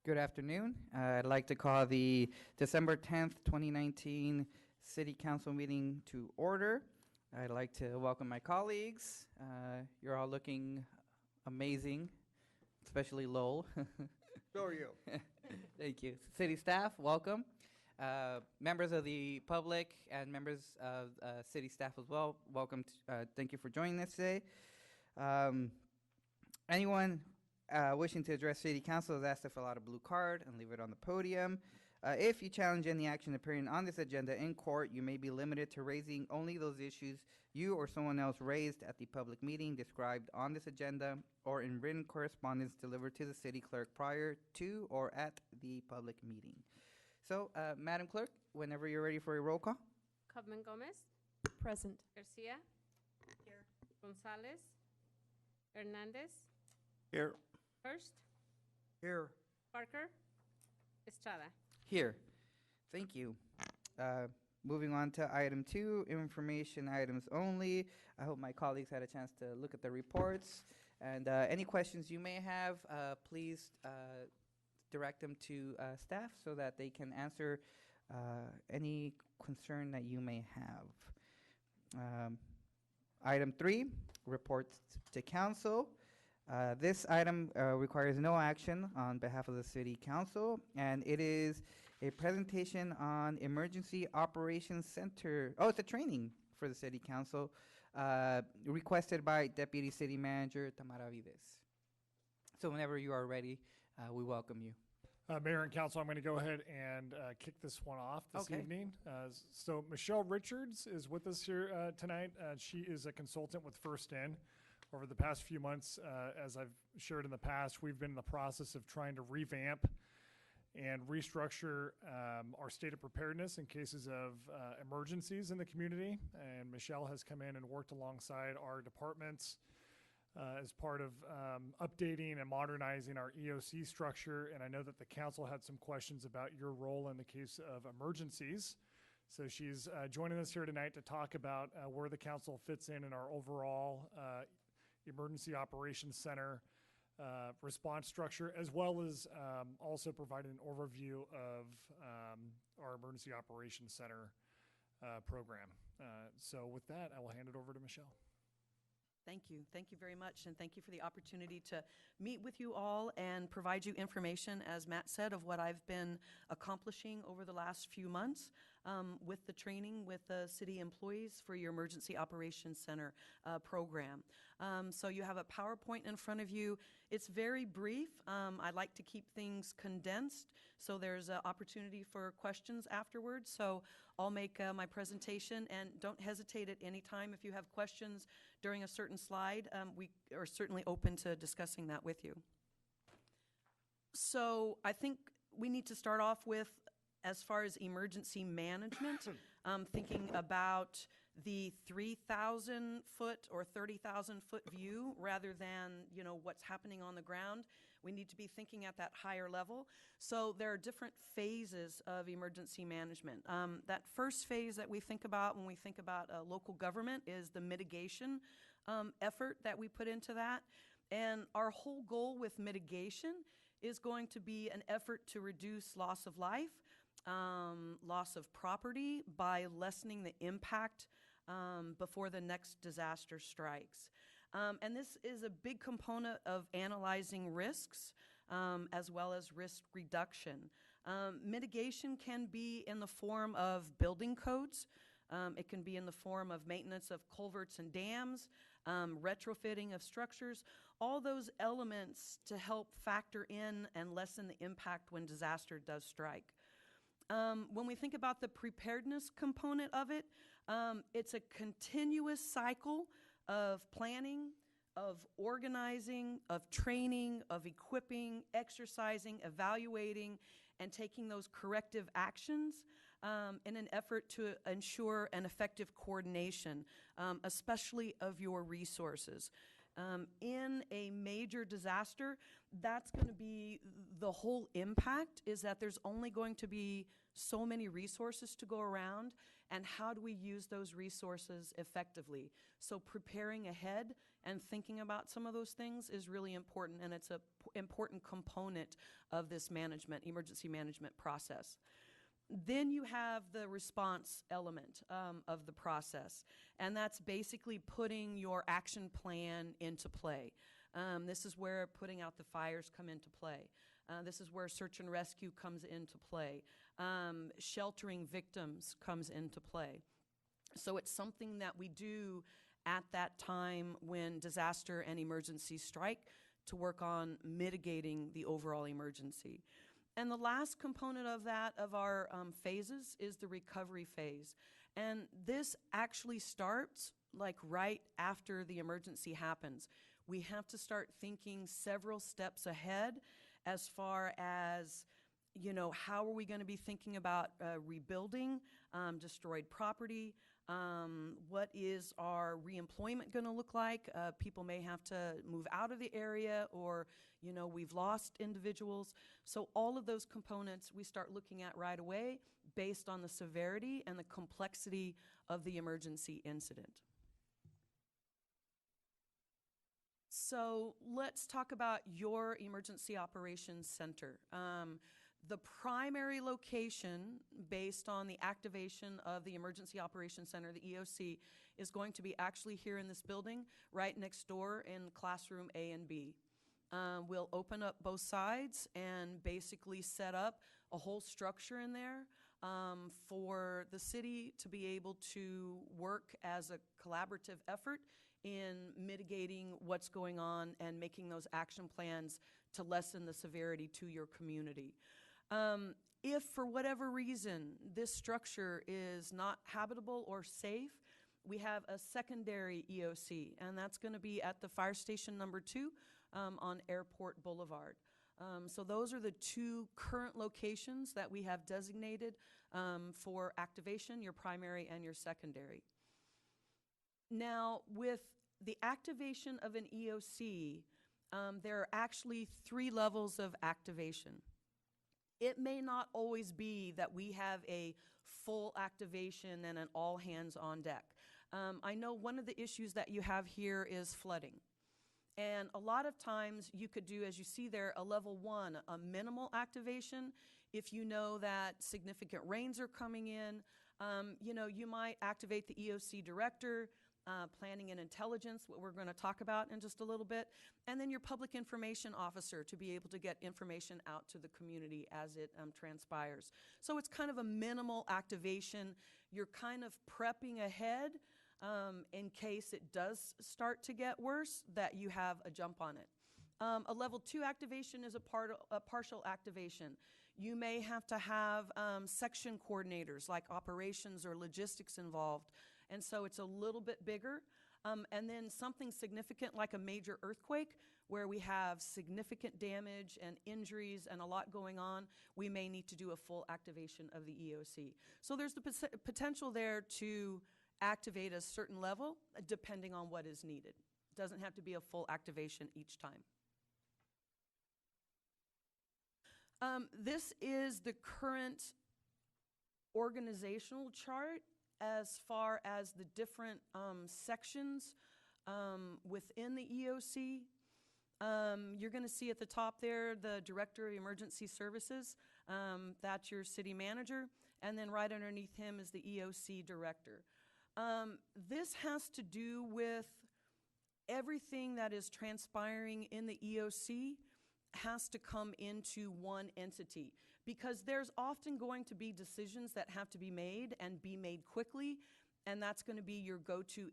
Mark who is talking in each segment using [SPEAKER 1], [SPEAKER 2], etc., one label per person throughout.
[SPEAKER 1] Good afternoon. I'd like to call the December 10th, 2019 City Council meeting to order. I'd like to welcome my colleagues. You're all looking amazing, especially Lowell.
[SPEAKER 2] So are you.
[SPEAKER 1] Thank you. City staff, welcome. Members of the public and members of city staff as well, welcome. Thank you for joining us today. Anyone wishing to address City Council is asked to fill out a blue card and leave it on the podium. If you challenge any action appearing on this agenda in court, you may be limited to raising only those issues you or someone else raised at the public meeting described on this agenda or in written correspondence delivered to the city clerk prior to or at the public meeting. So, Madam Clerk, whenever you're ready for a roll call.
[SPEAKER 3] Cubman Gomez,
[SPEAKER 4] Present.
[SPEAKER 3] Garcia,
[SPEAKER 4] Here.
[SPEAKER 3] Gonzalez, Hernandez,
[SPEAKER 2] Here.
[SPEAKER 3] Hurst,
[SPEAKER 2] Here.
[SPEAKER 3] Parker, Estrada.
[SPEAKER 1] Here. Thank you. Moving on to item 2, information items only. I hope my colleagues had a chance to look at the reports. And any questions you may have, please direct them to staff so that they can answer any concern that you may have. Item 3, reports to council. This item requires no action on behalf of the City Council, and it is a presentation on Emergency Operations Center. Oh, it's a training for the City Council, requested by Deputy City Manager Tamara Vides. So whenever you are ready, we welcome you.
[SPEAKER 5] Mayor and Council, I'm going to go ahead and kick this one off this
[SPEAKER 1] Okay.
[SPEAKER 5] evening. So Michelle Richards is with us here tonight. She is a consultant with First In. Over the past few months, as I've shared in the past, we've been in the process of trying to revamp and restructure our state of preparedness in cases of emergencies in the community. And Michelle has come in and worked alongside our departments as part of updating and modernizing our EOC structure. And I know that the council had some questions about your role in the case of emergencies. So she's joining us here tonight to talk about where the council fits in our overall Emergency Operations Center response structure, as well as also providing an overview of our Emergency Operations Center program. So with that, I will hand it over to Michelle.
[SPEAKER 4] Thank you. Thank you very much, and thank you for the opportunity to meet with you all and provide you information, as Matt said, of what I've been accomplishing over the last few months with the training with the city employees for your Emergency Operations Center program. So you have a PowerPoint in front of you. It's very brief. I like to keep things condensed, so there's an opportunity for questions afterwards. So I'll make my presentation, and don't hesitate at any time if you have questions during a certain slide. We are certainly open to discussing that with you. So I think we need to start off with, as far as emergency management, thinking about the 3,000 foot or 30,000 foot view rather than, you know, what's happening on the ground. We need to be thinking at that higher level. So there are different phases of emergency management. That first phase that we think about when we think about local government is the mitigation effort that we put into that. And our whole goal with mitigation is going to be an effort to reduce loss of life, loss of property by lessening the impact before the next disaster strikes. And this is a big component of analyzing risks as well as risk reduction. Mitigation can be in the form of building codes. It can be in the form of maintenance of culverts and dams, retrofitting of structures, all those elements to help factor in and lessen the impact when disaster does strike. When we think about the preparedness component of it, it's a continuous cycle of planning, of organizing, of training, of equipping, exercising, evaluating, and taking those corrective actions in an effort to ensure an effective coordination, especially of your resources. In a major disaster, that's going to be the whole impact, is that there's only going to be so many resources to go around, and how do we use those resources effectively? So preparing ahead and thinking about some of those things is really important, and it's a important component of this emergency management process. Then you have the response element of the process, and that's basically putting your action plan into play. This is where putting out the fires come into play. This is where search and rescue comes into play. Sheltering victims comes into play. So it's something that we do at that time when disaster and emergency strike to work on mitigating the overall emergency. And the last component of that, of our phases, is the recovery phase. And this actually starts like right after the emergency happens. We have to start thinking several steps ahead as far as, you know, how are we going to be thinking about rebuilding destroyed property? What is our reemployment going to look like? People may have to move out of the area, or, you know, we've lost individuals. So all of those components we start looking at right away based on the severity and the complexity of the emergency incident. So let's talk about your Emergency Operations Center. The primary location, based on the activation of the Emergency Operations Center, the EOC, is going to be actually here in this building, right next door in classroom A and B. We'll open up both sides and basically set up a whole structure in there for the city to be able to work as a collaborative effort in mitigating what's going on and making those action plans to lessen the severity to your community. If for whatever reason this structure is not habitable or safe, we have a secondary EOC, and that's going to be at the fire station number 2 on Airport Boulevard. So those are the 2 current locations that we have designated for activation, your primary and your secondary. Now, with the activation of an EOC, there are actually 3 levels of activation. It may not always be that we have a full activation and an all hands on deck. I know one of the issues that you have here is flooding. And a lot of times you could do, as you see there, a level 1, a minimal activation. If you know that significant rains are coming in, you know, you might activate the EOC director, planning and intelligence, what we're going to talk about in just a little bit, and then your public information officer to be able to get information out to the community as it transpires. So it's kind of a minimal activation. You're kind of prepping ahead in case it does start to get worse, that you have a jump on it. A level 2 activation is a partial activation. You may have to have section coordinators like operations or logistics involved, and so it's a little bit bigger. And then something significant like a major earthquake, where we have significant damage and injuries and a lot going on, we may need to do a full activation of the EOC. So there's the potential there to activate a certain level depending on what is needed. It doesn't have to be a full activation each time. This is the current organizational chart as far as the different sections within the EOC. You're going to see at the top there the Director of Emergency Services. That's your city manager. And then right underneath him is the EOC director. This has to do with everything that is transpiring in the EOC has to come into one entity, because there's often going to be decisions that have to be made and be made quickly, and that's going to be your go-to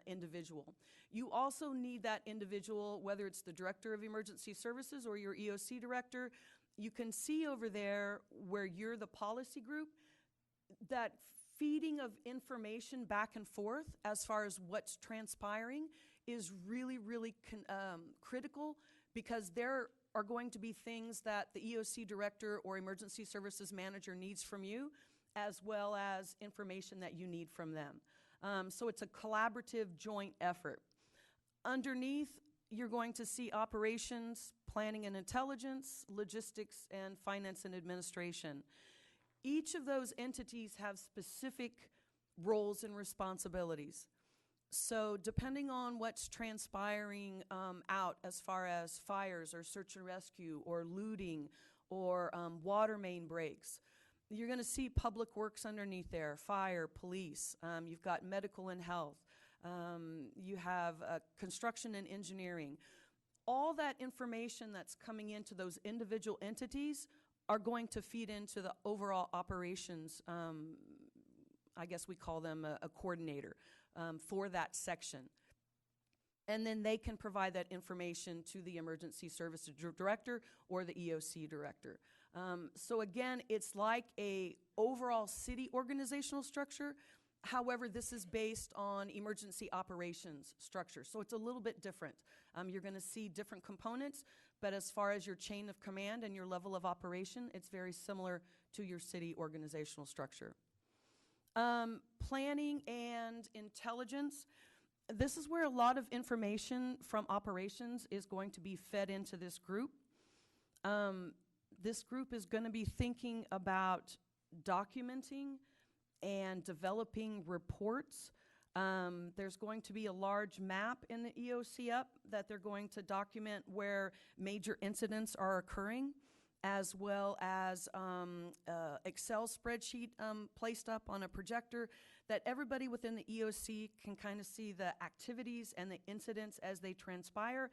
[SPEAKER 4] individual. You also need that individual, whether it's the Director of Emergency Services or your EOC director. You can see over there where you're the policy group, that feeding of information back and forth as far as what's transpiring is really, really critical, because there are going to be things that the EOC director or emergency services manager needs from you, as well as information that you need from them. So it's a collaborative joint effort. Underneath, you're going to see operations, planning and intelligence, logistics, and finance and administration. Each of those entities have specific roles and responsibilities. So depending on what's transpiring out as far as fires or search and rescue or looting or water main breaks, you're going to see public works underneath there, fire, police. You've got medical and health. You have construction and engineering. All that information that's coming into those individual entities are going to feed into the overall operations. I guess we call them a coordinator for that section. And then they can provide that information to the emergency services director or the EOC director. So again, it's like a overall city organizational structure. However, this is based on emergency operations structure. So it's a little bit different. You're going to see different components, but as far as your chain of command and your level of operation, it's very similar to your city organizational structure. Planning and intelligence. This is where a lot of information from operations is going to be fed into this group. This group is going to be thinking about documenting and developing reports. There's going to be a large map in the EOC up that they're going to document where major incidents are occurring, as well as Excel spreadsheet placed up on a projector that everybody within the EOC can kind of see the activities and the incidents as they transpire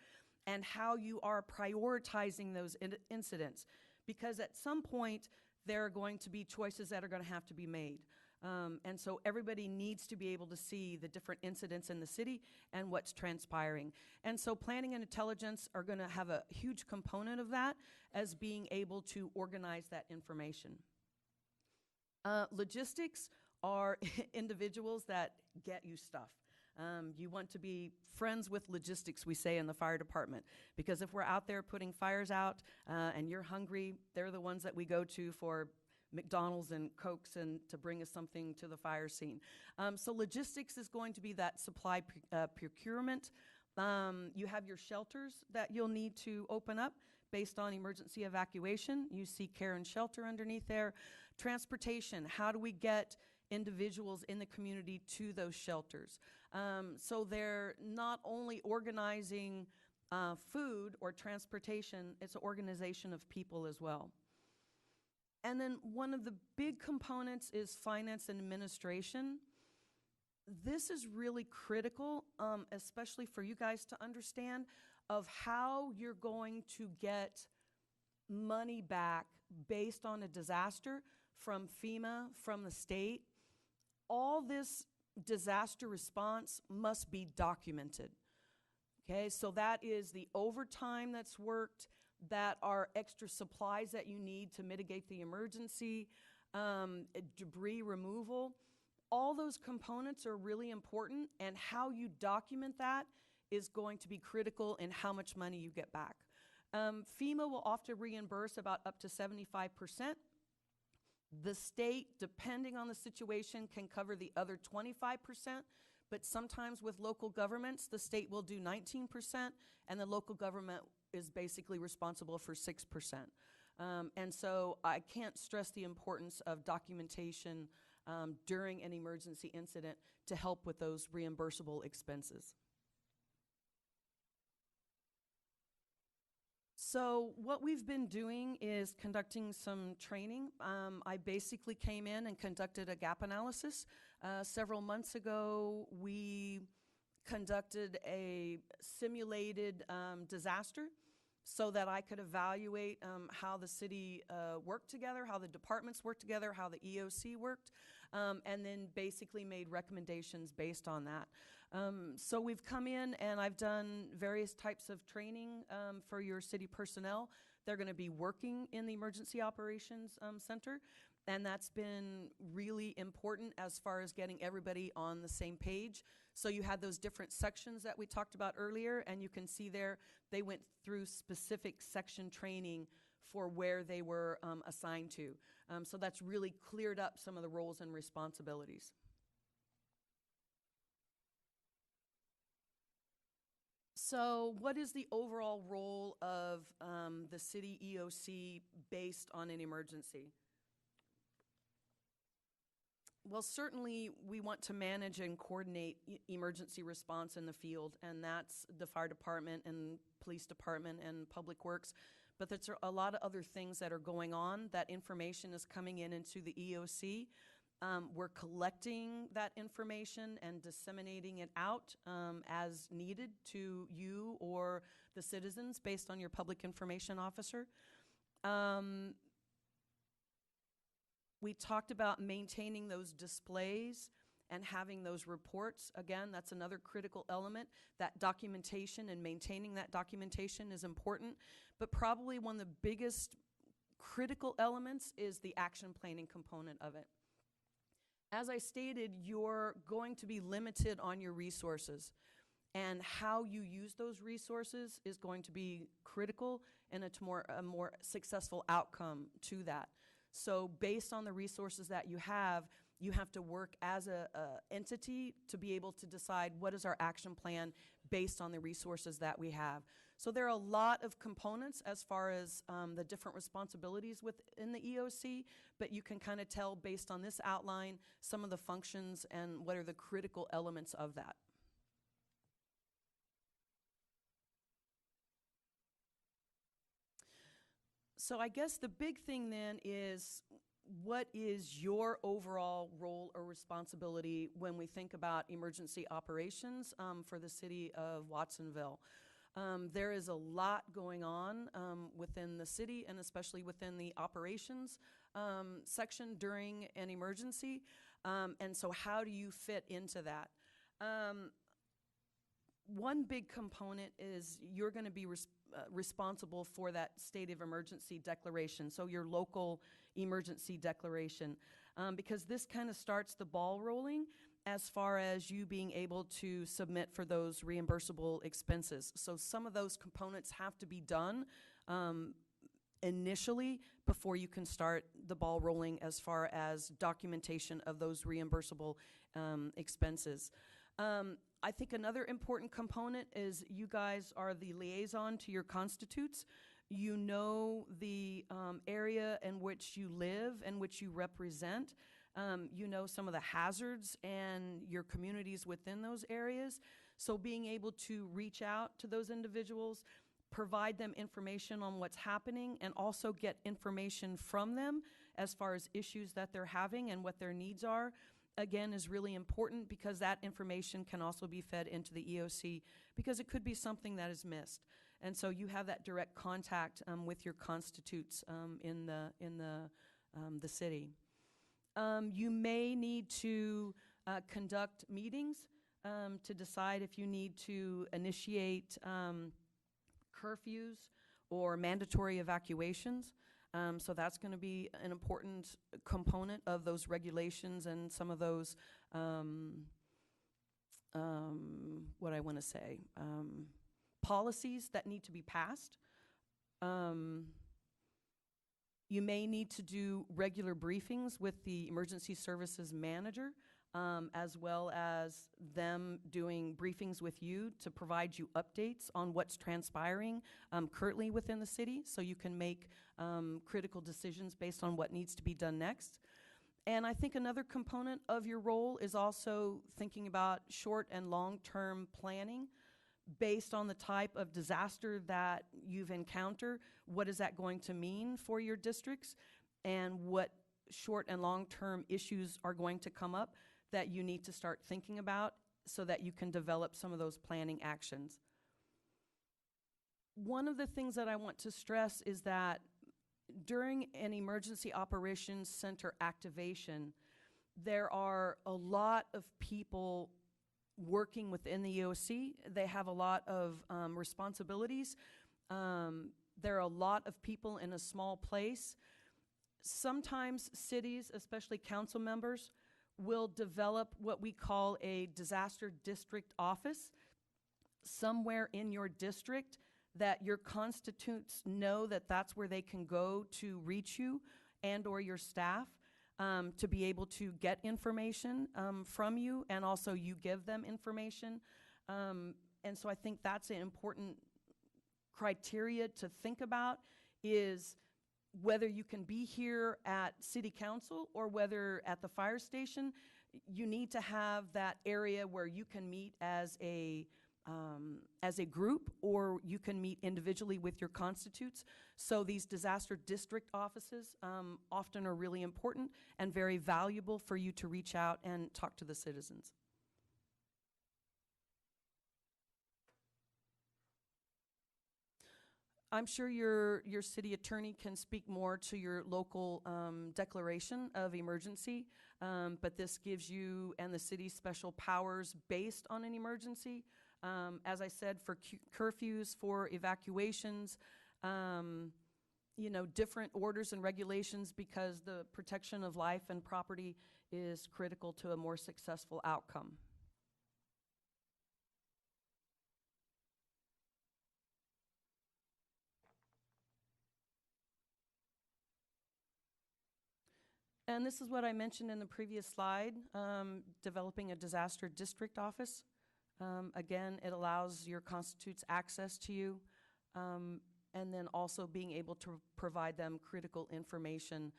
[SPEAKER 4] and how you are prioritizing those incidents. Because at some point, there are going to be choices that are going to have to be made. And so everybody needs to be able to see the different incidents in the city and what's transpiring. And so planning and intelligence are going to have a huge component of that as being able to organize that information. Logistics are individuals that get you stuff. You want to be friends with logistics, we say in the fire department, because if we're out there putting fires out and you're hungry, they're the ones that we go to for McDonald's and Cokes and to bring us something to the fire scene. So logistics is going to be that supply procurement. You have your shelters that you'll need to open up based on emergency evacuation. You see care and shelter underneath there. Transportation, how do we get individuals in the community to those shelters? So they're not only organizing food or transportation, it's an organization of people as well. And then one of the big components is finance and administration. This is really critical, especially for you guys to understand, of how you're going to get money back based on a disaster from FEMA, from the state. All this disaster response must be documented. Okay, so that is the overtime that's worked, that are extra supplies that you need to mitigate the emergency, debris removal. All those components are really important, and how you document that is going to be critical in how much money you get back. FEMA will often reimburse about up to 75%. The state, depending on the situation, can cover the other 25%, but sometimes with local governments, the state will do 19%, and the local government is basically responsible for 6%. And so I can't stress the importance of documentation during an emergency incident to help with those reimbursable expenses. So what we've been doing is conducting some training. I basically came in and conducted a gap analysis. Several months ago, we conducted a simulated disaster so that I could evaluate how the city worked together, how the departments worked together, how the EOC worked, and then basically made recommendations based on that. So we've come in and I've done various types of training for your city personnel. They're going to be working in the Emergency Operations Center, and that's been really important as far as getting everybody on the same page. So you had those different sections that we talked about earlier, and you can see there they went through specific section training for where they were assigned to. So that's really cleared up some of the roles and responsibilities. So what is the overall role of the city EOC based on an emergency? Well, certainly, we want to manage and coordinate emergency response in the field, and that's the fire department and police department and public works. But there's a lot of other things that are going on. That information is coming in into the EOC. We're collecting that information and disseminating it out as needed to you or the citizens based on your public information officer. We talked about maintaining those displays and having those reports. Again, that's another critical element. That documentation and maintaining that documentation is important. But probably one of the biggest critical elements is the action planning component of it. As I stated, you're going to be limited on your resources. And how you use those resources is going to be critical and a more successful outcome to that. So based on the resources that you have to work as a entity to be able to decide what is our action plan based on the resources that we have. So there are a lot of components as far as the different responsibilities within the EOC, but you can kind of tell based on this outline some of the functions and what are the critical elements of that. So I guess the big thing then is, what is your overall role or responsibility when we think about emergency operations for the city of Watsonville? There is a lot going on within the city and especially within the operations section during an emergency. And so how do you fit into that? One big component is you're going to be responsible for that state of emergency declaration, so your local emergency declaration, because this kind of starts the ball rolling as far as you being able to submit for those reimbursable expenses. So some of those components have to be done initially before you can start the ball rolling as far as documentation of those reimbursable expenses. I think another important component is you guys are the liaison to your constituents. You know the area in which you live and which you represent. You know some of the hazards and your communities within those areas. So being able to reach out to those individuals, provide them information on what's happening, and also get information from them as far as issues that they're having and what their needs are, again, is really important, because that information can also be fed into the EOC because it could be something that is missed. And so you have that direct contact with your constituents in the city. You may need to conduct meetings to decide if you need to initiate curfews or mandatory evacuations. So that's going to be an important component of those regulations and some of those, what I want to say, policies that need to be passed. You may need to do regular briefings with the emergency services manager, as well as them doing briefings with you to provide you updates on what's transpiring currently within the city, so you can make critical decisions based on what needs to be done next. And I think another component of your role is also thinking about short and long-term planning based on the type of disaster that you've encountered. What is that going to mean for your districts, and what short and long-term issues are going to come up that you need to start thinking about so that you can develop some of those planning actions. One of the things that I want to stress is that during an emergency operations center activation, there are a lot of people working within the EOC. They have a lot of responsibilities. There are a lot of people in a small place. Sometimes cities, especially council members, will develop what we call a disaster district office somewhere in your district that your constituents know that that's where they can go to reach you and or your staff to be able to get information from you, and also you give them information. And so I think that's an important criteria to think about, is whether you can be here at City Council or whether at the fire station, you need to have that area where you can meet as a group, or you can meet individually with your constitutes. So these disaster district offices often are really important and very valuable for you to reach out and talk to the citizens. I'm sure your city attorney can speak more to your local declaration of emergency, but this gives you and the city special powers based on an emergency. As I said, for curfews, for evacuations, you know, different orders and regulations, because the protection of life and property is critical to a more successful outcome. And this is what I mentioned in the previous slide, developing a disaster district office. Again, it allows your constitutes access to you, and then also being able to provide them critical information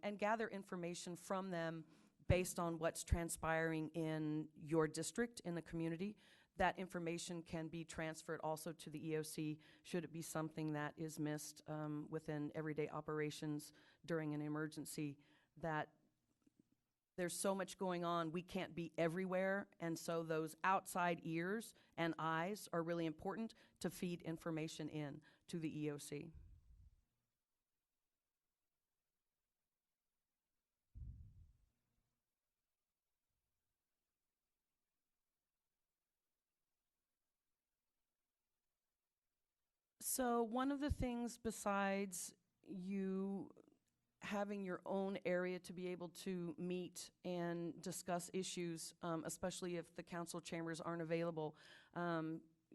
[SPEAKER 4] and gather information from them based on what's transpiring in your district, in the community. That information can be transferred also to the EOC should it be something that is missed within everyday operations during an emergency. That there's so much going on, we can't be everywhere, and so those outside ears and eyes are really important to feed information in to the EOC. So one of the things, besides you having your own area to be able to meet and discuss issues, especially if the council chambers aren't available,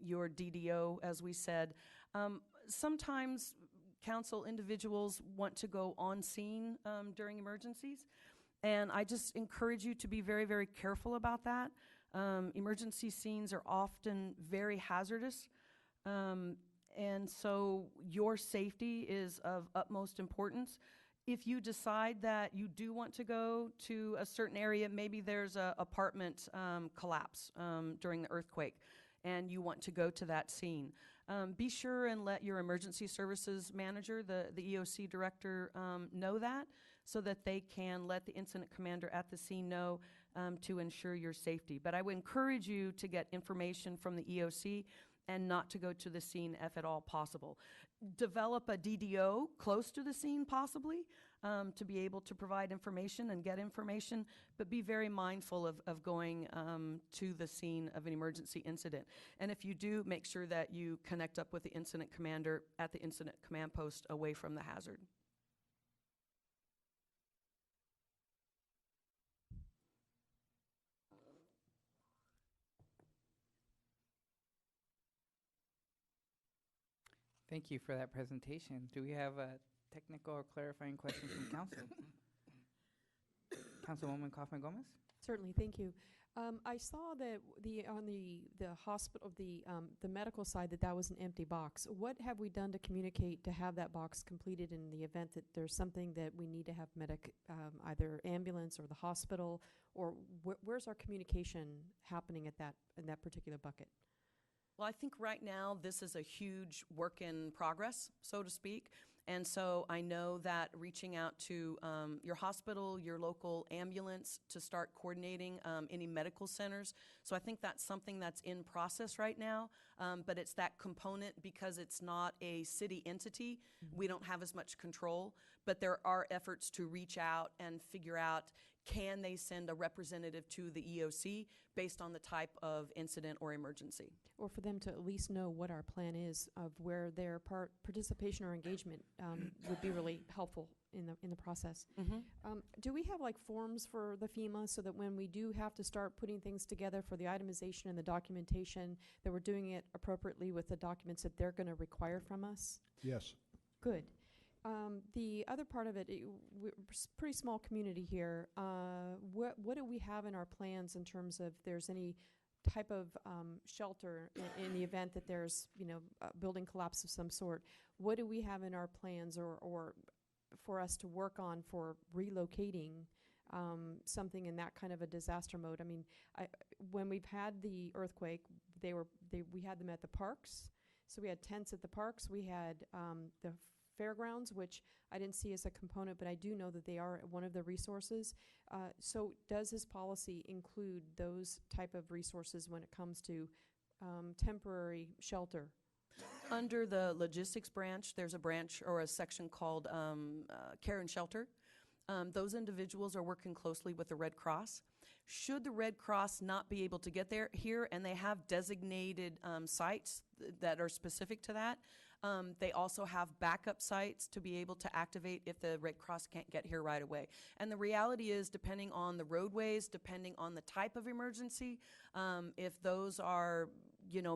[SPEAKER 4] your DDO, as we said. Sometimes council individuals want to go on scene during emergencies, and I just encourage you to be very, very careful about that. Emergency scenes are often very hazardous, and so your safety is of utmost importance. If you decide that you do want to go to a certain area, maybe there's a apartment collapse during the earthquake, and you want to go to that scene, be sure and let your emergency services manager, the EOC director, know that, so that they can let the incident commander at the scene know to ensure your safety. But I would encourage you to get information from the EOC and not to go to the scene if at all possible. Develop a DDO close to the scene, possibly, to be able to provide information and get information, but be very mindful of going to the scene of an emergency incident. And if you do, make sure that you connect up with the incident commander at the incident command post away from the hazard.
[SPEAKER 1] Thank you for that presentation. Do we have a technical or clarifying question from council? Councilwoman Kaufman-Gomez?
[SPEAKER 6] Certainly, thank you. I saw that on the hospital, the medical side, that was an empty box. What have we done to communicate to have that box completed in the event that there's something that we need to have either ambulance or the hospital, or where's our communication happening in that particular bucket?
[SPEAKER 4] Well, I think right now this is a huge work in progress, so to speak. And so I know that reaching out to your hospital, your local ambulance to start coordinating any medical centers. So I think that's something that's in process right now, but it's that component because it's not a city entity. Mm-hmm. We don't have as much control, but there are efforts to reach out and figure out, can they send a representative to the EOC based on the type of incident or emergency?
[SPEAKER 6] Or for them to at least know what our plan is of where their participation or engagement would be really helpful in the process. Mm-hmm. Do we have like forms for the FEMA so that when we do have to start putting things together for the itemization and the documentation, that we're doing it appropriately with the documents that they're going to require from us?
[SPEAKER 2] Yes.
[SPEAKER 6] Good. The other part of it, we're a pretty small community here. What do we have in our plans in terms of there's any type of shelter in the event that there's, a building collapse of some sort? What do we have in our plans or for us to work on for relocating something in that kind of a disaster mode. I mean, when we've had the earthquake, we had them at the parks. So we had tents at the parks. We had the fairgrounds, which I didn't see as a component, but I do know that they are one of the resources. So does his policy include those type of resources when it comes to temporary shelter?
[SPEAKER 4] Under the logistics branch, there's a branch or a section called Care and Shelter. Those individuals are working closely with the Red Cross. Should the Red Cross not be able to get there here, and they have designated sites that are specific to that, they also have backup sites to be able to activate if the Red Cross can't get here right away. And the reality is, depending on the roadways, depending on the type of emergency, if those are,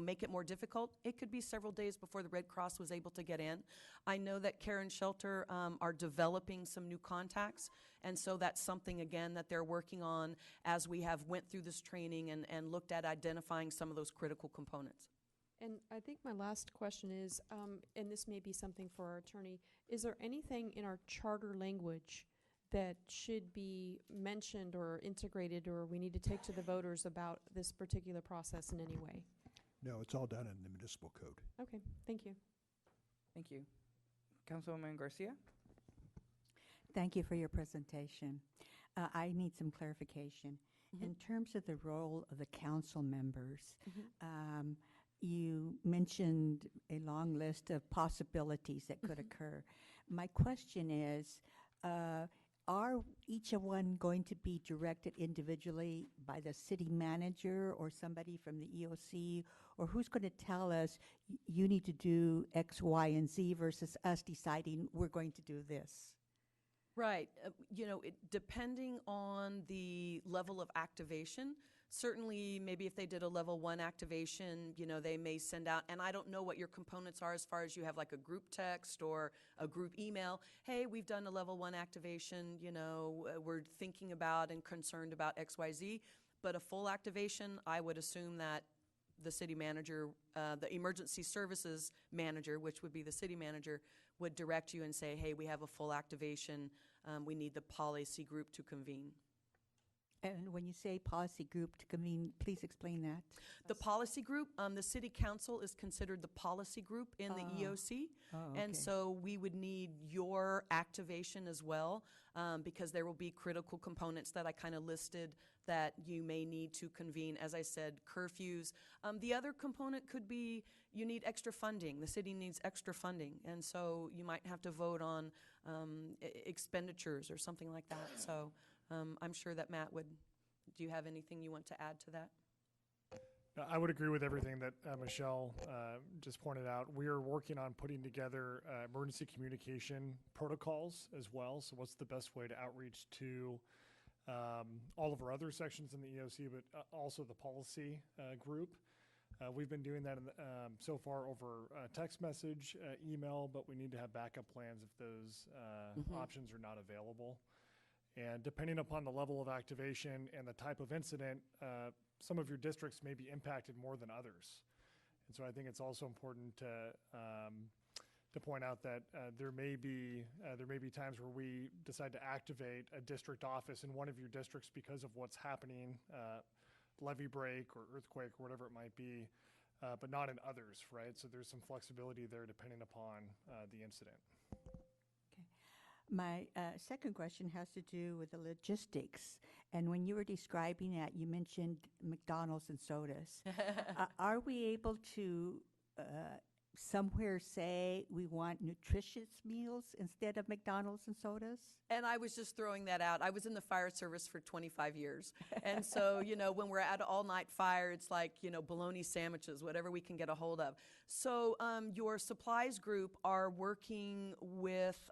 [SPEAKER 4] make it more difficult, it could be several days before the Red Cross was able to get in. I know that Care and Shelter are developing some new contacts, and so that's something, again, that they're working on as we have went through this training and looked at identifying some of those critical components.
[SPEAKER 6] And I think my last question is, and this may be something for our attorney, is there anything in our charter language that should be mentioned or integrated or we need to take to the voters about this particular process in any way?
[SPEAKER 2] No, it's all done in the municipal code.
[SPEAKER 6] Okay, thank you.
[SPEAKER 1] Thank you. Councilwoman Garcia?
[SPEAKER 7] Thank you for your presentation. I need some clarification. In terms of the role of the council members, you mentioned a long list of possibilities that could occur. My question is, are each of one going to be directed individually by the city manager or somebody from the EOC, or who's going to tell us you need to do X, Y, and Z versus us deciding we're going to do this?
[SPEAKER 4] Right. Depending on the level of activation, certainly maybe if they did a level 1 activation, they may send out, and I don't know what your components are as far as you have like a group text or a group email. Hey, we've done a level 1 activation, we're thinking about and concerned about XYZ. But a full activation, I would assume that the city manager, the emergency services manager, which would be the city manager, would direct you and say, hey, we have a full activation. We need the policy group to convene.
[SPEAKER 7] And when you say policy group to convene, please explain that.
[SPEAKER 4] The policy group, the city council is considered the policy group in the EOC. And so we would need your activation as well, because there will be critical components that I kind of listed that you may need to convene. As I said, curfews. The other component could be you need extra funding. The city needs extra funding. And so you might have to vote on expenditures or something like that. So I'm sure that Matt would. Do you have anything you want to add to that?
[SPEAKER 5] I would agree with everything that Michelle just pointed out. We are working on putting together emergency communication protocols as well. So what's the best way to outreach to all of our other sections in the EOC, but also the policy group. We've been doing that so far over text message, email, but we need to have backup plans if those options are not available. And depending upon the level of activation and the type of incident, some of your districts may be impacted more than others. And so I think it's also important to point out that there may be times where we decide to activate a district office in one of your districts because of what's happening, levee break or earthquake or whatever it might be, but not in others, right? So there's some flexibility there depending upon the incident.
[SPEAKER 7] My second question has to do with the logistics. And when you were describing that, you mentioned McDonald's and sodas. Are we able to somewhere say we want nutritious meals instead of McDonald's and sodas?
[SPEAKER 4] And I was just throwing that out. I was in the fire service for 25 years. And so, when we're at an all-night fire, it's like, bologna sandwiches, whatever we can get a hold of. So your supplies group are working with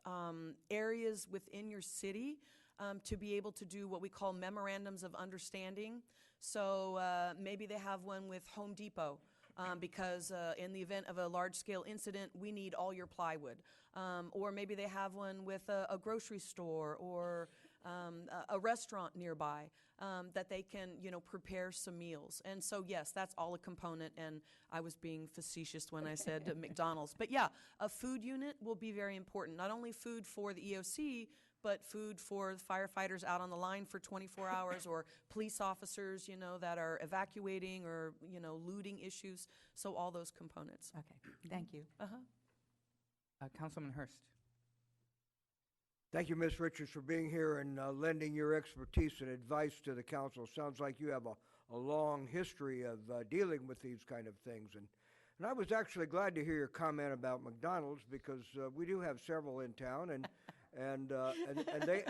[SPEAKER 4] areas within your city to be able to do what we call memorandums of understanding. So maybe they have one with Home Depot. Because in the event of a large-scale incident, we need all your plywood. Or maybe they have one with a grocery store or a restaurant nearby, that they can, prepare some meals. And so, yes, that's all a component, and I was being facetious when I said McDonald's. But yeah, a food unit will be very important. Not only food for the EOC, but food for firefighters out on the line for 24 hours, or police officers, that are evacuating or, looting issues. So all those components.
[SPEAKER 7] Okay, thank you.
[SPEAKER 1] Councilman Hurst.
[SPEAKER 8] Thank you, Ms. Richards, for being here and lending your expertise and advice to the council. Sounds like you have a long history of dealing with these kind of things. And I was actually glad to hear your comment about McDonald's, because we do have several in town, and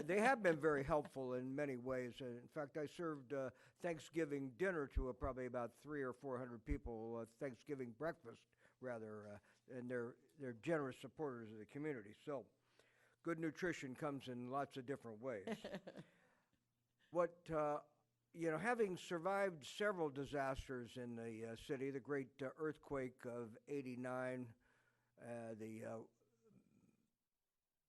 [SPEAKER 8] they have been very helpful in many ways. In fact, I served Thanksgiving dinner to probably about 300 or 400 people, Thanksgiving breakfast rather, and they're generous supporters of the community. So good nutrition comes in lots of different ways. Having survived several disasters in the city, the great earthquake of '89,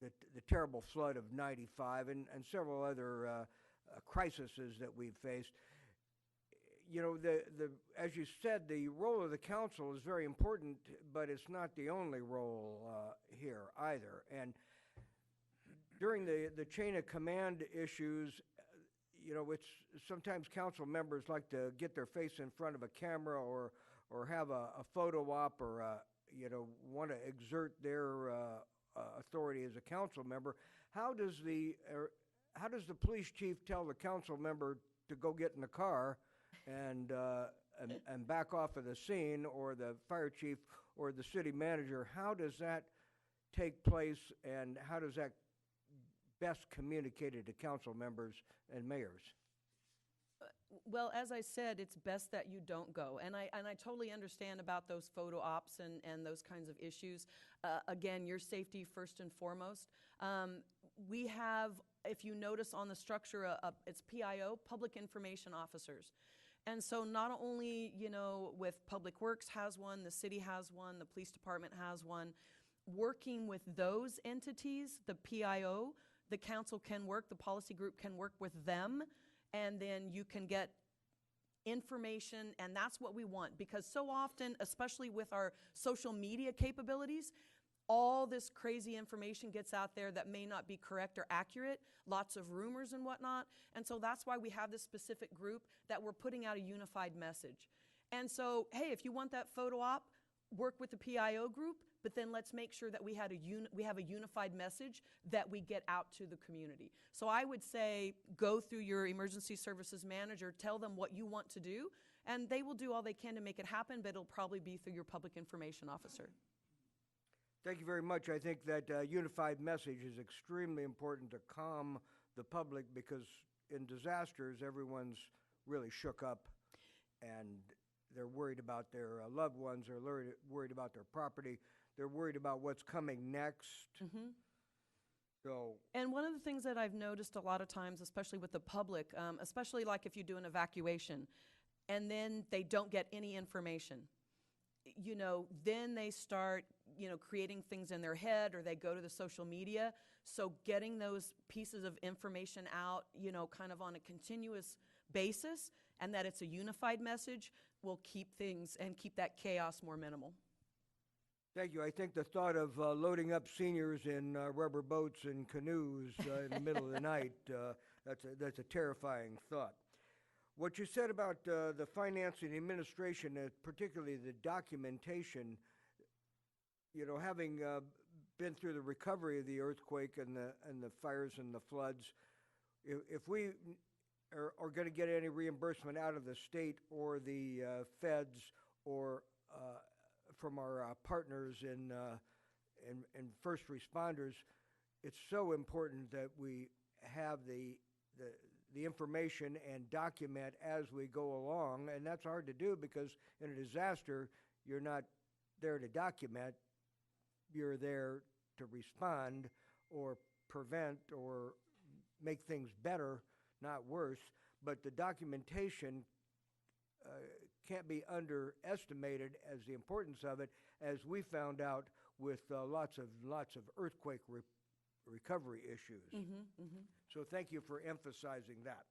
[SPEAKER 8] the terrible flood of '95, and several other crises that we've faced. As you said, the role of the council is very important, but it's not the only role here either. And during the chain of command issues, it's sometimes council members like to get their face in front of a camera or have a photo op, or want to exert their authority as a council member. How does the police chief tell the council member to go get in the car and back off of the scene, or the fire chief or the city manager? How does that take place, and how does that best communicated to council members and mayors?
[SPEAKER 4] Well, as I said, it's best that you don't go. And I totally understand about those photo ops and those kinds of issues. Again, your safety first and foremost. We have, if you notice on the structure, it's PIO, Public Information Officers. And so not only, with Public Works has one, the city has one, the police department has one, working with those entities, the PIO, the council can work, the policy group can work with them, and then you can get information, and that's what we want. Because so often, especially with our social media capabilities, all this crazy information gets out there that may not be correct or accurate, lots of rumors and whatnot. And so that's why we have this specific group that we're putting out a unified message. And so, hey, if you want that photo op, work with the PIO group, but then let's make sure that we have a unified message that we get out to the community. So I would say go through your emergency services manager, tell them what you want to do, and they will do all they can to make it happen, but it'll probably be through your public information officer.
[SPEAKER 8] Thank you very much. I think that unified message is extremely important to calm the public, because in disasters, everyone's really shook up, and they're worried about their loved ones, they're worried about their property, they're worried about what's coming next.
[SPEAKER 4] Mm-hmm.
[SPEAKER 8] So,
[SPEAKER 4] and one of the things that I've noticed a lot of times, especially with the public, especially like if you do an evacuation, and then they don't get any information, then they start, creating things in their head, or they go to the social media. So getting those pieces of information out, kind of on a continuous basis, and that it's a unified message, will keep things and keep that chaos more minimal.
[SPEAKER 8] thank you. I think the thought of loading up seniors in rubber boats and canoes in the middle of the night, that's a terrifying thought. What you said about the finance and administration, particularly the documentation, having been through the recovery of the earthquake and the fires and the floods, if we are going to get any reimbursement out of the state or the feds or from our partners in first responders, it's so important that we have the information and document as we go along, and that's hard to do, because in a disaster, you're not there to document, you're there to respond or prevent or make things better, not worse. But the documentation can't be underestimated as the importance of it, as we found out with lots of earthquake recovery issues.
[SPEAKER 4] Mm-hmm.
[SPEAKER 8] So thank you for emphasizing that.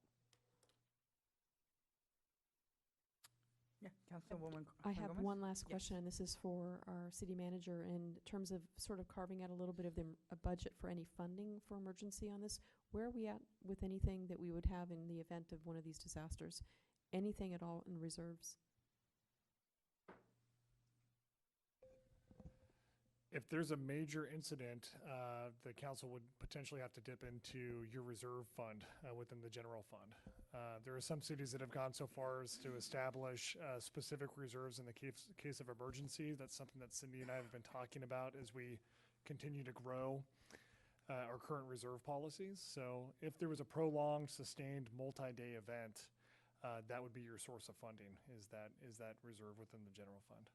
[SPEAKER 1] Yeah, Councilwoman.
[SPEAKER 6] I have
[SPEAKER 1] Gomez?
[SPEAKER 6] one last
[SPEAKER 4] Yes.
[SPEAKER 6] question, and this is for our city manager. In terms of sort of carving out a little bit of a budget for any funding for emergency on this, where are we at with anything that we would have in the event of one of these disasters? Anything at all in reserves?
[SPEAKER 5] If there's a major incident, the council would potentially have to dip into your reserve fund within the general fund. There are some cities that have gone so far as to establish specific reserves in the case of emergency. That's something that Cindy and I have been talking about as we continue to grow our current reserve policies. So if there was a prolonged, sustained, multi-day event, that would be your source of funding, is that reserve within the general fund.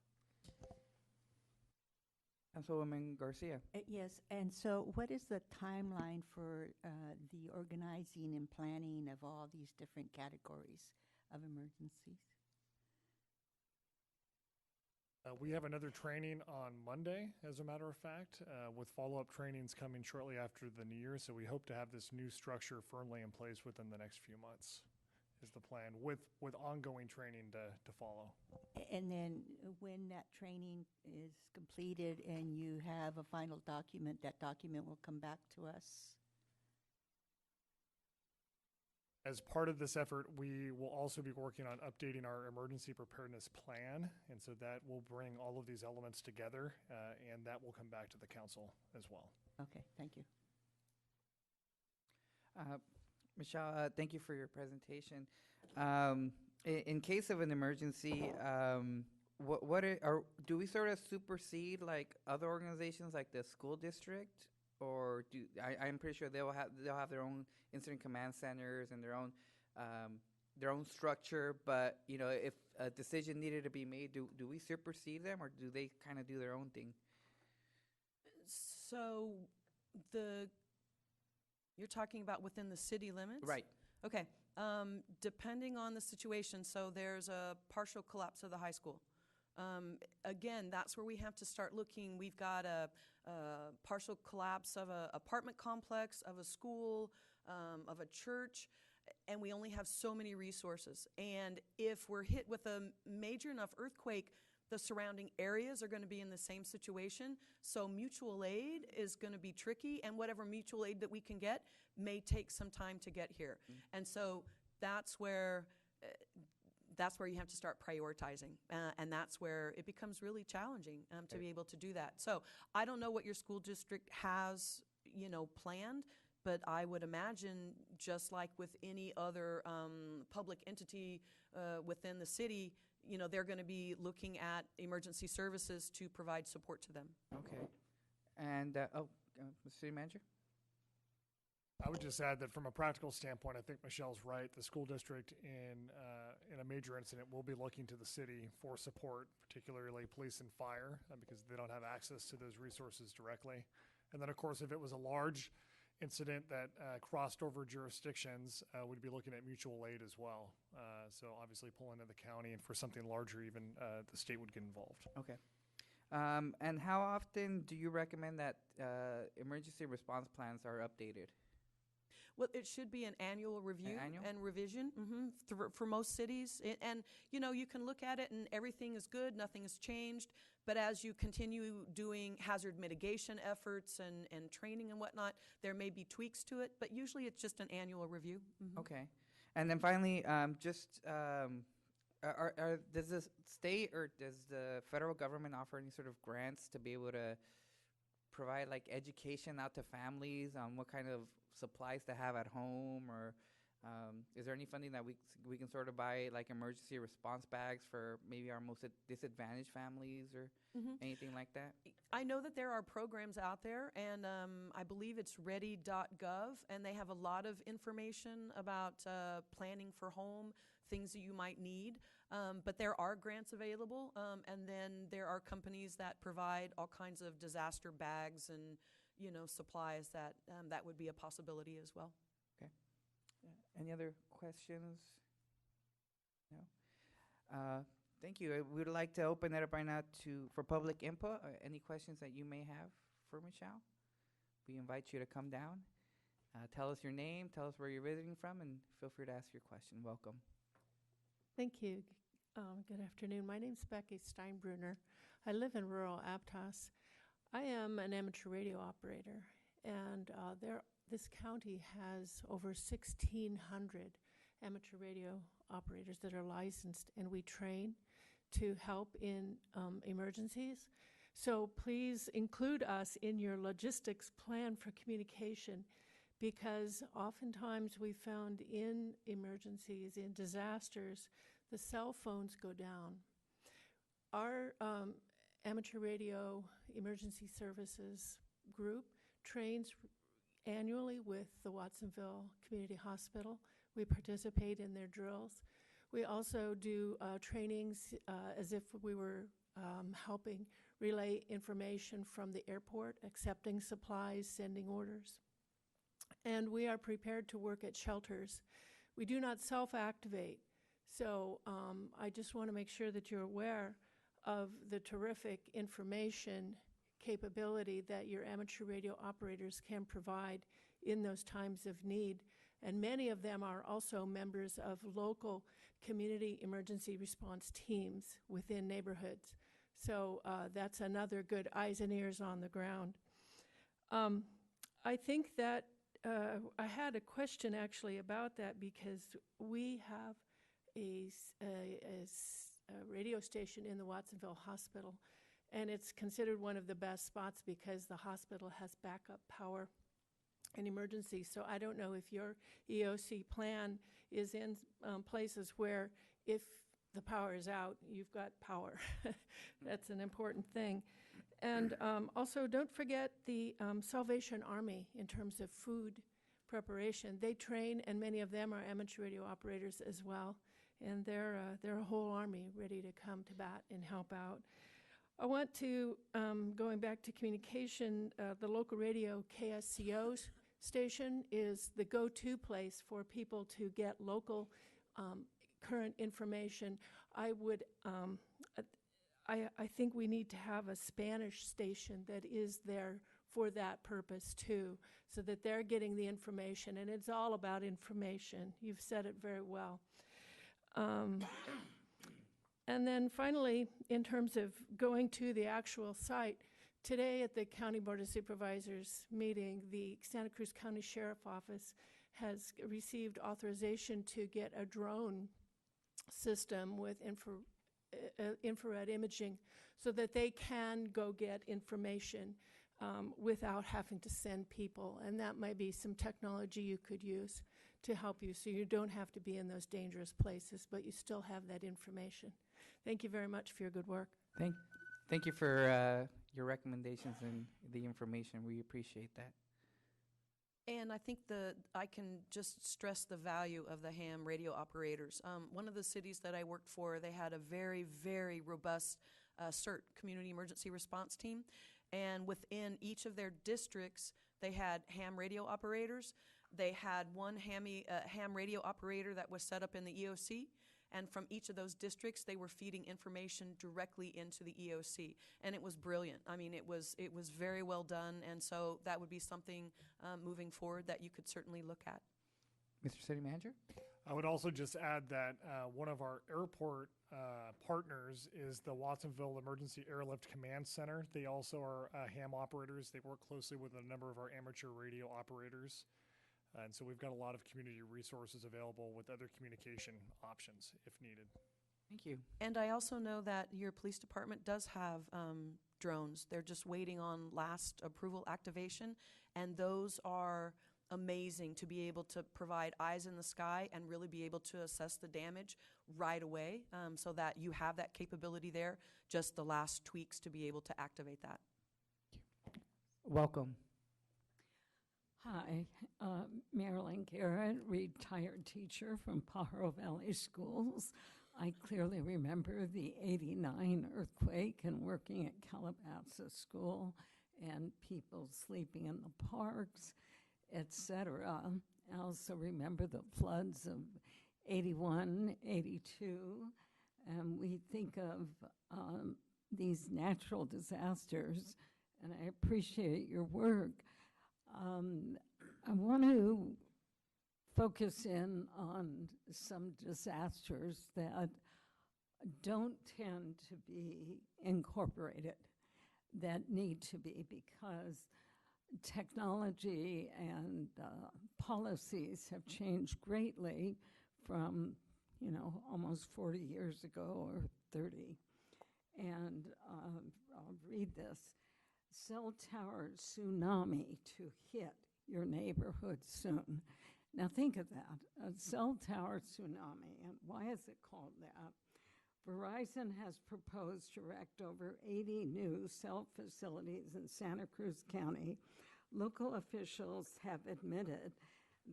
[SPEAKER 1] Councilwoman Garcia.
[SPEAKER 7] Yes, and so what is the timeline for the organizing and planning of all these different categories of emergencies?
[SPEAKER 5] We have another training on Monday, as a matter of fact, with follow-up trainings coming shortly after the new year. So we hope to have this new structure firmly in place within the next few months, is the plan, with ongoing training to follow.
[SPEAKER 7] And then when that training is completed and you have a final document, that document will come back to us?
[SPEAKER 5] As part of this effort, we will also be working on updating our emergency preparedness plan. And so that will bring all of these elements together, and that will come back to the council as well.
[SPEAKER 7] Okay, thank you.
[SPEAKER 1] Michelle, thank you for your presentation. In case of an emergency, do we sort of supersede like other organizations like the school district, or I'm pretty sure they'll have their own incident command centers and their own structure. But you know, if a decision needed to be made, do we supersede them, or do they kind of do their own thing?
[SPEAKER 4] So you're talking about within the city limits?
[SPEAKER 1] Right.
[SPEAKER 4] Okay. Depending on the situation, so there's a partial collapse of the high school. Again, that's where we have to start looking. We've got a partial collapse of an apartment complex, of a school, of a church, and we only have so many resources. And if we're hit with a major enough earthquake, the surrounding areas are going to be in the same situation. So mutual aid is going to be tricky, and whatever mutual aid that we can get may take some time to get here. And so that's where you have to start prioritizing, and that's where it becomes really challenging to be able to do that. So I don't know what your school district has, planned, but I would imagine, just like with any other public entity within the city, they're going to be looking at emergency services to provide support to them.
[SPEAKER 1] Okay. And Mr. City Manager.
[SPEAKER 5] I would just add that from a practical standpoint, I think Michelle's right. The school district in a major incident will be looking to the city for support, particularly police and fire, because they don't have access to those resources directly. And then, of course, if it was a large incident that crossed over jurisdictions, we'd be looking at mutual aid as well. So obviously pull into the county, and for something larger, even the state would get involved.
[SPEAKER 1] Okay. And how often do you recommend that emergency response plans are updated?
[SPEAKER 4] Well, it should be an annual review and revision for most cities. And, you can look at it and everything is good, nothing has changed. But as you continue doing hazard mitigation efforts and training and whatnot, there may be tweaks to it. But usually it's just an annual review.
[SPEAKER 1] Okay. And then finally, does the state or does the federal government offer any sort of grants to be able to provide like education out to families on what kind of supplies to have at home, or is there any funding that we can sort of buy like emergency response bags for maybe our most disadvantaged families or anything like that?
[SPEAKER 4] I know that there are programs out there, and I believe it's ready.gov, and they have a lot of information about planning for home, things that you might need. But there are grants available, and then there are companies that provide all kinds of disaster bags and supplies that would be a possibility as well.
[SPEAKER 1] Okay. Any other questions? No. Thank you. We would like to open it up right now for public input. Any questions that you may have for Michelle? We invite you to come down. Tell us your name, tell us where you're visiting from, and feel free to ask your question. Welcome.
[SPEAKER 9] Thank you. Good afternoon. My name's Becky Steinbrunner. I live in rural Aptos. I am an amateur radio operator, and this county has over 1,600 amateur radio operators that are licensed, and we train to help in emergencies. So please include us in your logistics plan for communication, because oftentimes we found in emergencies, in disasters, the cell phones go down. Our amateur radio emergency services group trains annually with the Watsonville Community Hospital. We participate in their drills. We also do trainings as if we were helping relay information from the airport, accepting supplies, sending orders. And we are prepared to work at shelters. We do not self-activate. So I just want to make sure that you're aware of the terrific information capability that your amateur radio operators can provide in those times of need. And many of them are also members of local community emergency response teams within neighborhoods. So that's another good eyes and ears on the ground. I think that I had a question actually about that, because we have a radio station in the Watsonville Hospital, and it's considered one of the best spots because the hospital has backup power in emergency. So I don't know if your EOC plan is in places where if the power is out, you've got power. That's an important thing. And also, don't forget the Salvation Army in terms of food preparation. They train, and many of them are amateur radio operators as well. And they're a whole army ready to come to bat and help out. I want to, going back to communication, the local radio KSCO station is the go-to place for people to get local current information. I think we need to have a Spanish station that is there for that purpose too, so that they're getting the information, and it's all about information. You've said it very well. And then finally, in terms of going to the actual site, today at the County Board of Supervisors meeting, the Santa Cruz County Sheriff Office has received authorization to get a drone system with infrared imaging so that they can go get information without having to send people. And that might be some technology you could use to help you, so you don't have to be in those dangerous places, but you still have that information. Thank you very much for your good work.
[SPEAKER 1] Thank you for your recommendations and the information. We appreciate that.
[SPEAKER 4] And I think I can just stress the value of the ham radio operators. One of the cities that I worked for, they had a very, very robust CERT, Community Emergency Response Team. And within each of their districts, they had ham radio operators. They had one ham radio operator that was set up in the EOC. And from each of those districts, they were feeding information directly into the EOC. And it was brilliant. I mean, it was very well done. And so that would be something moving forward that you could certainly look at.
[SPEAKER 1] Mr. City Manager?
[SPEAKER 5] I would also just add that one of our airport partners is the Watsonville Emergency Airlift Command Center. They also are ham operators. They work closely with a number of our amateur radio operators. And so we've got a lot of community resources available with other communication options if needed.
[SPEAKER 1] Thank you.
[SPEAKER 4] And I also know that your police department does have drones. They're just waiting on last approval activation, and those are amazing to be able to provide eyes in the sky and really be able to assess the damage right away, so that you have that capability there, just the last tweaks to be able to activate that.
[SPEAKER 1] Welcome.
[SPEAKER 10] Hi, Marilyn Garrett, retired teacher from Pajaro Valley Schools. I clearly remember the '89 earthquake and working at Calabasas School and people sleeping in the parks, etc. I also remember the floods of '81, '82, and we think of these natural disasters, and I appreciate your work. I want to focus in on some disasters that don't tend to be incorporated, that need to be, because technology and policies have changed greatly from, almost 40 years ago or 30. And I'll read this. Cell tower tsunami to hit your neighborhood soon. Now think of that, a cell tower tsunami, and why is it called that? Verizon has proposed to erect over 80 new cell facilities in Santa Cruz County. Local officials have admitted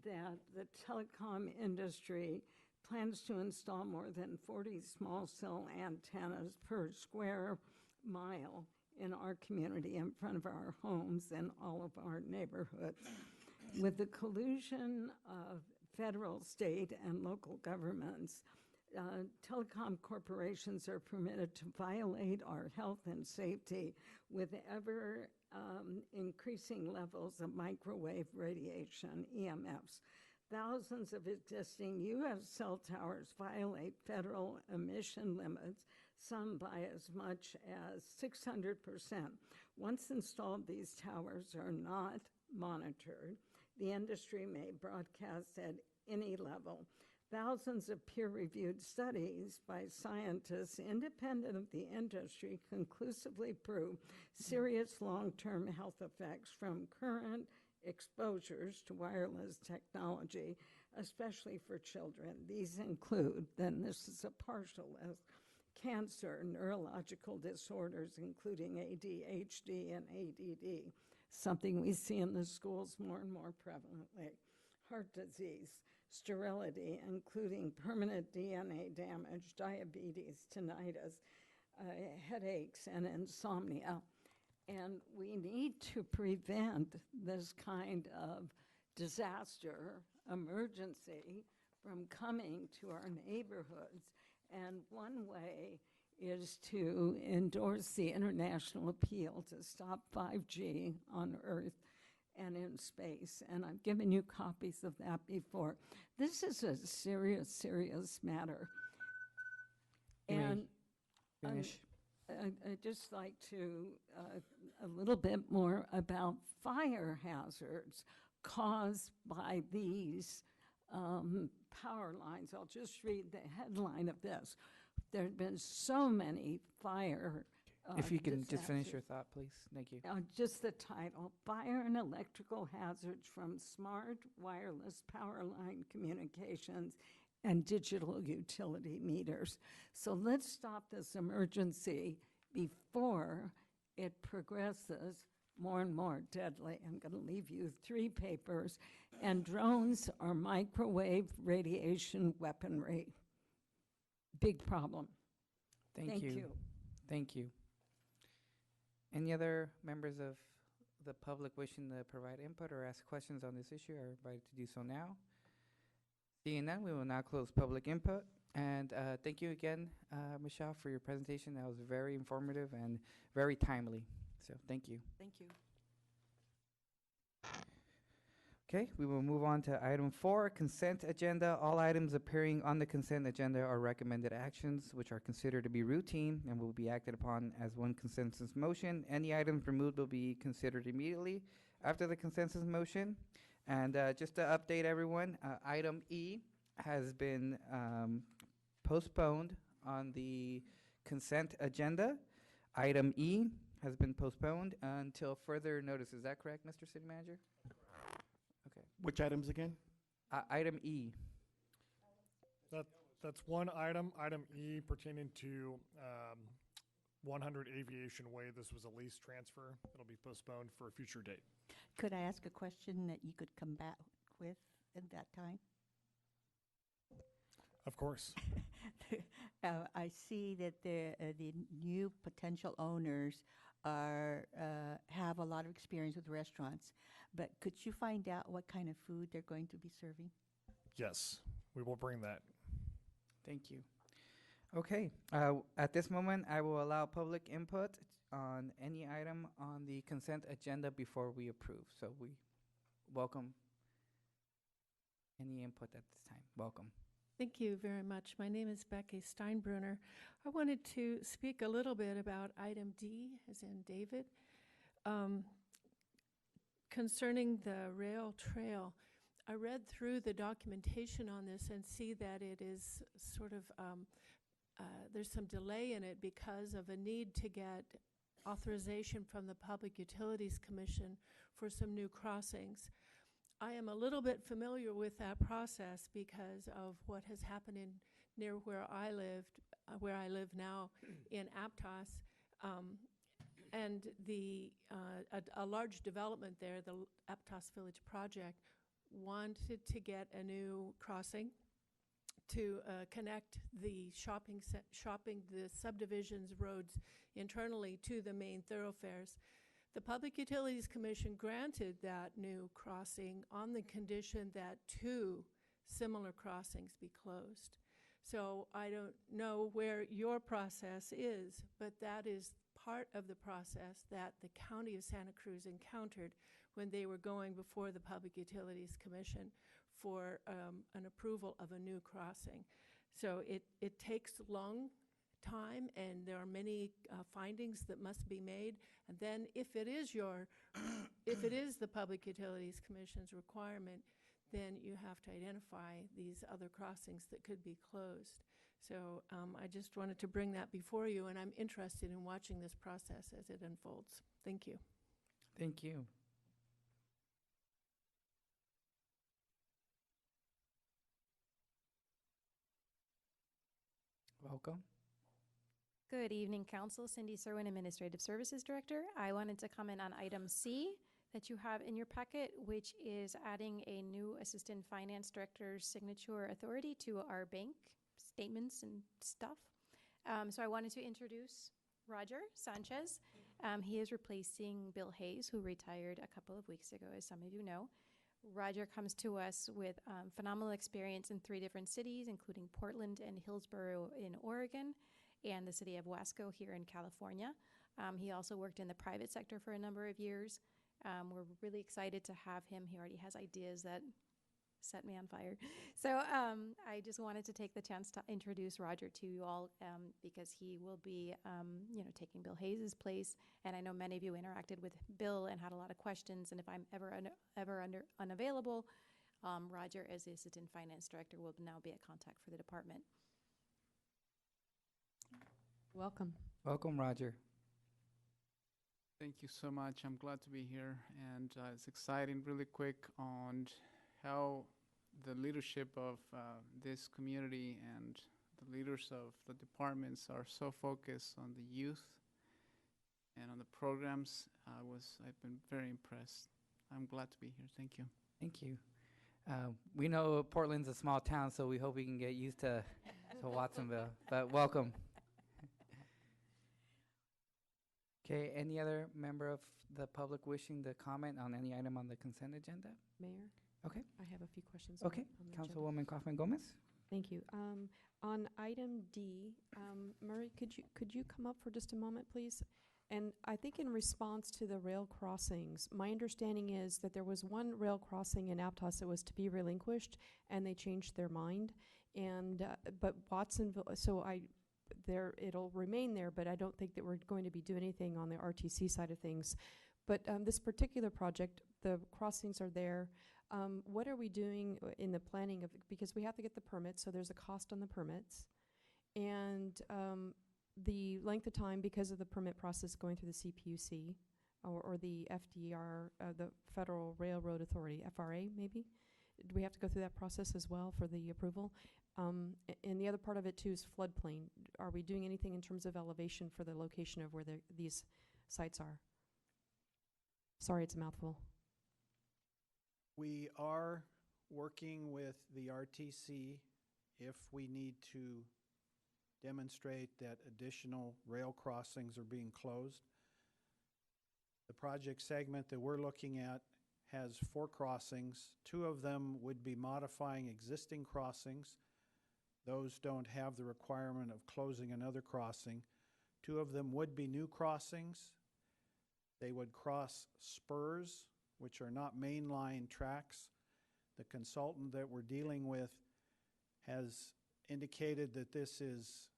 [SPEAKER 10] that the telecom industry plans to install more than 40 small cell antennas per square mile in our community, in front of our homes and all of our neighborhoods. With the collusion of federal, state, and local governments, telecom corporations are permitted to violate our health and safety with ever increasing levels of microwave radiation, EMFs. Thousands of existing U.S. cell towers violate federal emission limits, some by as much as 600%. Once installed, these towers are not monitored. The industry may broadcast at any level. Thousands of peer-reviewed studies by scientists independent of the industry conclusively prove serious long-term health effects from current exposures to wireless technology, especially for children. These include, then this is a partial list, cancer, neurological disorders, including ADHD and ADD, something we see in the schools more and more prevalently, heart disease, sterility, including permanent DNA damage, diabetes, tinnitus, headaches, and insomnia. And we need to prevent this kind of disaster, emergency, from coming to our neighborhoods. And one way is to endorse the international appeal to stop 5G on Earth and in space. And I've given you copies of that before. This is a serious, serious matter. And
[SPEAKER 1] Finish.
[SPEAKER 10] I'd just like to, a little bit more about fire hazards caused by these power lines. I'll just read the headline of this. There have been so many fire
[SPEAKER 1] If you can just finish your
[SPEAKER 10] disasters.
[SPEAKER 1] thought, please. Thank you.
[SPEAKER 10] Just the title, Fire and Electrical Hazards from Smart Wireless Power Line Communications and Digital Utility Meters. So let's stop this emergency before it progresses more and more deadly. I'm going to leave you 3 papers. And drones are microwave radiation weaponry. Big problem.
[SPEAKER 1] Thank you. Thank you. Any other members of the public wishing to provide input or ask questions on this issue are invited to do so now. Seeing none, we will now close public input. And thank you again, Michelle, for your presentation. That was very informative and very timely. So thank you.
[SPEAKER 4] Thank you.
[SPEAKER 1] Okay, we will move on to item 4, consent agenda. All items appearing on the consent agenda are recommended actions, which are considered to be routine and will be acted upon as one consensus motion. Any items removed will be considered immediately after the consensus motion. And just to update everyone, item E has been postponed on the consent agenda. Item E has been postponed until further notice. Is that correct, Mr. City Manager? Okay.
[SPEAKER 11] Which items again?
[SPEAKER 1] Item E.
[SPEAKER 5] That's one item. Item E pertaining to 100 Aviation Way. This was a lease transfer. It'll be postponed for a future date.
[SPEAKER 7] Could I ask a question that you could come back with at that time?
[SPEAKER 5] Of course.
[SPEAKER 7] I see that the new potential owners are have a lot of experience with restaurants, but could you find out what kind of food they're going to be serving?
[SPEAKER 5] Yes, we will bring that.
[SPEAKER 1] Thank you. Okay, at this moment, I will allow public input on any item on the consent agenda before we approve. So we welcome any input at this time. Welcome.
[SPEAKER 9] Thank you very much. My name is Becky Steinbrunner. I wanted to speak a little bit about item D, as in David, concerning the rail trail. I read through the documentation on this and see that it is sort of, there's some delay in it because of a need to get authorization from the Public Utilities Commission for some new crossings. I am a little bit familiar with that process because of what has happened near where I live now in Aptos, and a large development there, the Aptos Village Project, wanted to get a new crossing to connect the the subdivisions roads internally to the main thoroughfares. The Public Utilities Commission granted that new crossing on the condition that 2 similar crossings be closed. So I don't know where your process is, but that is part of the process that the County of Santa Cruz encountered when they were going before the Public Utilities Commission for an approval of a new crossing. So it takes long time, and there are many findings that must be made. And then if it is the Public Utilities Commission's requirement, then you have to identify these other crossings that could be closed. So I just wanted to bring that before you, and I'm interested in watching this process as it unfolds. Thank you.
[SPEAKER 1] Thank you. Welcome.
[SPEAKER 11] Good evening, Council. Cindy Serwin, Administrative Services Director. I wanted to comment on item C that you have in your packet, which is adding a new Assistant Finance Director's signature authority to our bank statements and stuff. So I wanted to introduce Roger Sanchez. He is replacing Bill Hayes, who retired a couple of weeks ago, as some of you know. Roger comes to us with phenomenal experience in 3 different cities, including Portland and Hillsborough in Oregon, and the city of Wasco here in California. He also worked in the private sector for a number of years. We're really excited to have him. He already has ideas that set me on fire. So I just wanted to take the chance to introduce Roger to you all because he will be, taking Bill Hayes' place. And I know many of you interacted with Bill and had a lot of questions. And if I'm ever unavailable, Roger, as the Assistant Finance Director, will now be a contact for the department.
[SPEAKER 6] Welcome.
[SPEAKER 1] Welcome, Roger.
[SPEAKER 12] Thank you so much. I'm glad to be here, and it's exciting really quick on how the leadership of this community and the leaders of the departments are so focused on the youth and on the programs. I've been very impressed. I'm glad to be here. Thank you.
[SPEAKER 1] Thank you. We know Portland's a small town, so we hope we can get used to Watsonville, but welcome. Okay, any other member of the public wishing to comment on any item on the consent agenda?
[SPEAKER 6] Mayor?
[SPEAKER 1] Okay.
[SPEAKER 6] I have a few questions.
[SPEAKER 1] Okay,
[SPEAKER 6] on the agenda.
[SPEAKER 1] Councilwoman Kaufman-Gomez?
[SPEAKER 6] Thank you. On item D, Murray, could you come up for just a moment, please? And I think in response to the rail crossings, my understanding is that there was one rail crossing in Aptos that was to be relinquished, and they changed their mind. And but Watsonville, it'll remain there, but I don't think that we're going to be doing anything on the RTC side of things. But this particular project, the crossings are there. What are we doing in the planning of, because we have to get the permits, so there's a cost on the permits. And the length of time because of the permit process going through the CPUC or the FDR, the Federal Railroad Authority, FRA maybe? Do we have to go through that process as well for the approval? And the other part of it too is floodplain. Are we doing anything in terms of elevation for the location of where these sites are? Sorry, it's a mouthful.
[SPEAKER 13] We are working with the RTC if we need to demonstrate that additional rail crossings are being closed. The project segment that we're looking at has 4 crossings. 2 of them would be modifying existing crossings. Those don't have the requirement of closing another crossing. 2 of them would be new crossings. They would cross spurs which are not mainline tracks. The consultant that we're dealing with has indicated that this is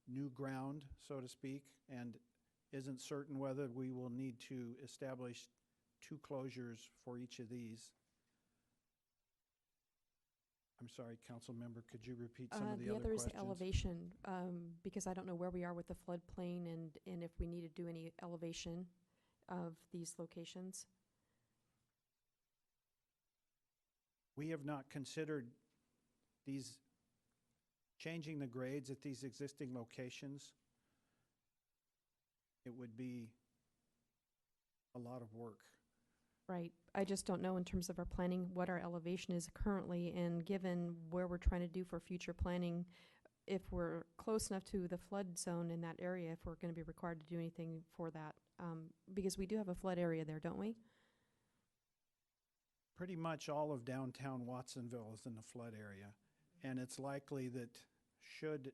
[SPEAKER 13] new ground, so to speak, and isn't certain whether we will need to establish 2 closures for each of these. I'm sorry, council member, could you repeat some of the other
[SPEAKER 6] other is
[SPEAKER 13] questions?
[SPEAKER 6] the elevation, because I don't know where we are with the floodplain and if we need to do any elevation of these locations.
[SPEAKER 13] We have not considered these, changing the grades at these existing locations. It would be a lot of work.
[SPEAKER 6] Right. I just don't know in terms of our planning what our elevation is currently, and given where we're trying to do for future planning, if we're close enough to the flood zone in that area, if we're going to be required to do anything for that, because we do have a flood area there, don't we?
[SPEAKER 13] Pretty much all of downtown Watsonville is in the flood area, and it's likely that should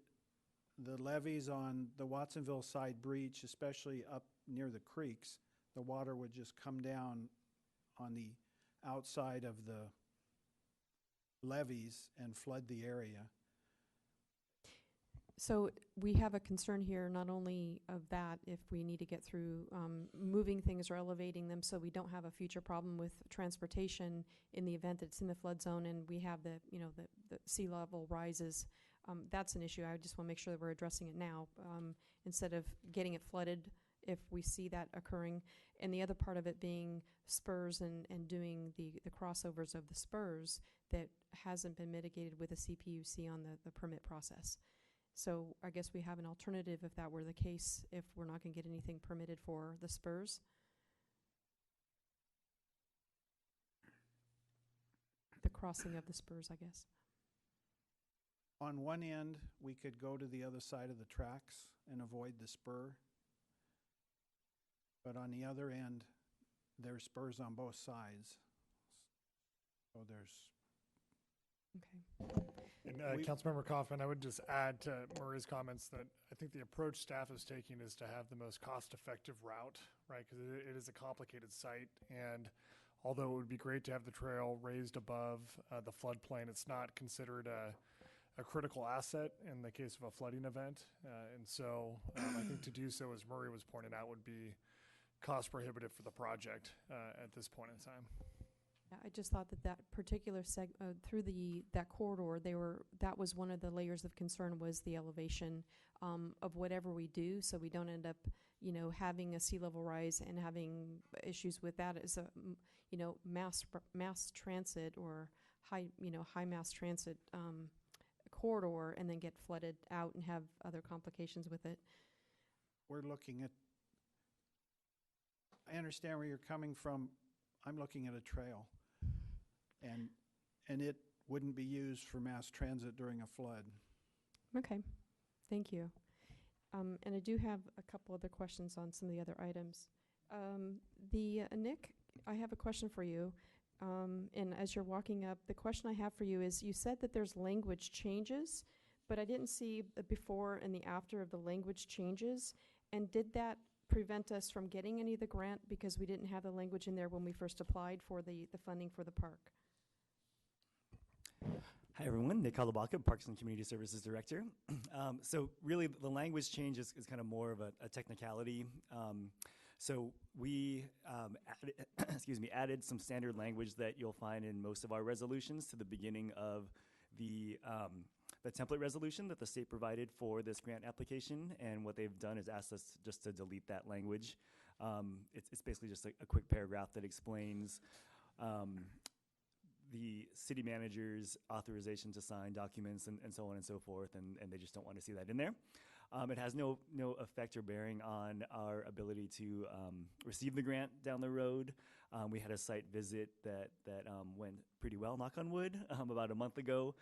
[SPEAKER 13] the levees on the Watsonville side breach, especially up near the creeks, the water would just come down on the outside of the levees and flood the area.
[SPEAKER 6] So we have a concern here, not only of that, if we need to get through moving things or elevating them so we don't have a future problem with transportation in the event that it's in the flood zone and we have the sea level rises. That's an issue. I just want to make sure that we're addressing it now instead of getting it flooded if we see that occurring. And the other part of it being spurs and doing the crossovers of the spurs that hasn't been mitigated with a CPUC on the permit process. So I guess we have an alternative if that were the case, if we're not going to get anything permitted for the spurs. The crossing of the spurs, I guess.
[SPEAKER 13] On one end, we could go to the other side of the tracks and avoid the spur. But on the other end, there's spurs on both sides. So there's...
[SPEAKER 6] Okay.
[SPEAKER 5] And Councilmember Kaufman, I would just add to Murray's comments that I think the approach staff is taking is to have the most cost-effective route, right? Because it is a complicated site, and although it would be great to have the trail raised above the floodplain, it's not considered a critical asset in the case of a flooding event. And so I think to do so, as Murray was pointing out, would be cost prohibitive for the project at this point in time.
[SPEAKER 6] Yeah, I just thought that particular through that corridor, that was one of the layers of concern was the elevation of whatever we do, so we don't end up, having a sea level rise and having issues with that as a, mass transit or high mass transit corridor, and then get flooded out and have other complications with it.
[SPEAKER 13] We're looking at, I understand where you're coming from. I'm looking at a trail, and it wouldn't be used for mass transit during a flood.
[SPEAKER 6] Okay, thank you. And I do have a couple other questions on some of the other items. Nick, I have a question for you. And as you're walking up, the question I have for you is, you said that there's language changes, but I didn't see the before and the after of the language changes. And did that prevent us from getting any of the grant because we didn't have the language in there when we first applied for the funding for the park?
[SPEAKER 14] Hi, everyone. Nick Kalabaka, Parks and Community Services Director. So really, the language change is kind of more of a technicality. So we added some standard language that you'll find in most of our resolutions to the beginning of the template resolution that the state provided for this grant application. And what they've done is asked us just to delete that language. It's basically just a quick paragraph that explains the city manager's authorization to sign documents and so on and so forth, and they just don't want to see that in there. It has no effect or bearing on our ability to receive the grant down the road. We had a site visit that went pretty well, knock on wood, about a month ago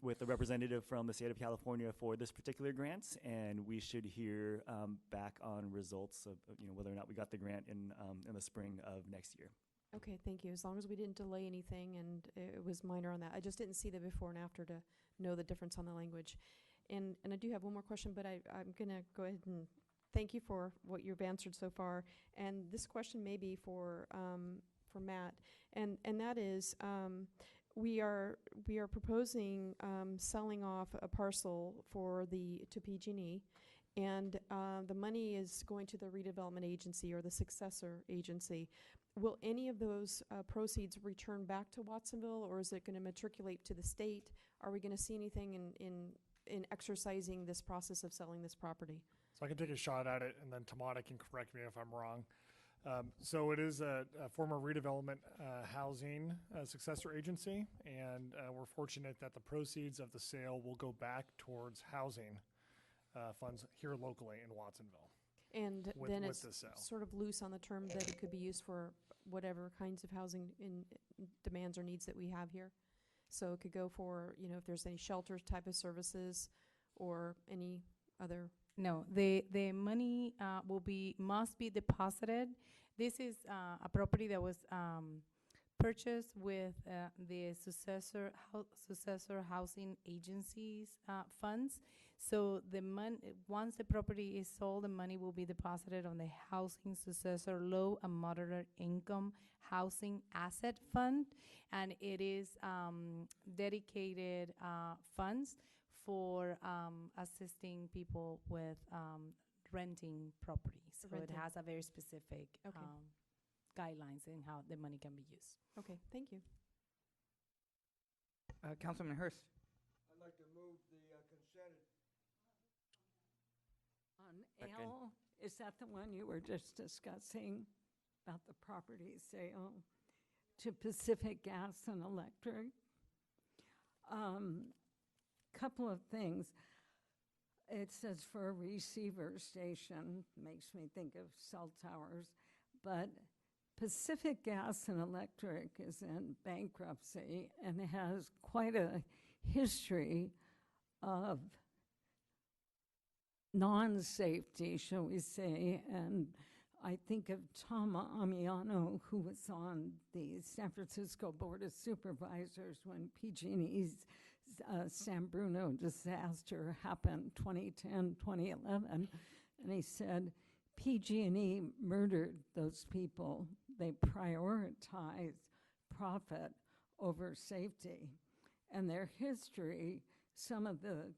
[SPEAKER 14] with a representative from the state of California for this particular grant, and we should hear back on results of whether or not we got the grant in the spring of next year.
[SPEAKER 6] Okay, thank you. As long as we didn't delay anything and it was minor on that. I just didn't see the before and after to know the difference on the language. And I do have one more question, but I'm going to go ahead and thank you for what you've answered so far. And this question may be for Matt, and that is, we are proposing selling off a parcel to PG&E, and the money is going to the redevelopment agency or the successor agency. Will any of those proceeds return back to Watsonville, or is it going to matriculate to the state? Are we going to see anything in exercising this process of selling this property?
[SPEAKER 5] So I can take a shot at it, and then Tamada can correct me if I'm wrong. So it is a former redevelopment housing successor agency, and we're fortunate that the proceeds of the sale will go back towards housing funds here locally in Watsonville.
[SPEAKER 6] And
[SPEAKER 5] with
[SPEAKER 6] then
[SPEAKER 5] the
[SPEAKER 6] it's
[SPEAKER 5] sale.
[SPEAKER 6] sort of loose on the term that it could be used for whatever kinds of housing in demands or needs that we have here. So it could go for, if there's any shelter type of services or any other.
[SPEAKER 15] No, the money must be deposited. This is a property that was purchased with the successor housing agencies funds. So once the property is sold, the money will be deposited on the housing successor low and moderate income housing asset fund, and it is dedicated funds for assisting people with renting properties. So
[SPEAKER 6] Renting.
[SPEAKER 15] it has a very specific
[SPEAKER 6] Okay.
[SPEAKER 15] guidelines in how the money can be used.
[SPEAKER 6] Okay, thank you.
[SPEAKER 1] Councilman Hurst.
[SPEAKER 8] I'd like to move the consent.
[SPEAKER 10] On
[SPEAKER 1] Second.
[SPEAKER 10] L, is that the one you were just discussing about the property sale to Pacific Gas and Electric? Couple of things. It says for a receiver station, makes me think of cell towers, but Pacific Gas and Electric is in bankruptcy and has quite a history of non-safety, shall we say, and I think of Tom Amiano, who was on the San Francisco Board of Supervisors when PG&E's San Bruno disaster happened 2010, 2011, and he said PG&E murdered those people. They prioritized profit over safety. And their history, some of the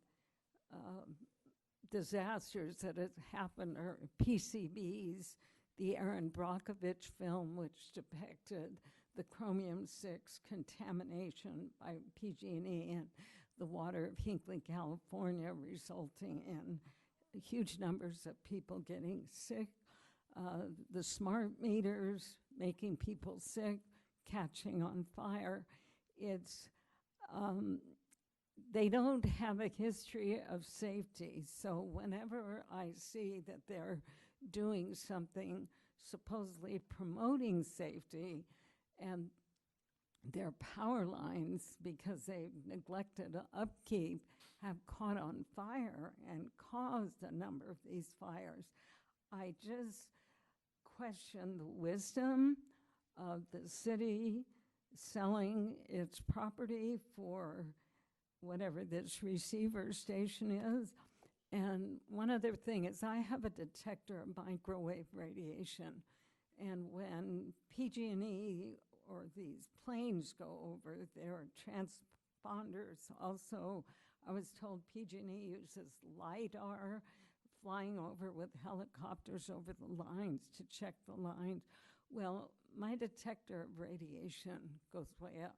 [SPEAKER 10] disasters that have happened are PCBs, the Aaron Brockovich film, which depicted the chromium-6 contamination by PG&E and the water of Hinckley, California, resulting in huge numbers of people getting sick. The smart meters making people sick, catching on fire. They don't have a history of safety. So whenever I see that they're doing something supposedly promoting safety and their power lines, because they've neglected upkeep, have caught on fire and caused a number of these fires, I just question the wisdom of the city selling its property for whatever this receiver station is. And one other thing is I have a detector of microwave radiation. And when PG&E or these planes go over, there are transponders. Also, I was told PG&E uses LiDAR, flying over with helicopters over the lines to check the lines. Well, my detector of radiation goes way up.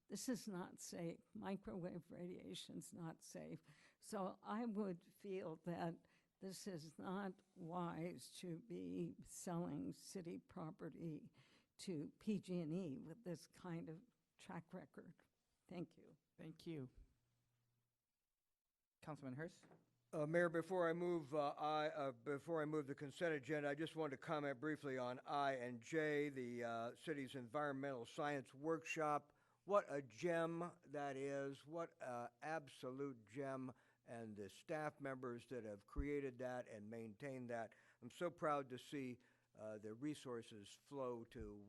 [SPEAKER 10] This is not safe. Microwave radiation's not safe. So I would feel that this is not wise to be selling city property to PG&E with this kind of track record. Thank you.
[SPEAKER 1] Thank you. Councilman Hurst.
[SPEAKER 8] Mayor, before I move the consent agenda, I just wanted to comment briefly on I and J, the city's environmental science workshop. What a gem that is! What an absolute gem! And the staff members that have created that and maintained that. I'm so proud to see the resources flow to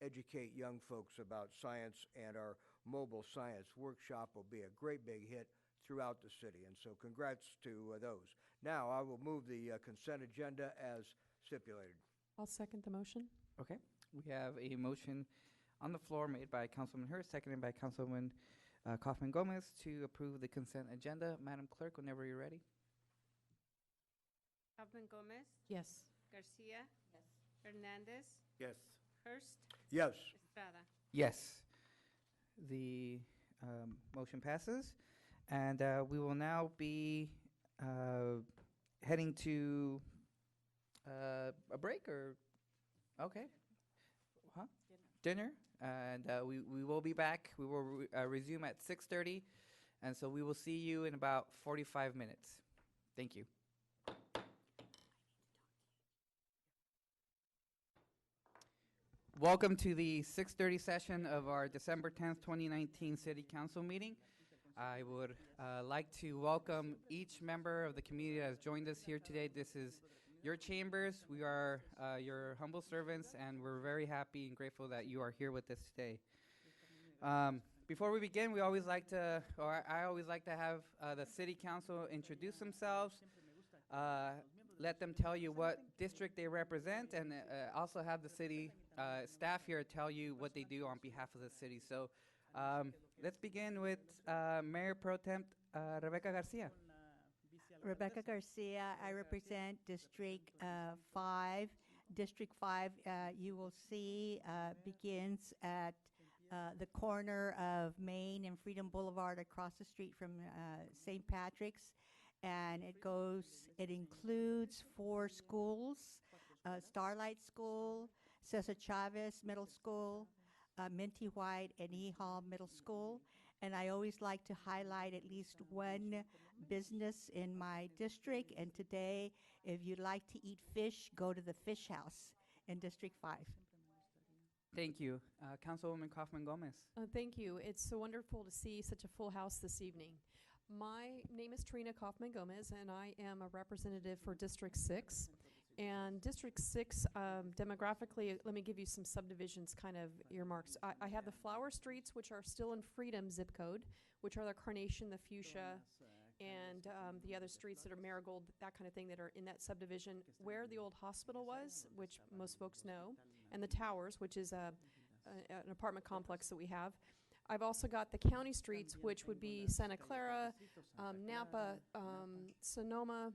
[SPEAKER 8] educate young folks about science, and our mobile science workshop will be a great big hit. throughout the city. And so congrats to those. Now, I will move the consent agenda as stipulated.
[SPEAKER 6] I'll second the motion.
[SPEAKER 1] Okay, we have a motion on the floor made by Councilman Hurst, seconded by Councilwoman Kaufman Gomez to approve the consent agenda. Madam Clerk, whenever you're ready.
[SPEAKER 3] Kaufman Gomez,
[SPEAKER 6] Yes.
[SPEAKER 3] Garcia. Yes. Hernandez,
[SPEAKER 8] Yes.
[SPEAKER 3] Hurst,
[SPEAKER 8] Yes.
[SPEAKER 3] Estrada.
[SPEAKER 1] Yes. The motion passes. And we will now be heading to a break or, okay. Huh? Dinner. And we will be back. We will resume at 6:30. And so we will see you in about 45 minutes. Thank you. Welcome to the 6:30 session of our December 10th, 2019 City Council meeting. I would like to welcome each member of the community that has joined us here today. This is your chambers. We are your humble servants, and we're very happy and grateful that you are here with us today. Before we begin, we always like to, or I always like to have the City Council introduce themselves, let them tell you what district they represent, and also have the city staff here tell you what they do on behalf of the city. So let's begin with Mayor Pro Temp Rebecca Garcia.
[SPEAKER 7] Rebecca Garcia, I represent District 5. District 5, you will see, begins at the corner of Main and Freedom Boulevard across the street from St. Patrick's. And it includes 4 schools, Starlight School, Cesar Chavez Middle School, Minty White, and E Hall Middle School. And I always like to highlight at least one business in my district. And today, if you'd like to eat fish, go to the Fish House in District 5.
[SPEAKER 1] Thank you. Councilwoman Kaufman Gomez.
[SPEAKER 6] Thank you. It's so wonderful to see such a full house this evening. My name is Trina Kaufman Gomez, and I am a representative for District 6. And District 6, demographically, let me give you some subdivisions kind of earmarks. I have the Flower Streets, which are still in Freedom zip code, which are the Carnation, the Fuchsia, and the other streets that are Marigold, that kind of thing, that are in that subdivision, where the old hospital was, which most folks know, and the Towers, which is an apartment complex that we have. I've also got the county streets, which would be Santa Clara, Napa, Sonoma,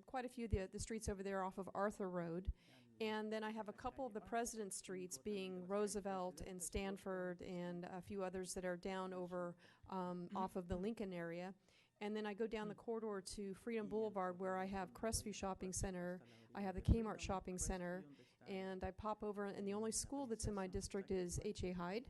[SPEAKER 6] quite a few of the streets over there off of Arthur Road. And then I have a couple of the President Streets, being Roosevelt and Stanford, and a few others that are down over off of the Lincoln area. And then I go down the corridor to Freedom Boulevard, where I have Crestview Shopping Center, I have the Kmart Shopping Center, and I pop over, and the only school that's in my district is H.A. Hyde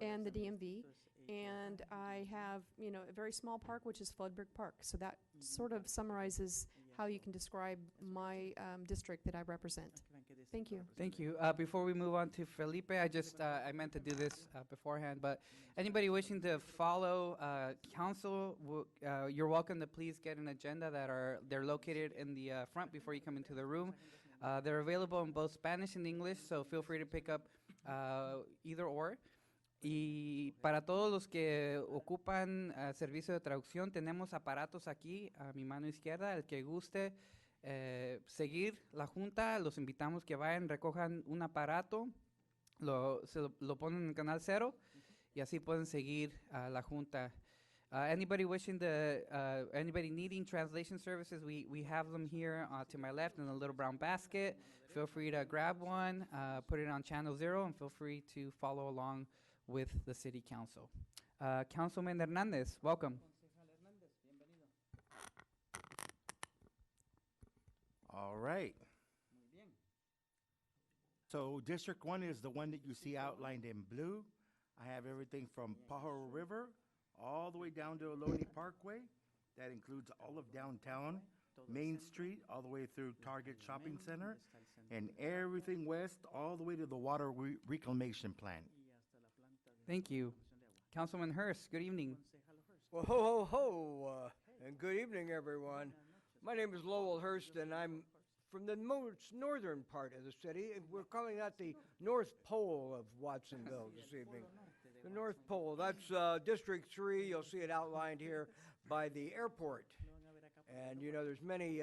[SPEAKER 6] and the DMV. And I have, a very small park, which is Floodbrook Park. So that sort of summarizes how you can describe my district that I represent. Thank you.
[SPEAKER 1] Thank you. Before we move on to Felipe, I meant to do this beforehand, but anybody wishing to follow council, you're welcome to please get an agenda they're located in the front before you come into the room. They're available in both Spanish and English, so feel free to pick up either or. Y para todos los que ocupan servicio de traducción, tenemos aparatos aquí a mi mano izquierda. El que guste seguir la junta, los invitamos que vayan, recojan un aparato, lo ponen en canal 0 y así pueden seguir la junta. Anybody needing translation services, we have them here to my left in a little brown basket. Feel free to grab one, put it on channel 0, and feel free to follow along with the City Council. Councilman Hernandez, welcome.
[SPEAKER 16] All right. So District 1 is the one that you see outlined in blue. I have everything from Pajaro River all the way down to Ohlone Parkway. That includes all of downtown, Main Street, all the way through Target Shopping Center, and everything west all the way to the water reclamation plant.
[SPEAKER 1] Thank you. Councilman Hurst, good evening.
[SPEAKER 8] Well, ho, ho, ho, and good evening, everyone. My name is Lowell Hurst, and I'm from the most northern part of the city. We're calling that the North Pole of Watsonville this evening. The North Pole, that's District 3. You'll see it outlined here by the airport. And, you know, there's many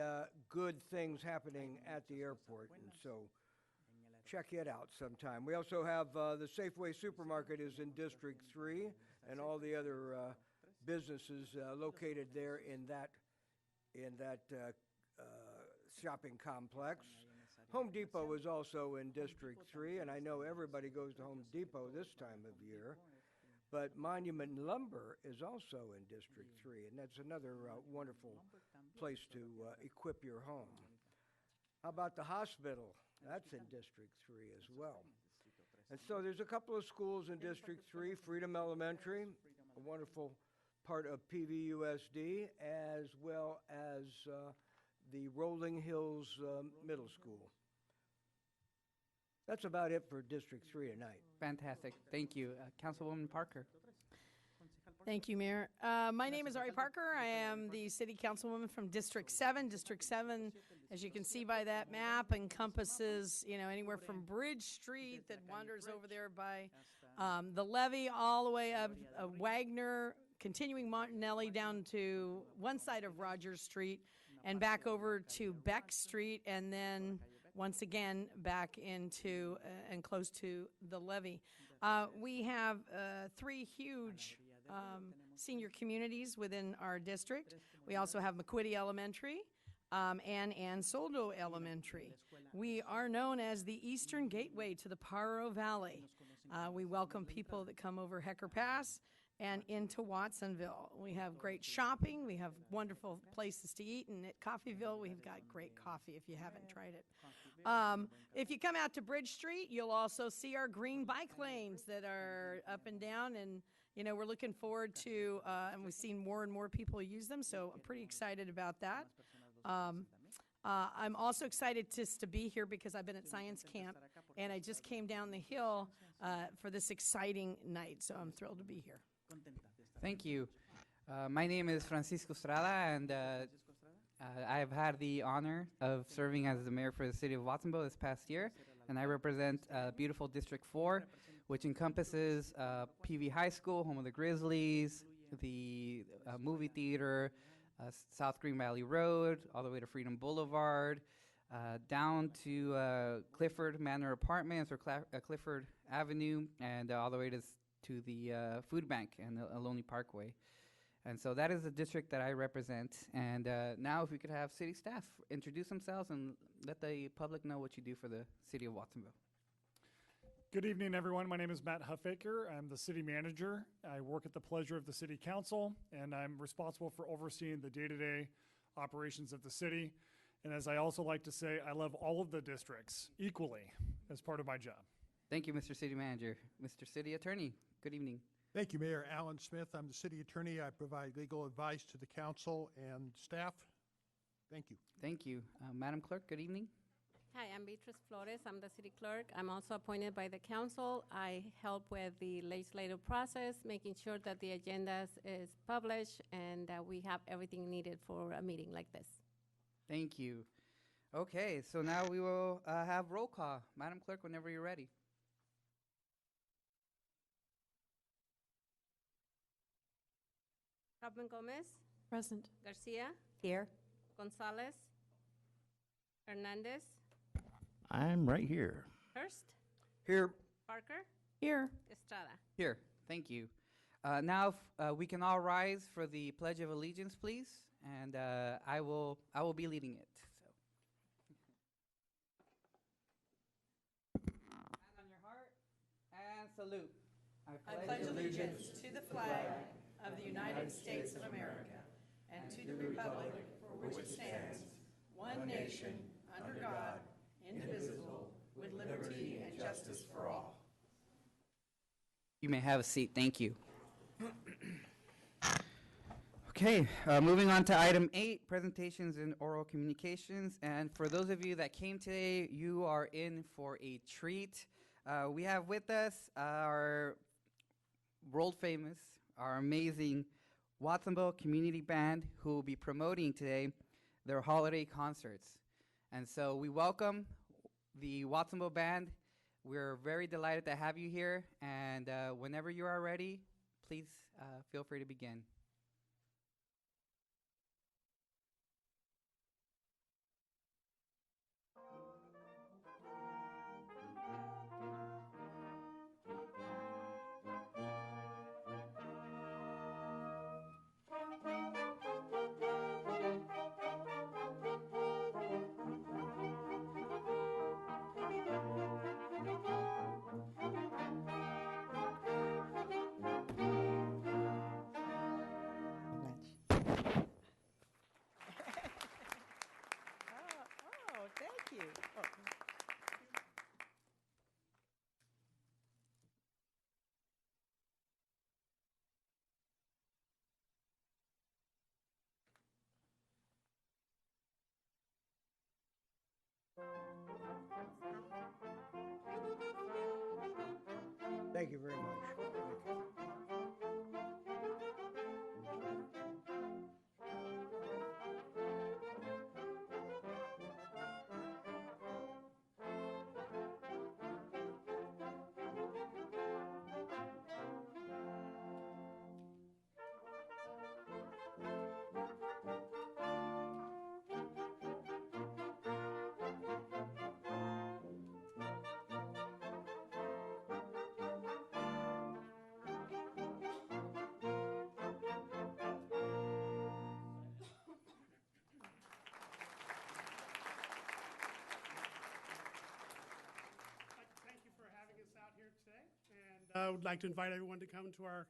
[SPEAKER 8] good things happening at the airport, and so check it out sometime. We also have the Safeway Supermarket is in District 3, and all the other businesses located there in that shopping complex. Home Depot is also in District 3, and I know everybody goes to Home Depot this time of year. But Monument Lumber is also in District 3, and that's another wonderful place to equip your home. How about the hospital? That's in District 3 as well. And so there's a couple of schools in District 3, Freedom Elementary, a wonderful part of PVUSD, as well as the Rolling Hills Middle School. That's about it for District 3 tonight.
[SPEAKER 1] Fantastic. Thank you. Councilwoman Parker.
[SPEAKER 17] Thank you, Mayor. My name is Ari Parker. I am the city councilwoman from District 7. District 7, as you can see by that map, encompasses, you know, anywhere from Bridge Street that wanders over there by the levee all the way up Wagner, continuing Martinelli down to one side of Rogers Street and back over to Beck Street, and then once again back into and close to the levee. We have 3 huge senior communities within our district. We also have McQuitty Elementary and Ann Soldo Elementary. We are known as the Eastern Gateway to the Pajaro Valley. We welcome people that come over Hecker Pass and into Watsonville. We have great shopping. We have wonderful places to eat. And at Coffeeville, we've got great coffee if you haven't tried it. If you come out to Bridge Street, you'll also see our green bike lanes that are up and down. And, you know, we're looking forward to, and we've seen more and more people use them. So I'm pretty excited about that. I'm also excited just to be here because I've been at Science Camp. And I just came down the hill for this exciting night. So I'm thrilled to be here.
[SPEAKER 1] Thank you. My name is Francisco Estrada, and I have had the honor of serving as the mayor for the city of Watsonville this past year, and I represent beautiful District 4, which encompasses PV High School, home of the Grizzlies, the movie theater, South Green Valley Road, all the way to Freedom Boulevard, down to Clifford Manor Apartments or Clifford Avenue, and all the way to the food bank and the Ohlone Parkway. And so that is the district that I represent. And now if we could have city staff introduce themselves and let the public know what you do for the city of Watsonville.
[SPEAKER 5] Good evening, everyone. My name is Matt Huffaker. I'm the city manager. I work at the pleasure of the city council, and I'm responsible for overseeing the day-to-day operations of the city. And as I also like to say, I love all of the districts equally as part of my job.
[SPEAKER 1] Thank you, Mr. City Manager. Mr. City Attorney, good evening.
[SPEAKER 2] Thank you, Mayor. Alan Smith. I'm the city attorney. I provide legal advice to the council and staff. Thank you.
[SPEAKER 1] Thank you. Madam Clerk, good evening.
[SPEAKER 3] Hi, I'm Beatrice Flores. I'm the city clerk. I'm also appointed by the council. I help with the legislative process, making sure that the agenda is published and that we have everything needed for a meeting like this.
[SPEAKER 1] Thank you. Okay, so now we will have roll call. Madam Clerk, whenever you're ready.
[SPEAKER 3] Kaufman Gomez,
[SPEAKER 6] Present.
[SPEAKER 3] Garcia,
[SPEAKER 7] Here.
[SPEAKER 3] Gonzalez, Hernandez,
[SPEAKER 16] I'm right here.
[SPEAKER 3] Hurst,
[SPEAKER 8] Here.
[SPEAKER 3] Parker,
[SPEAKER 6] Here.
[SPEAKER 3] Estrada.
[SPEAKER 1] Here, thank you. Now we can all rise for the Pledge of Allegiance, please, and I will be leading it. So. Hand on your heart and salute.
[SPEAKER 4] I pledge allegiance to the flag of the United States of America and to the republic for which it stands, one nation, under God, indivisible, with liberty and justice for all.
[SPEAKER 1] You may have a seat. Thank you. Okay, moving on to item 8, presentations and oral communications. And for those of you that came today, you are in for a treat. We have with us our world famous, our amazing Watsonville Community Band, who will be promoting today their holiday concerts. And so we welcome the Watsonville Band We're very delighted to have you here, and whenever you are ready, please feel free to begin.
[SPEAKER 4] Oh, thank you. Oh.
[SPEAKER 8] Thank you very much.
[SPEAKER 18] Thank you for having us out here today. And I would like to invite everyone to come to our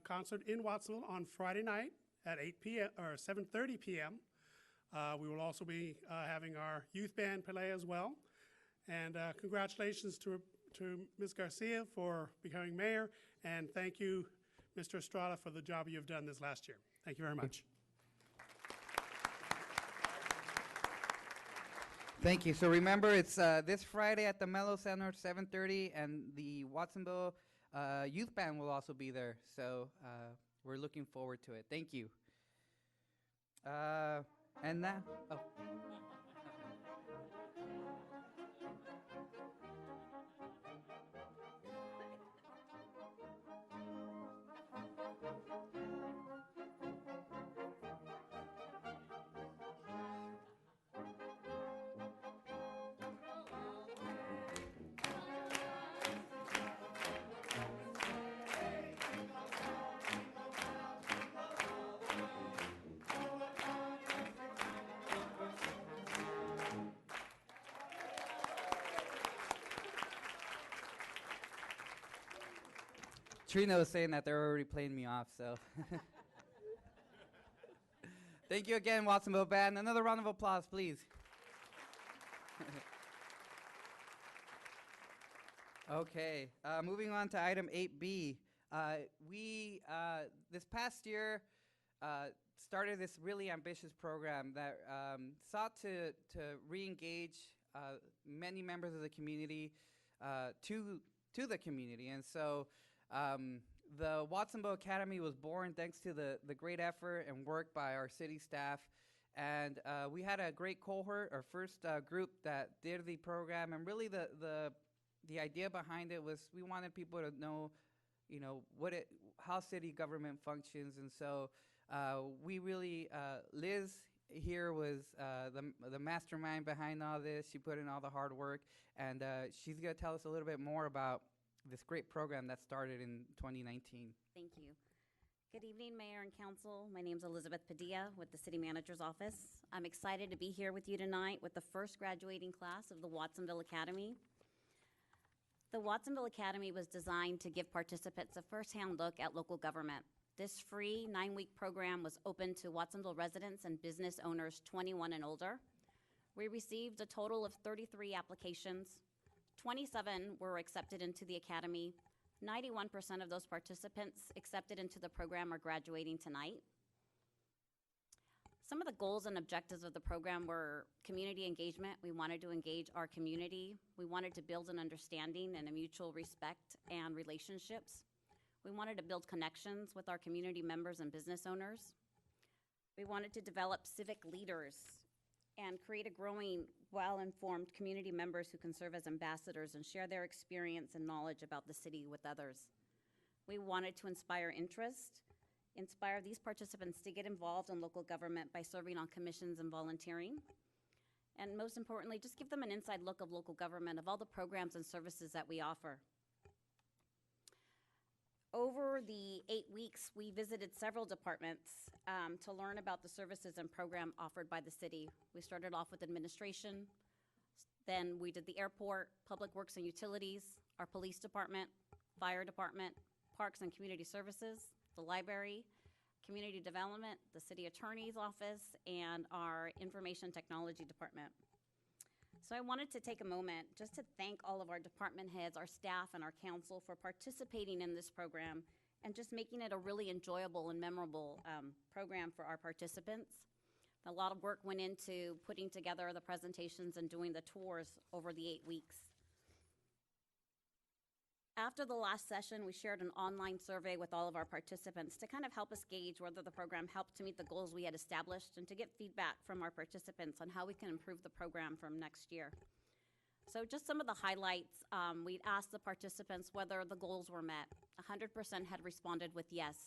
[SPEAKER 18] concert in Watsonville on Friday night at 8 p.m. or 7:30 p.m. We will also be having our youth band play as well. And congratulations to Ms. Garcia for becoming mayor. And thank you, Mr. Estrada, for the job you've done this last year. Thank you very much.
[SPEAKER 1] Thank you. So remember, it's this Friday at the Mello Center, 7:30, and the Watsonville Youth Band will also be there. So we're looking forward to it. Thank you. And now, oh. Trina was saying that they're already playing me off, so. Thank you again, Watsonville Band. Another round of applause, please. Okay, moving on to item 8B. We, this past year, started this really ambitious program that sought to re-engage many members of the community to the community. And so the Watsonville Academy was born thanks to the great effort and work by our city staff. And we had a great cohort, our first group that did the program. And really the idea behind it was we wanted people to know, you know, how city government functions. And so we really, Liz here was the mastermind behind all this. She put in all the hard work, and she's going to tell us a little bit more about this great program that started in 2019.
[SPEAKER 19] Thank you. Good evening, Mayor and Council. My name is Elizabeth Padilla with the City Manager's Office. I'm excited to be here with you tonight with the first graduating class of the Watsonville Academy. The Watsonville Academy was designed to give participants a first-hand look at local government. This free 9-week program was open to Watsonville residents and business owners 21 and older. We received a total of 33 applications. 27 were accepted into the Academy. 91% of those participants accepted into the program are graduating tonight. Some of the goals and objectives of the program were community engagement. We wanted to engage our community. We wanted to build an understanding and a mutual respect and relationships. We wanted to build connections with our community members and business owners. We wanted to develop civic leaders and create a growing, well-informed community members who can serve as ambassadors and share their experience and knowledge about the city with others. We wanted to inspire interest, inspire these participants to get involved in local government by serving on commissions and volunteering, and most importantly, just give them an inside look of local government, of all the programs and services that we offer. Over the 8 weeks, we visited several departments to learn about the services and program offered by the city. We started off with administration, then we did the airport, public works and utilities, our police department, fire department, parks and community services, the library, community development, the city attorney's office, and our information technology department. So I wanted to take a moment just to thank all of our department heads, our staff, and our council for participating in this program and just making it a really enjoyable and memorable program for our participants. A lot of work went into putting together the presentations and doing the tours over the 8 weeks. After the last session, we shared an online survey with all of our participants to kind of help us gauge whether the program helped to meet the goals we had established and to get feedback from our participants on how we can improve the program from next year. So just some of the highlights, we asked the participants whether the goals were met. 100% had responded with yes.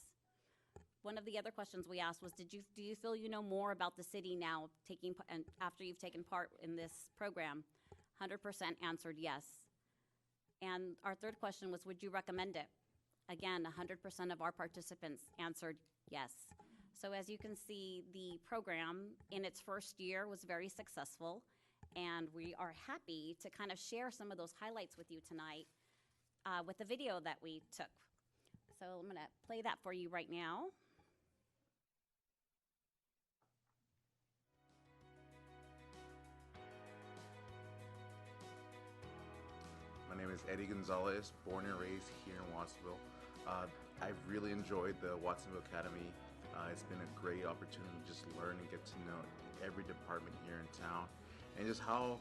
[SPEAKER 19] One of the other questions we asked was, do you feel you know more about the city now and after you've taken part in this program? 100% answered yes. And our third question was, would you recommend it? Again, 100% of our participants answered yes. So as you can see, the program in its first year was very successful, and we are happy to kind of share some of those highlights with you tonight with the video that we took. So I'm going to play that for you right now.
[SPEAKER 20] My name is Eddie Gonzalez, born and raised here in Watsonville. I've really enjoyed the Watsonville Academy. It's been a great opportunity to just learn and get to know every department here in town and just how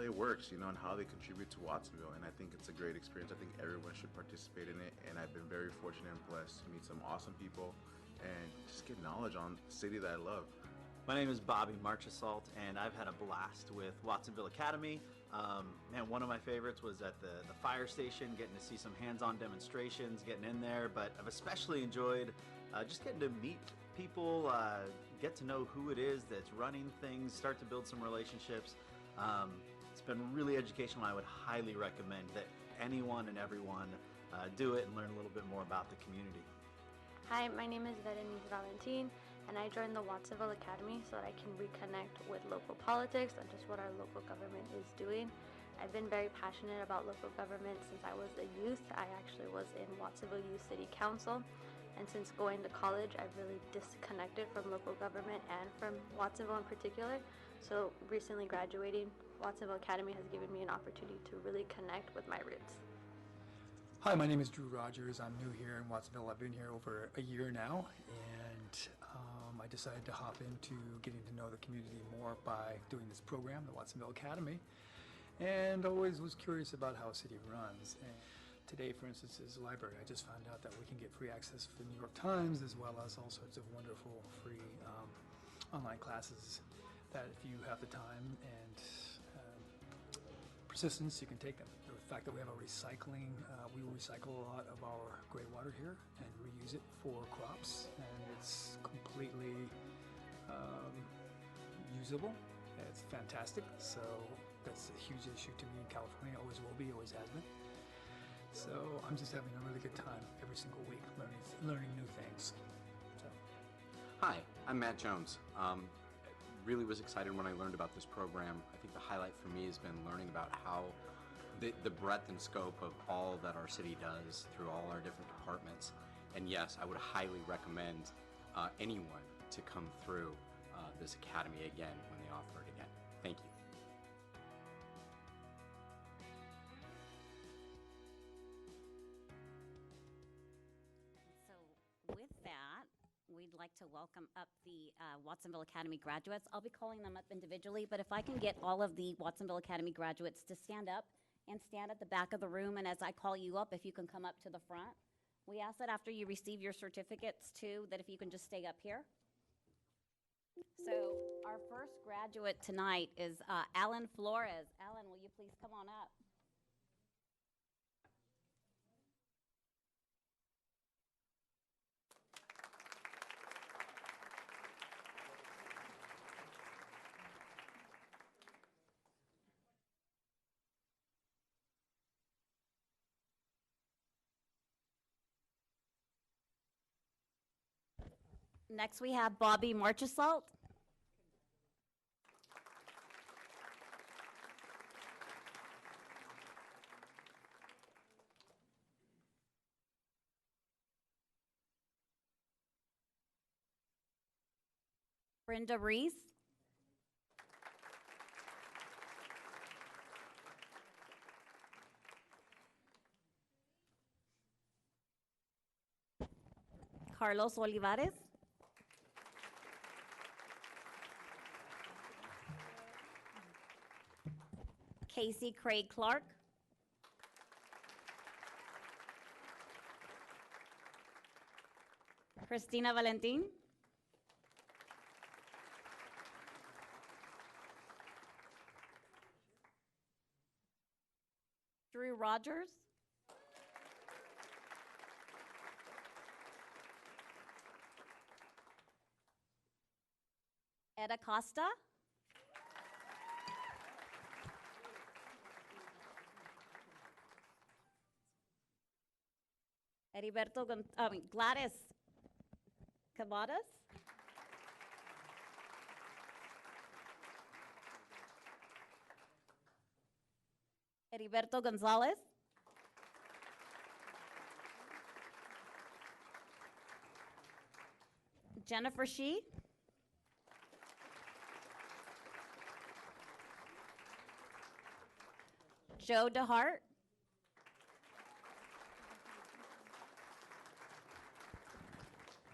[SPEAKER 20] it works, you know, and how they contribute to Watsonville. And I think it's a great experience. I think everyone should participate in it. And I've been very fortunate and blessed to meet some awesome people and just get knowledge on the city that I love.
[SPEAKER 21] My name is Bobby Marchesalt, and I've had a blast with Watsonville Academy. Man, one of my favorites was at the fire station, getting to see some hands-on demonstrations, getting in there, but I've especially enjoyed just getting to meet people, get to know who it is that's running things, start to build some relationships. It's been really educational. I would highly recommend that anyone and everyone do it and learn a little bit more about the community.
[SPEAKER 22] Hi, my name is Berenice Valentin, and I joined the Watsonville Academy so that I can reconnect with local politics and just what our local government is doing. I've been very passionate about local government since I was a youth. I actually was in Watsonville Youth City Council, and since going to college, I've really disconnected from local government and from Watsonville in particular. So recently graduating, Watsonville Academy has given me an opportunity to really connect with my roots.
[SPEAKER 23] Hi, my name is Drew Rogers. I'm new here in Watsonville. I've been here over a year now, and I decided to hop into getting to know the community more by doing this program, the Watsonville Academy, and always was curious about how a city runs. And today, for instance, is the library. I just found out that we can get free access for the New York Times, as well as all sorts of wonderful free online classes that if you have the time and persistence, you can take them. The fact that we have a recycling, we recycle a lot of our gray water here and reuse it for crops, and it's completely usable. It's fantastic. So that's a huge issue to me in California. Always will be, always has been. So I'm just having a really good time every single week learning new things. So.
[SPEAKER 24] Hi, I'm Matt Jones. Really was excited when I learned about this program. I think the highlight for me has been learning about how the breadth and scope of all that our city does through all our different departments. And yes, I would highly recommend anyone to come through this academy again when they offer it again. Thank you.
[SPEAKER 19] So with that, we'd like to welcome up the Watsonville Academy graduates. I'll be calling them up individually, but if I can get all of the Watsonville Academy graduates to stand up and stand at the back of the room, and as I call you up, if you can come up to the front. We ask that after you receive your certificates too, that if you can just stay up here. So our first graduate tonight is Alan Flores. Alan, will you please come on up? Next, we have Bobby Marchesalt. Brenda Reese. Carlos Olivares. Casey Craig Clark. Christina Valentin. Drew Rogers. Ed Acosta. Gladys Cavadas. Heriberto Gonzalez. Jennifer Shee. Joe DeHart.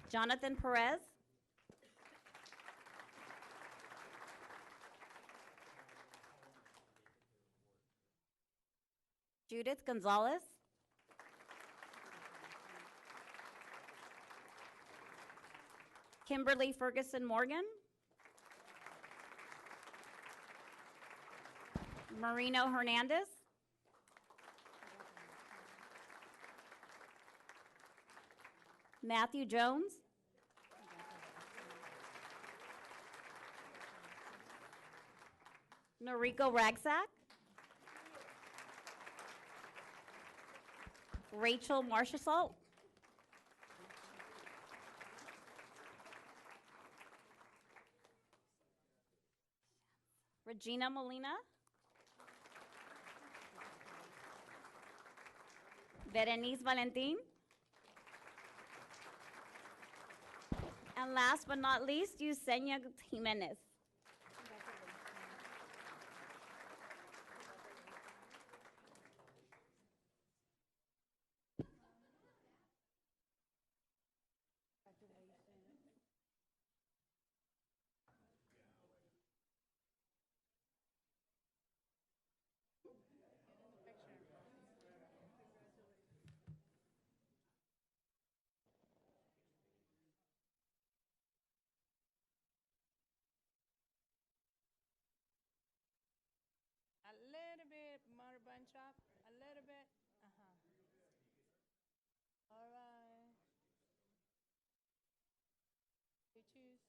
[SPEAKER 19] Jonathan Perez. Judith Gonzalez. Kimberly Ferguson Morgan. Marino Hernandez. Matthew Jones. Noriko Ragsack. Rachel Marchesalt. Regina Molina. Berenice Valentin. And last but not least, Yusenia Jimenez.
[SPEAKER 15] A little bit more bunch up, a little bit. All right. You choose.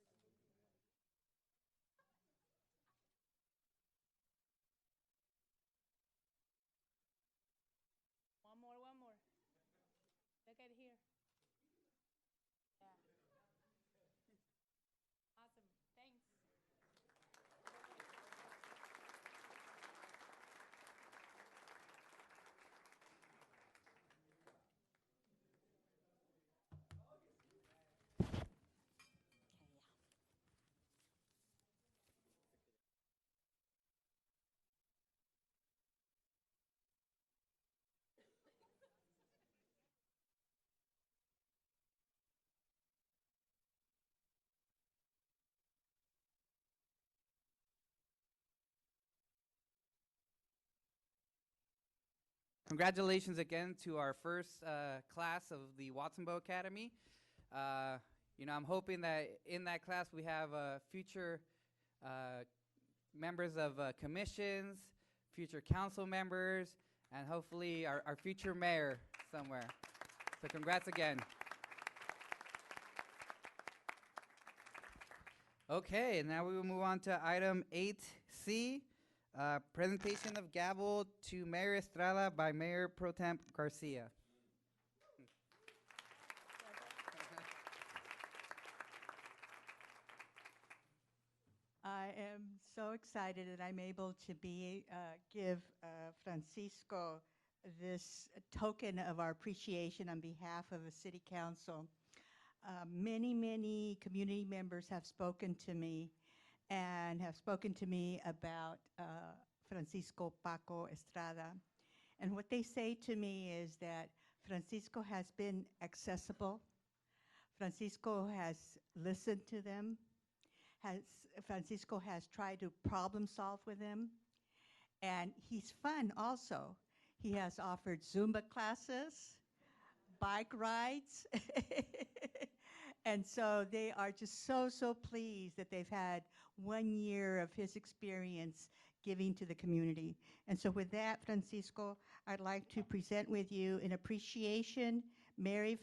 [SPEAKER 15] One more. Look at here. Yeah. Awesome. Thanks.
[SPEAKER 1] Congratulations again to our first class of the Watsonville Academy. You know, I'm hoping that in that class we have future members of commissions, future council members, and hopefully our future mayor somewhere. So congrats again. Okay, and now we will move on to item 8C, presentation of gavel to Mayor Estrada by Mayor Pro Tem Garcia.
[SPEAKER 7] I am so excited that I'm able to give Francisco this token of our appreciation on behalf of the City Council. Many community members have spoken to me about Francisco Paco Estrada. And what they say to me is that Francisco has been accessible. Francisco has listened to them. Francisco has tried to problem solve with them. And he's fun also. He has offered Zumba classes, bike rides. And so they are just so pleased that they've had 1 year of his experience giving to the community. And so with that, Francisco, I'd like to present with you an appreciation, Mayor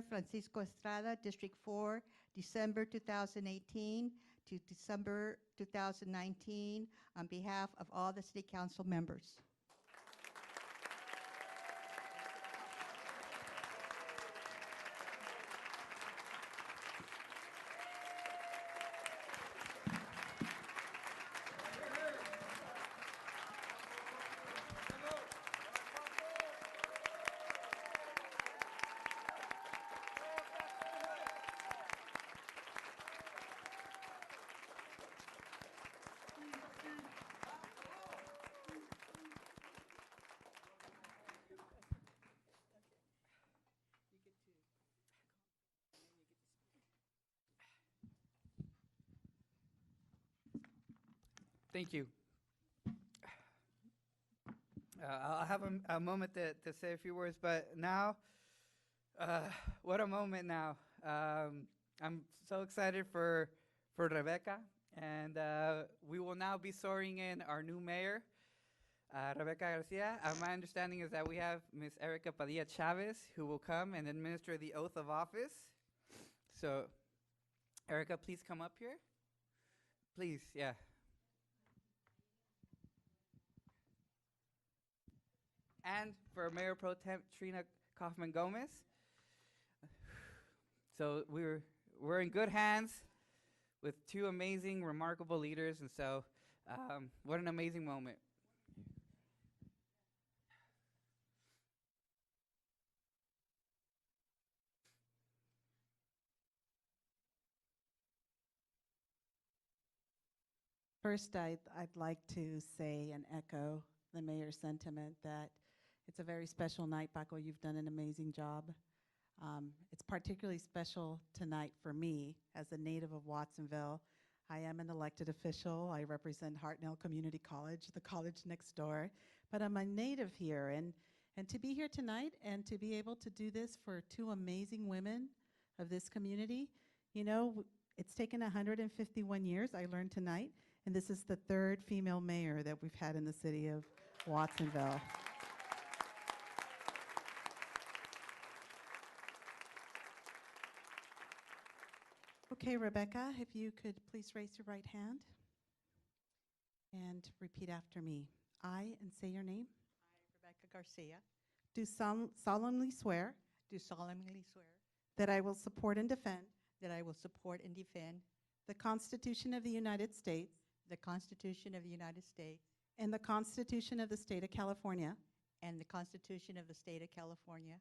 [SPEAKER 7] Francisco Estrada, District 4, December 2018 to December 2019, on behalf of all the City Council members.
[SPEAKER 1] Thank you. I'll have a moment to say a few words, but now, what a moment now. I'm so excited for Rebecca, and we will now be swearing in our new mayor, Rebecca Garcia. My understanding is that we have Ms. Erica Padilla Chavez, who will come and administer the oath of office. So, Erica, please come up here. Please, yeah. And for Mayor Pro Tem Trina Kaufman Gomez. So we're in good hands with two amazing, remarkable leaders, and so what an amazing moment.
[SPEAKER 9] First, I'd like to say and echo the mayor's sentiment that it's a very special night. Paco, you've done an amazing job. It's particularly special tonight for me as a native of Watsonville. I am an elected official. I represent Hartnell Community College, the college next door, but I'm a native here. And to be here tonight and to be able to do this for two amazing women of this community, you know, it's taken 151 years, I learned tonight, and this is the third female mayor that we've had in the city of Watsonville. Okay, Rebecca, if you could please raise your right hand and repeat after me. I, and say your name.
[SPEAKER 7] I, Rebecca Garcia,
[SPEAKER 9] Do solemnly swear
[SPEAKER 7] do solemnly swear
[SPEAKER 9] that I will support and defend
[SPEAKER 7] that I will support and defend
[SPEAKER 9] the Constitution of the United States
[SPEAKER 7] the Constitution of the United States
[SPEAKER 9] and the Constitution of the State of California
[SPEAKER 7] and the Constitution of the State of California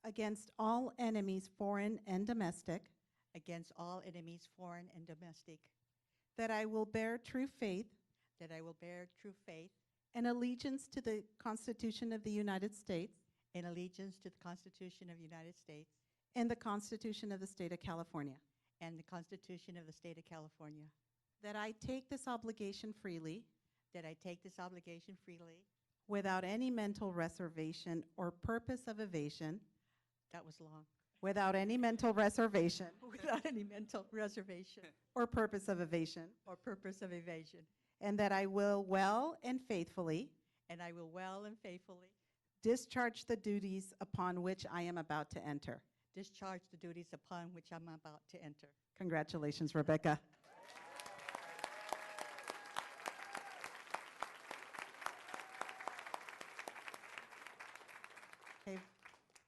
[SPEAKER 9] against all enemies, foreign and domestic,
[SPEAKER 7] against all enemies, foreign and domestic,
[SPEAKER 9] that I will bear true faith
[SPEAKER 7] that I will bear true faith
[SPEAKER 9] and allegiance to the Constitution of the United States
[SPEAKER 7] and allegiance to the Constitution of the United States
[SPEAKER 9] and the Constitution of the State of California,
[SPEAKER 7] and the Constitution of the State of California,
[SPEAKER 9] that I take this obligation freely
[SPEAKER 7] that I take this obligation freely
[SPEAKER 9] without any mental reservation or purpose of evasion,
[SPEAKER 7] that was long,
[SPEAKER 9] without any mental reservation
[SPEAKER 7] without any mental reservation
[SPEAKER 9] or purpose of evasion,
[SPEAKER 7] or purpose of evasion,
[SPEAKER 9] and that I will well and faithfully
[SPEAKER 7] and I will well and faithfully
[SPEAKER 9] discharge the duties upon which I am about to enter.
[SPEAKER 7] discharge the duties upon which I'm about to enter.
[SPEAKER 9] Congratulations, Rebecca. Okay,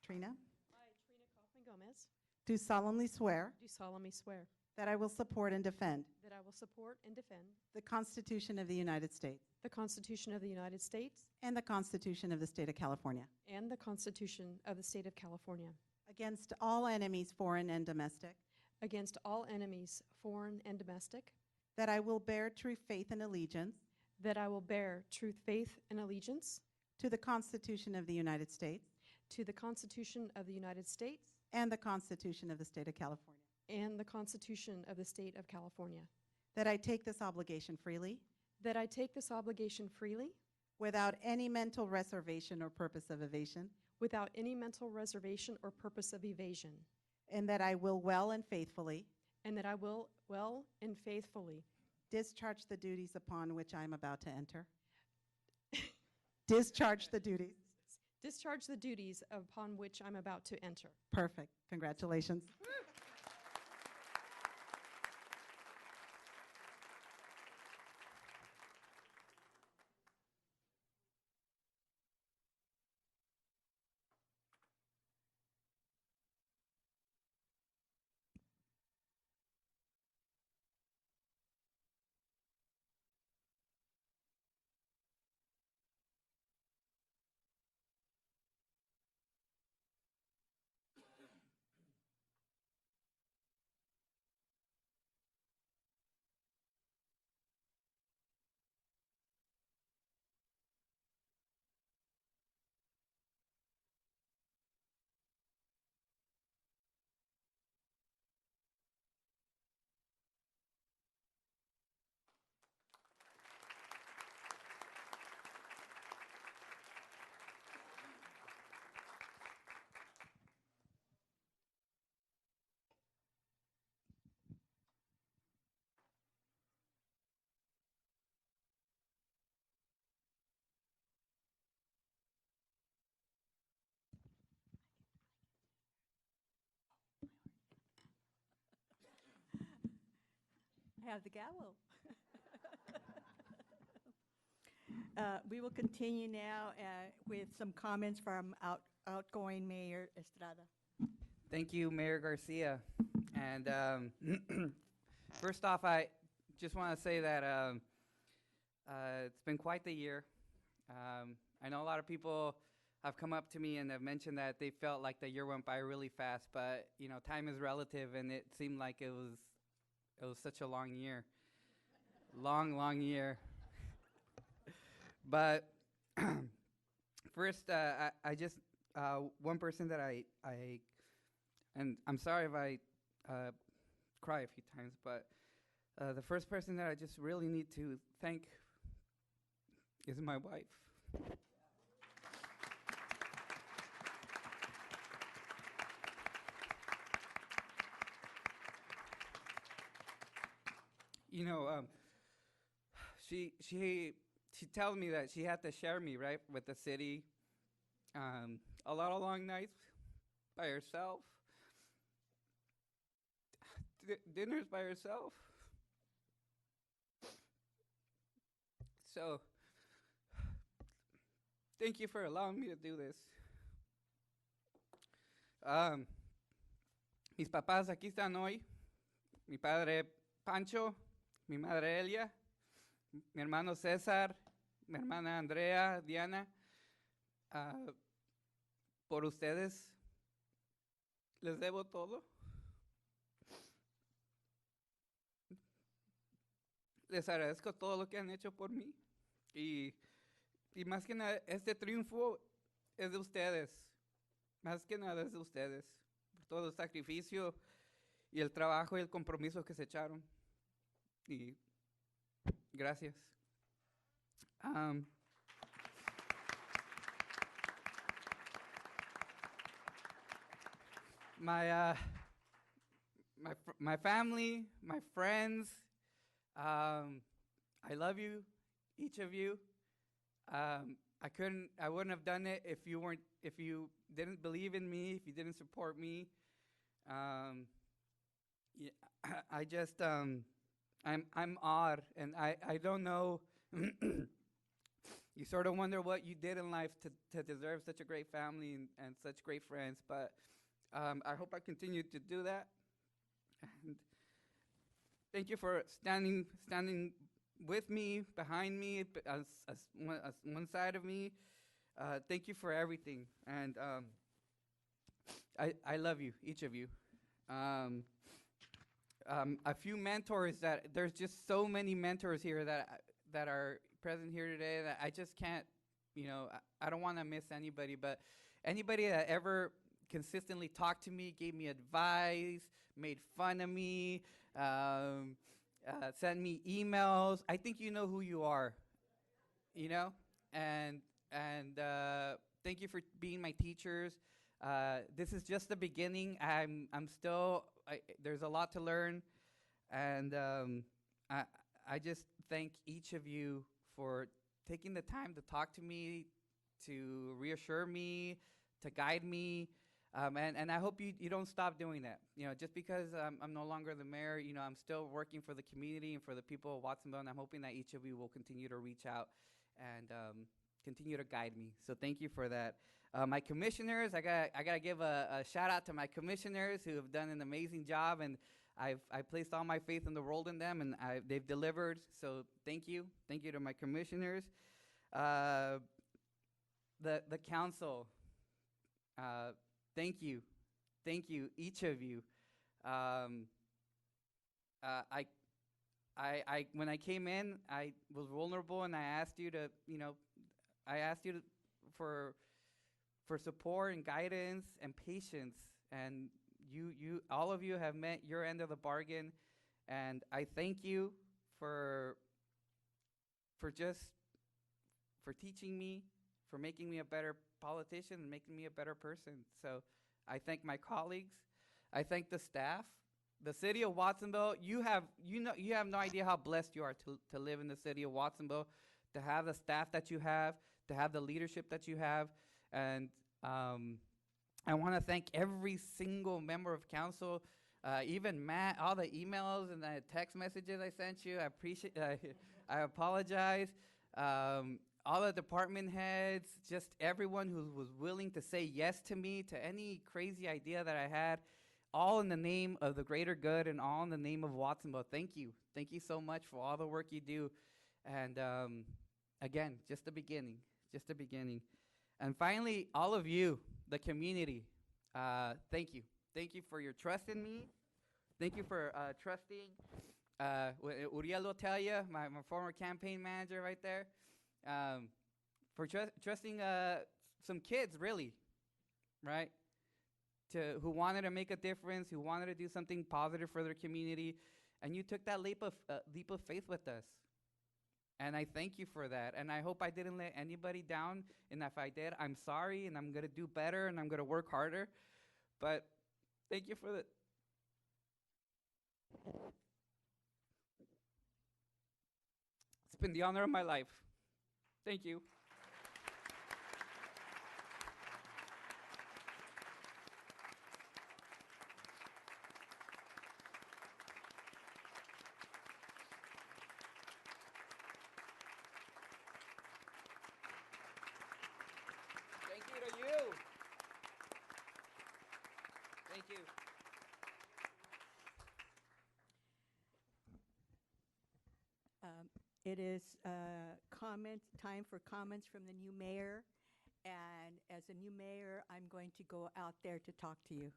[SPEAKER 9] Trina,
[SPEAKER 6] I, Trina Kaufman Gomez,
[SPEAKER 9] do solemnly swear
[SPEAKER 6] do solemnly swear
[SPEAKER 9] that I will support and defend
[SPEAKER 6] that I will support and defend
[SPEAKER 9] the Constitution of the United States
[SPEAKER 6] the Constitution of the United States
[SPEAKER 9] and the Constitution of the State of California
[SPEAKER 6] and the Constitution of the State of California
[SPEAKER 9] against all enemies, foreign and domestic,
[SPEAKER 6] against all enemies, foreign and domestic,
[SPEAKER 9] that I will bear true faith and allegiance
[SPEAKER 6] that I will bear true faith and allegiance
[SPEAKER 9] to the Constitution of the United States
[SPEAKER 6] to the Constitution of the United States
[SPEAKER 9] and the Constitution of the State of California,
[SPEAKER 6] and the Constitution of the State of California,
[SPEAKER 9] that I take this obligation freely
[SPEAKER 6] that I take this obligation freely
[SPEAKER 9] without any mental reservation or purpose of evasion,
[SPEAKER 6] without any mental reservation or purpose of evasion,
[SPEAKER 9] and that I will well and faithfully
[SPEAKER 6] and that I will well and faithfully
[SPEAKER 9] discharge the duties upon which I am about to enter. Discharge the duties.
[SPEAKER 6] discharge the duties upon which I'm about to enter.
[SPEAKER 9] Perfect. Congratulations.
[SPEAKER 7] I have the gavel. We will continue now with some comments from outgoing Mayor Estrada.
[SPEAKER 1] Thank you, Mayor Garcia. And first off, I just want to say that it's been quite the year. I know a lot of people have come up to me and have mentioned that they felt like the year went by really fast, but you know, time is relative, and it seemed like it was such a long year, long year. But first, I just one person that I and I'm sorry if I cry a few times, but the first person that I just really need to thank is my wife. You know, she tells me that she had to share me, right, with the city. A lot of long nights by herself. Dinners by herself. So, thank you for allowing me to do this. Mis papás aquí están hoy. Mi padre Pancho, mi madre Elia, mi hermano César, mi hermana Andrea, Diana. Por ustedes les debo todo. Les agradezco todo lo que han hecho por mí. Y más que nada, este triunfo es de ustedes. Más que nada es de ustedes. Por todo el sacrificio y el trabajo y el compromiso que se echaron. Y gracias. my my family, my friends. I love you, each of you. I wouldn't have done it if you didn't believe in me, if you didn't support me. Yeah, I just, I'm odd, and I don't know. You sort of wonder what you did in life to deserve such a great family and such great friends. But I hope I continue to do that. And thank you for standing with me, behind me, as one side of me. Thank you for everything, and I love you, each of you. A few mentors that there's just so many mentors here that are present here today that I just can't, I don't want to miss anybody, but anybody that ever consistently talked to me, gave me advice, made fun of me, sent me emails. I think you know who you are, and thank you for being my teachers. This is just the beginning. I'm still. There's a lot to learn, and I just thank each of you for taking the time to talk to me, to reassure me, to guide me, and I hope you don't stop doing that. Just because I'm no longer the mayor, I'm still working for the community and for the people of Watsonville, and I'm hoping that each of you will continue to reach out and continue to guide me. So thank you for that. My commissioners, I gotta give a shout out to my commissioners who have done an amazing job, and I placed all my faith in the world in them, and they've delivered. So thank you to my commissioners. The council, thank you, each of you. When I came in, I was vulnerable, and I asked you to, for support and guidance and patience, and you all of you have met your end of the bargain, and I thank you for teaching me, for making me a better politician and making me a better person. So I thank my colleagues, I thank the staff, the city of Watsonville. You have no idea how blessed you are to live in the city of Watsonville, to have the staff that you have, to have the leadership that you have. And I want to thank every single member of council, even Matt, all the emails and the text messages I sent you. I appreciate. I apologize. All the department heads, just everyone who was willing to say yes to me, to any crazy idea that I had, all in the name of the greater good and all in the name of Watsonville. Thank you. Thank you so much for all the work you do. And again, just the beginning. And finally, all of you, the community, thank you. Thank you for your trust in me. Thank you for trusting. Uriel will tell you, my former campaign manager right there, for trusting some kids, really, right? Who wanted to make a difference, who wanted to do something positive for their community, and you took that leap of faith with us. And I thank you for that. And I hope I didn't let anybody down. And if I did, I'm sorry, and I'm going to do better, and I'm going to work harder. But thank you for it's been the honor of my life. Thank you.
[SPEAKER 7] It is time for comments from the new mayor. And as a new mayor, I'm going to go out there to talk to you.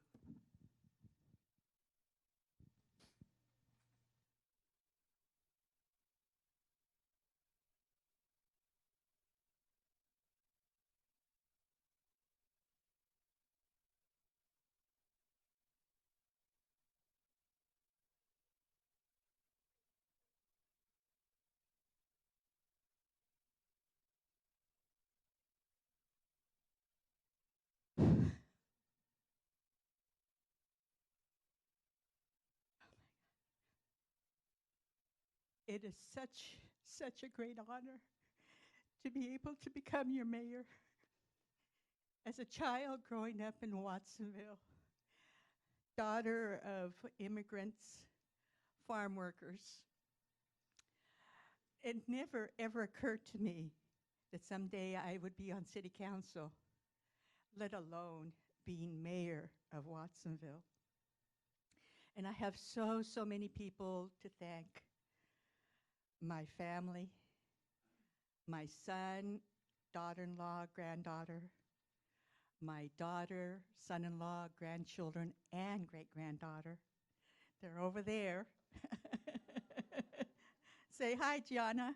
[SPEAKER 7] It is such a great honor to be able to become your mayor. As a child growing up in Watsonville, daughter of immigrants, farm workers, it never ever occurred to me that someday I would be on city council, let alone being mayor of Watsonville. And I have so many people to thank. My family, my son, daughter-in-law, granddaughter, my daughter, son-in-law, grandchildren, and great-granddaughter. They're over there. Say hi, Gianna.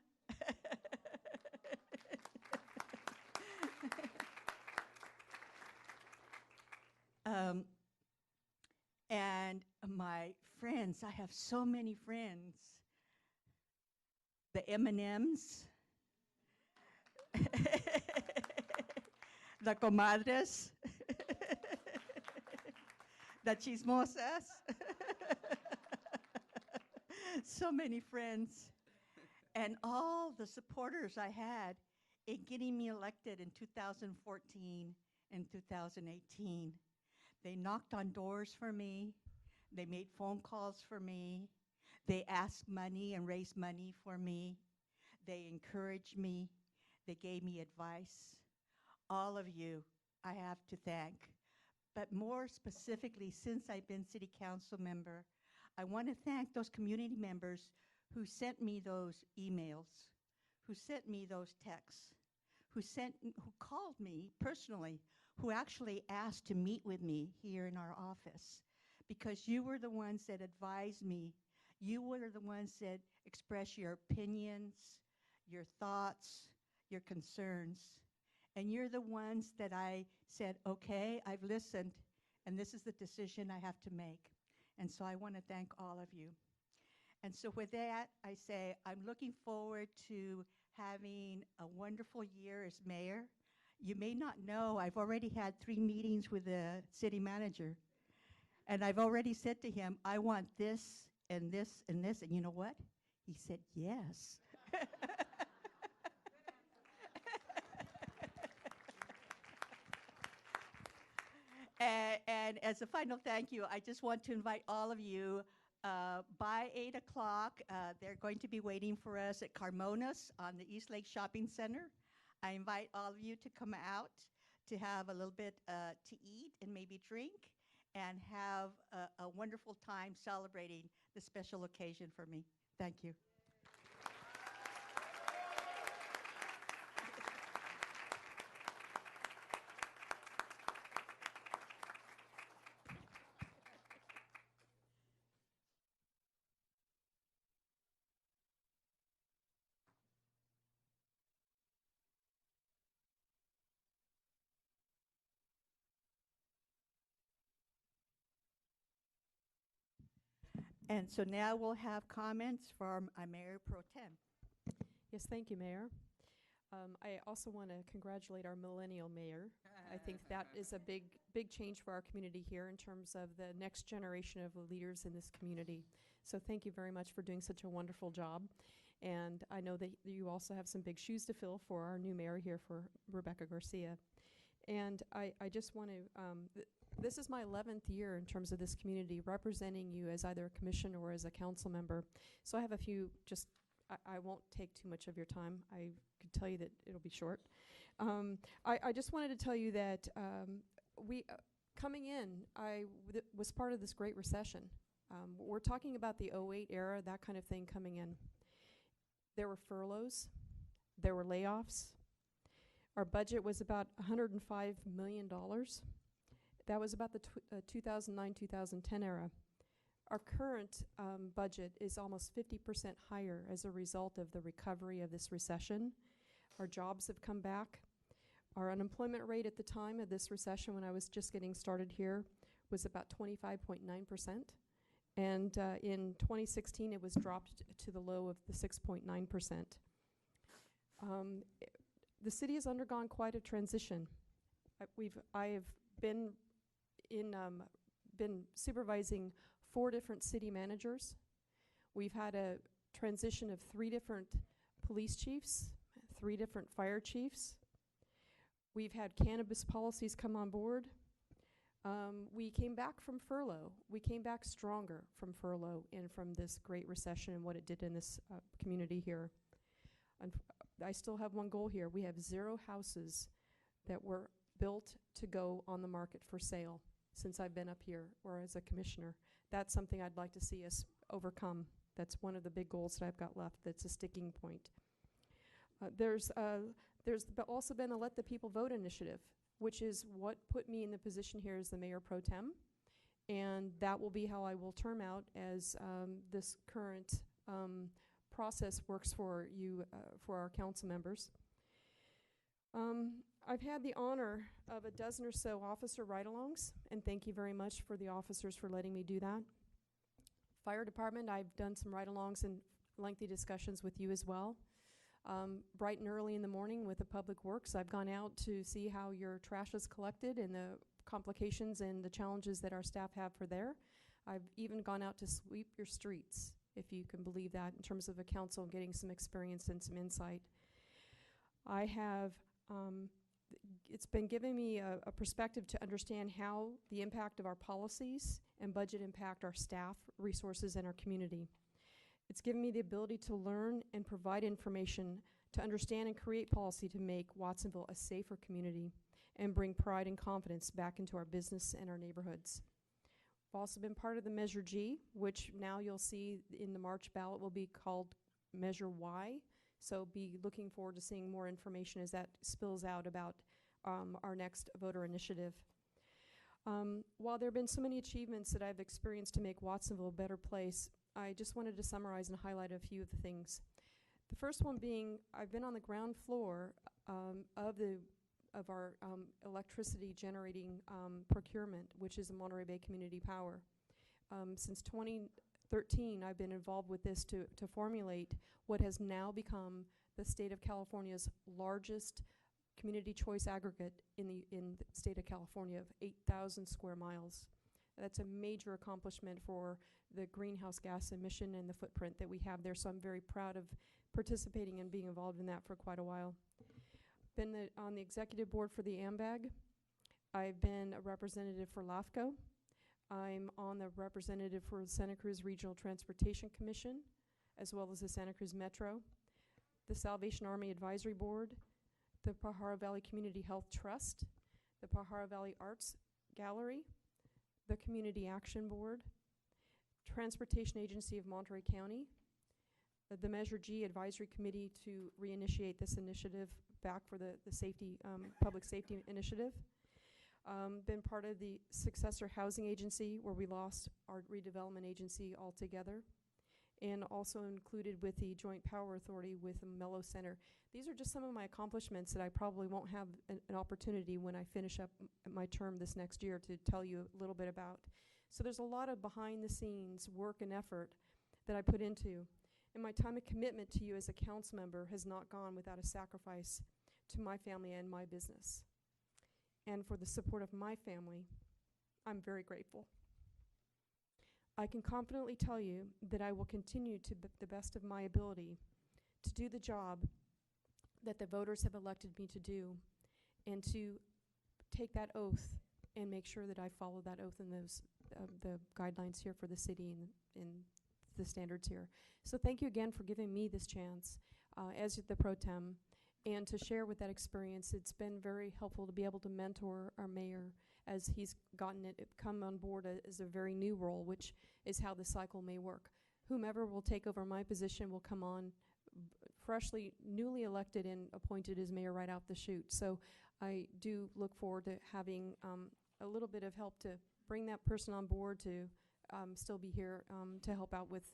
[SPEAKER 7] And my friends, I have so many friends. The M&Ms, the comadres, the chismosas. So many friends. And all the supporters I had in getting me elected in 2014 and 2018. They knocked on doors for me. They made phone calls for me. They asked money and raised money for me. They encouraged me. They gave me advice. All of you, I have to thank. But more specifically, since I've been city council member, I want to thank those community members who sent me those emails, who sent me those texts, who called me personally, who actually asked to meet with me here in our office, because you were the ones that advised me. You were the ones that expressed your opinions, your thoughts, your concerns. And you're the ones that I said, okay, I've listened, and this is the decision I have to make. And so I want to thank all of you. And so with that, I say I'm looking forward to having a wonderful year as mayor. You may not know, I've already had 3 meetings with the city manager. And I've already said to him, I want this and this and this. And you know what? He said, yes. And as a final thank you, I just want to invite all of you by 8 o'clock. They're going to be waiting for us at Carmona's on the East Lake Shopping Center. I invite all of you to come out to have a little bit to eat and maybe drink and have a wonderful time celebrating this special occasion for me. Thank you. And so now we'll have comments from our Mayor Pro Tem.
[SPEAKER 6] Yes, thank you, Mayor. I also want to congratulate our millennial mayor. I think that is a big change for our community here in terms of the next generation of leaders in this community. So thank you very much for doing such a wonderful job. And I know that you also have some big shoes to fill for our new mayor here, for Rebecca Garcia. And I just want to, this is my 11th year in terms of this community, representing you as either a commission or as a council member. So I have a few, I won't take too much of your time. I could tell you that it'll be short. I just wanted to tell you that coming in, I was part of this great recession. We're talking about the 08 era, that kind of thing coming in. There were furloughs, there were layoffs. Our budget was about $105 million. That was about the 2009-2010 era. Our current budget is almost 50% higher as a result of the recovery of this recession. Our jobs have come back. Our unemployment rate at the time of this recession, when I was just getting started here, was about 25.9%. And in 2016, it was dropped to the low of the 6.9%. The city has undergone quite a transition. I have been supervising 4 different city managers. We've had transition of 3 different police chiefs, 3 different fire chiefs. We've had cannabis policies come on board. We came back from furlough. We came back stronger from furlough and from this great recession and what it did in this community here. I still have one goal here. We have 0 houses that were built to go on the market for sale since I've been up here or as a commissioner. That's something I'd like to see us overcome. That's one of the big goals that I've got left that's a sticking point. There's also been a Let the People Vote initiative, which is what put me in the position here as the mayor pro tem. And that will be how I will term out as this current process works for you, for our council members. I've had the honor of a dozen or so officer ride-alongs, and thank you very much for the officers for letting me do that. Fire department, I've done some ride-alongs and lengthy discussions with you as well. Bright and early in the morning with the Public Works, I've gone out to see how your trash is collected and the complications and the challenges that our staff have for there. I've even gone out to sweep your streets, if you can believe that, in terms of a council getting some experience and some insight. I have, it's been giving me a perspective to understand how the impact of our policies and budget impact our staff, resources, and our community. It's given me the ability to learn and provide information to understand and create policy to make Watsonville a safer community and bring pride and confidence back into our business and our neighborhoods. I've also been part of the Measure G, which now you'll see in the March ballot will be called Measure Y. So be looking forward to seeing more information as that spills out about our next voter initiative. While there have been so many achievements that I've experienced to make Watsonville a better place, I just wanted to summarize and highlight a few of the things. The first one being, I've been on the ground floor of our electricity generating procurement, which is a Monterey Bay Community Power. Since 2013, I've been involved with this to formulate what has now become the state of California's largest community choice aggregate in the state of California of 8,000 square miles. That's a major accomplishment for the greenhouse gas emission and the footprint that we have there, so I'm very proud of participating and being involved in that for quite a while. Been on the executive board for the AMBAG. I've been a representative for LAFCO. I'm on the representative for the Santa Cruz Regional Transportation Commission, as well as the Santa Cruz Metro, the Salvation Army Advisory Board, the Pajaro Valley Community Health Trust, the Pajaro Valley Arts Gallery, the Community Action Board, Transportation Agency of Monterey County, the Measure G Advisory Committee to reinitiate this initiative back for the safety, public safety initiative. Been part of the Successor Housing Agency, where we lost our redevelopment agency altogether, and also included with the Joint Power Authority with the Mello Center. These are just some of my accomplishments that I probably won't have an opportunity when I finish up my term this next year to tell you a little bit about. So there's a lot of behind the scenes work and effort that I put into. And my time and commitment to you as a council member has not gone without a sacrifice to my family and my business. And for the support of my family, I'm very grateful. I can confidently tell you that I will continue to the best of my ability to do the job that the voters have elected me to do, and to take that oath and make sure that I follow that oath and those the guidelines here for the city and the standards here. So thank you again for giving me this chance as the pro tem, and to share with that experience. It's been very helpful to be able to mentor our mayor as he's come on board as a very new role, which is how the cycle may work. Whomever will take over my position will come on freshly, newly elected and appointed as mayor right out the chute. So I do look forward to having a little bit of help to bring that person on board to still be here to help out with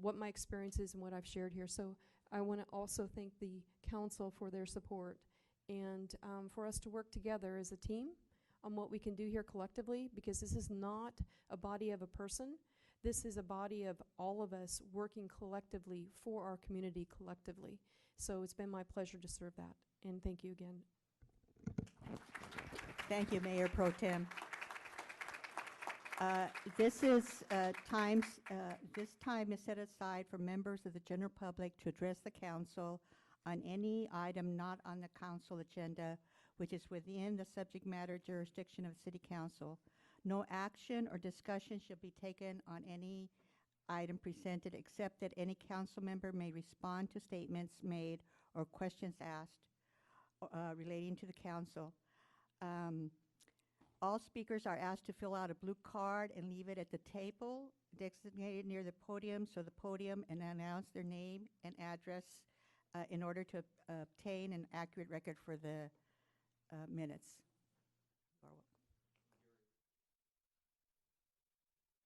[SPEAKER 6] what my experience is and what I've shared here. So I want to also thank the council for their support, and for us to work together as a team on what we can do here collectively, because this is not a body of a person. This is a body of all of us working collectively for our community collectively. So it's been my pleasure to serve that, and thank you again.
[SPEAKER 7] Thank you, Mayor Pro Tem. This is this time is set aside for members of the general public to address the council on any item not on the council agenda, which is within the subject matter jurisdiction of City Council. No action or discussion shall be taken on any item presented, except that any council member may respond to statements made or questions asked relating to the council. All speakers are asked to fill out a blue card and leave it at the table designated near the podium, so the podium, and announce their name and address in order to obtain an accurate record for the minutes.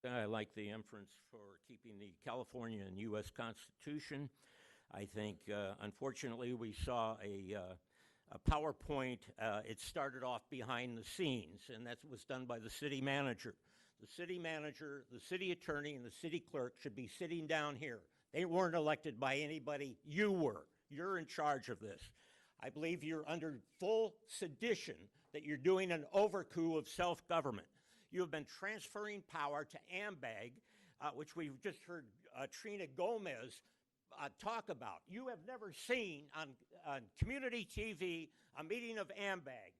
[SPEAKER 11] I like the inference for keeping the California and U.S. Constitution. I think, unfortunately, we saw a PowerPoint. It started off behind the scenes, and that was done by the city manager. The city manager, the city attorney, and the city clerk should be sitting down here. They weren't elected by anybody. You were. You're in charge of this. I believe you're under full sedition that you're doing an overcoup of self-government. You have been transferring power to AMBAG, which we've just heard Trina Gomez talk about. You have never seen on community TV a meeting of AMBAG.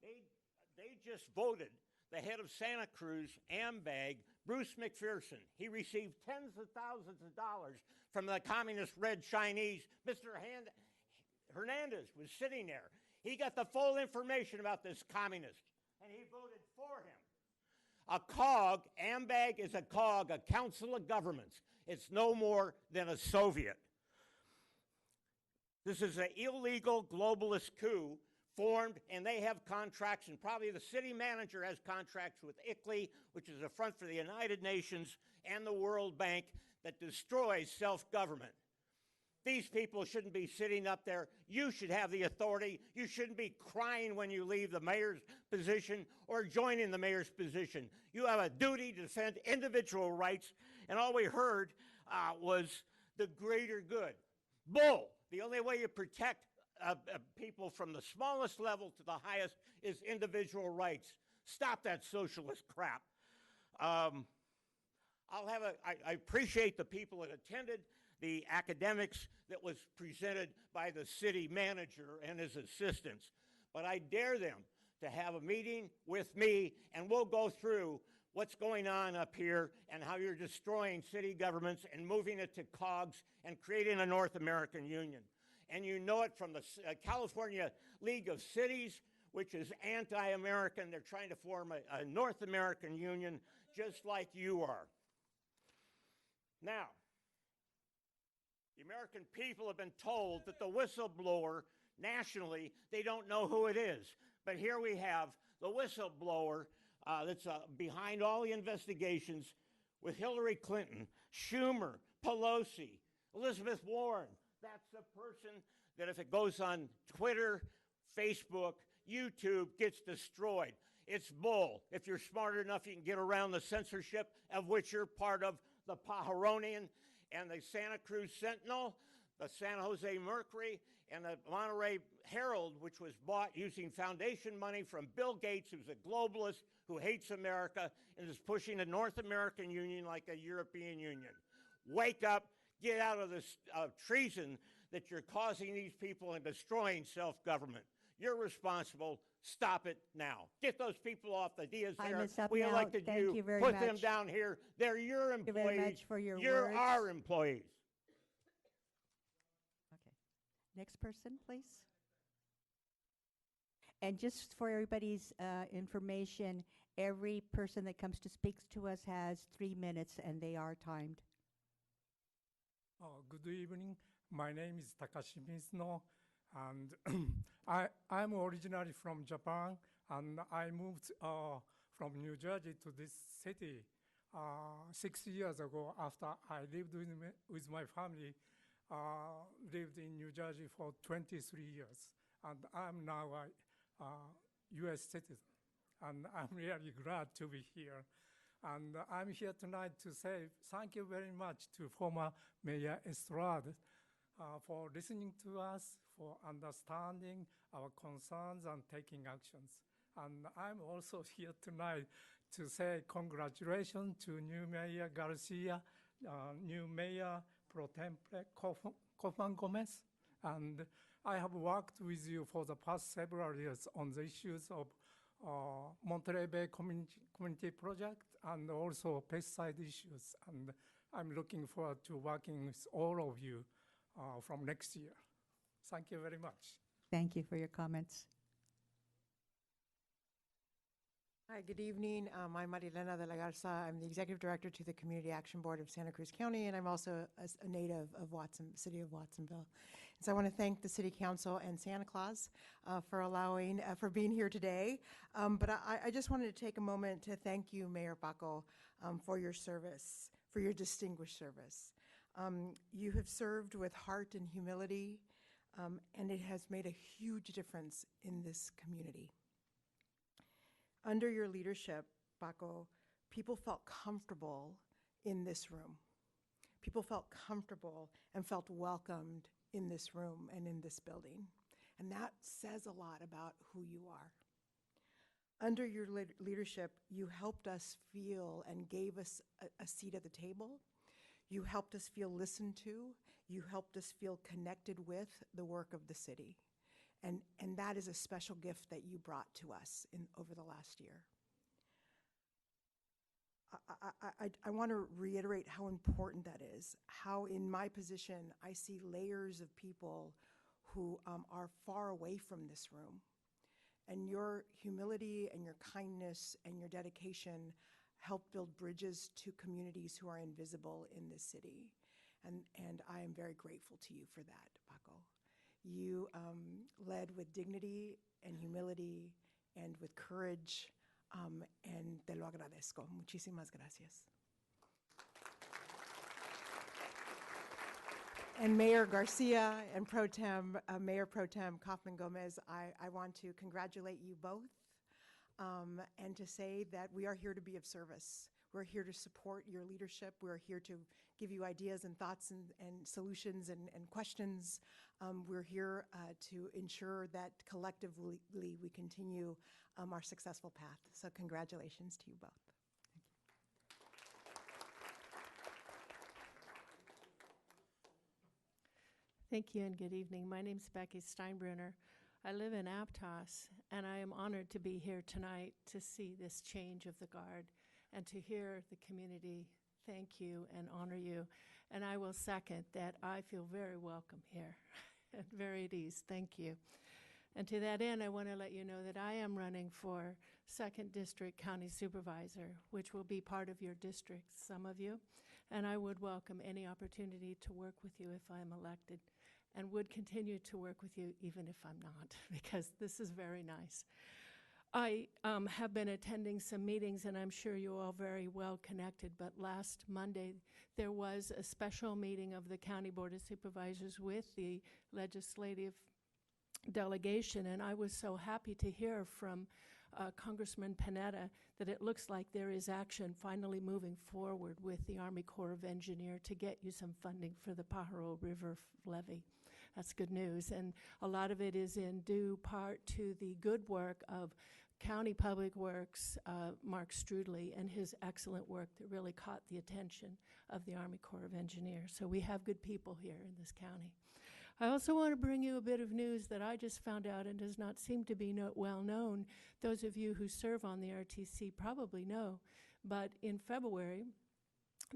[SPEAKER 11] They just voted the head of Santa Cruz, AMBAG, Bruce McPherson. He received tens of thousands of dollars from the communist red Chinese. Mr. Hernandez was sitting there. He got the full information about this communist, and he voted for him. A COG, AMBAG is a COG, a Council of Governments. It's no more than a Soviet. This is an illegal globalist coup formed, and they have contracts, and probably the city manager has contracts with ICLEI, which is a front for the United Nations and the World Bank that destroys self-government. These people shouldn't be sitting up there. You should have the authority. You shouldn't be crying when you leave the mayor's position or joining the mayor's position. You have a duty to defend individual rights, and all we heard was the greater good. Bull. The only way you protect people from the smallest level to the highest is individual rights. Stop that socialist crap. I appreciate the people that attended, the academics that was presented by the city manager and his assistants. But I dare them to have a meeting with me, and we'll go through what's going on up here and how you're destroying city governments and moving it to COGS and creating a North American Union. And you know it from the California League of Cities, which is anti-American. They're trying to form a North American Union just like you are. Now, the American people have been told that the whistleblower, nationally, they don't know who it is. But here we have the whistleblower that's behind all the investigations with Hillary Clinton, Schumer, Pelosi, Elizabeth Warren. That's the person that if it goes on Twitter, Facebook, YouTube, gets destroyed. It's bull. If you're smart enough, you can get around the censorship of which you're part of, the Pajaronian and the Santa Cruz Sentinel, the San Jose Mercury, and the Monterey Herald, which was bought using foundation money from Bill Gates, who's a globalist who hates America and is pushing a North American Union like a European Union. Wake up, get out of this treason that you're causing these people and destroying self-government. You're responsible. Stop it now. Get those people off the Diaz here. We elected
[SPEAKER 7] Thank
[SPEAKER 11] you.
[SPEAKER 7] you very
[SPEAKER 11] Put
[SPEAKER 7] much.
[SPEAKER 11] them down here. They're your employees.
[SPEAKER 7] Thank you very much for your
[SPEAKER 11] You're
[SPEAKER 7] words.
[SPEAKER 11] our employees.
[SPEAKER 7] Okay. Next person, please. And just for everybody's information, every person that comes to speak to us has 3 minutes, and they are timed.
[SPEAKER 12] Good evening. My name is Takashi Mizuno, and I'm originally from Japan, and I moved from New Jersey to this city 6 years ago after I lived with my family, lived in New Jersey for 23 years, and I'm now a U.S. citizen, and I'm really glad to be here. And I'm here tonight to say thank you very much to former Mayor Estrada for listening to us, for understanding our concerns and taking actions. And I'm also here tonight to say congratulations to new Mayor Garcia, new Mayor Pro Tempore Kaufman Gomez. And I have worked with you for the past several years on the issues of Monterey Bay Community Project and also pesticide issues. And I'm looking forward to working with all of you from next year. Thank you very much.
[SPEAKER 7] Thank you for your comments.
[SPEAKER 10] Hi, good evening. I'm Marilena de la Garza. I'm the Executive Director to the Community Action Board of Santa Cruz County, and I'm also a native of City of Watsonville. So I want to thank the City Council and Santa Claus for being here today. But I just wanted to take a moment to thank you, Mayor Paco, for your service, for your distinguished service. You have served with heart and humility, and it has made a huge difference in this community. Under your leadership, Paco, people felt comfortable in this room. People felt comfortable and felt welcomed in this room and in this building. And that says a lot about who you are. Under your leadership, you helped us feel and gave us a seat at the table. You helped us feel listened to. You helped us feel connected with the work of the city. And that is a special gift that you brought to us over the last year. I want to reiterate how important that is, how in my position I see layers of people who are far away from this room. And your humility and your kindness and your dedication help build bridges to communities who are invisible in this city. And I am very grateful to you for that, Paco. You led with dignity and humility and with courage, and te lo agradezco. Muchísimas gracias. And Mayor Garcia and Mayor Pro Tem Kaufman Gomez, I want to congratulate you both and to say that we are here to be of service. We're here to support your leadership. We're here to give you ideas and thoughts and solutions and questions. We're here to ensure that collectively we continue our successful path. So congratulations to you both.
[SPEAKER 13] Thank you and good evening. My name is Becky Steinbrunner. I live in Aptos, and I am honored to be here tonight to see this change of the Guard and to hear the community thank you and honor you. And I will second that I feel very welcome here and very at ease. Thank you. And to that end, I want to let you know that I am running for 2nd District County Supervisor, which will be part of your district, some of you. And I would welcome any opportunity to work with you if I'm elected, and would continue to work with you even if I'm not, because this is very nice. I have been attending some meetings, and I'm sure you're all very well connected, but last Monday there was a special meeting of the County Board of Supervisors with the legislative delegation, and I was so happy to hear from Congressman Panetta that it looks like there is action finally moving forward with the Army Corps of Engineers to get you some funding for the Pajaro River levee. That's good news, and a lot of it is in due part to the good work of County Public Works, Mark Strudley, and his excellent work that really caught the attention of the Army Corps of Engineers. So we have good people here in this county. I also want to bring you a bit of news that I just found out and does not seem to be well known. Those of you who serve on the RTC probably know, but in February,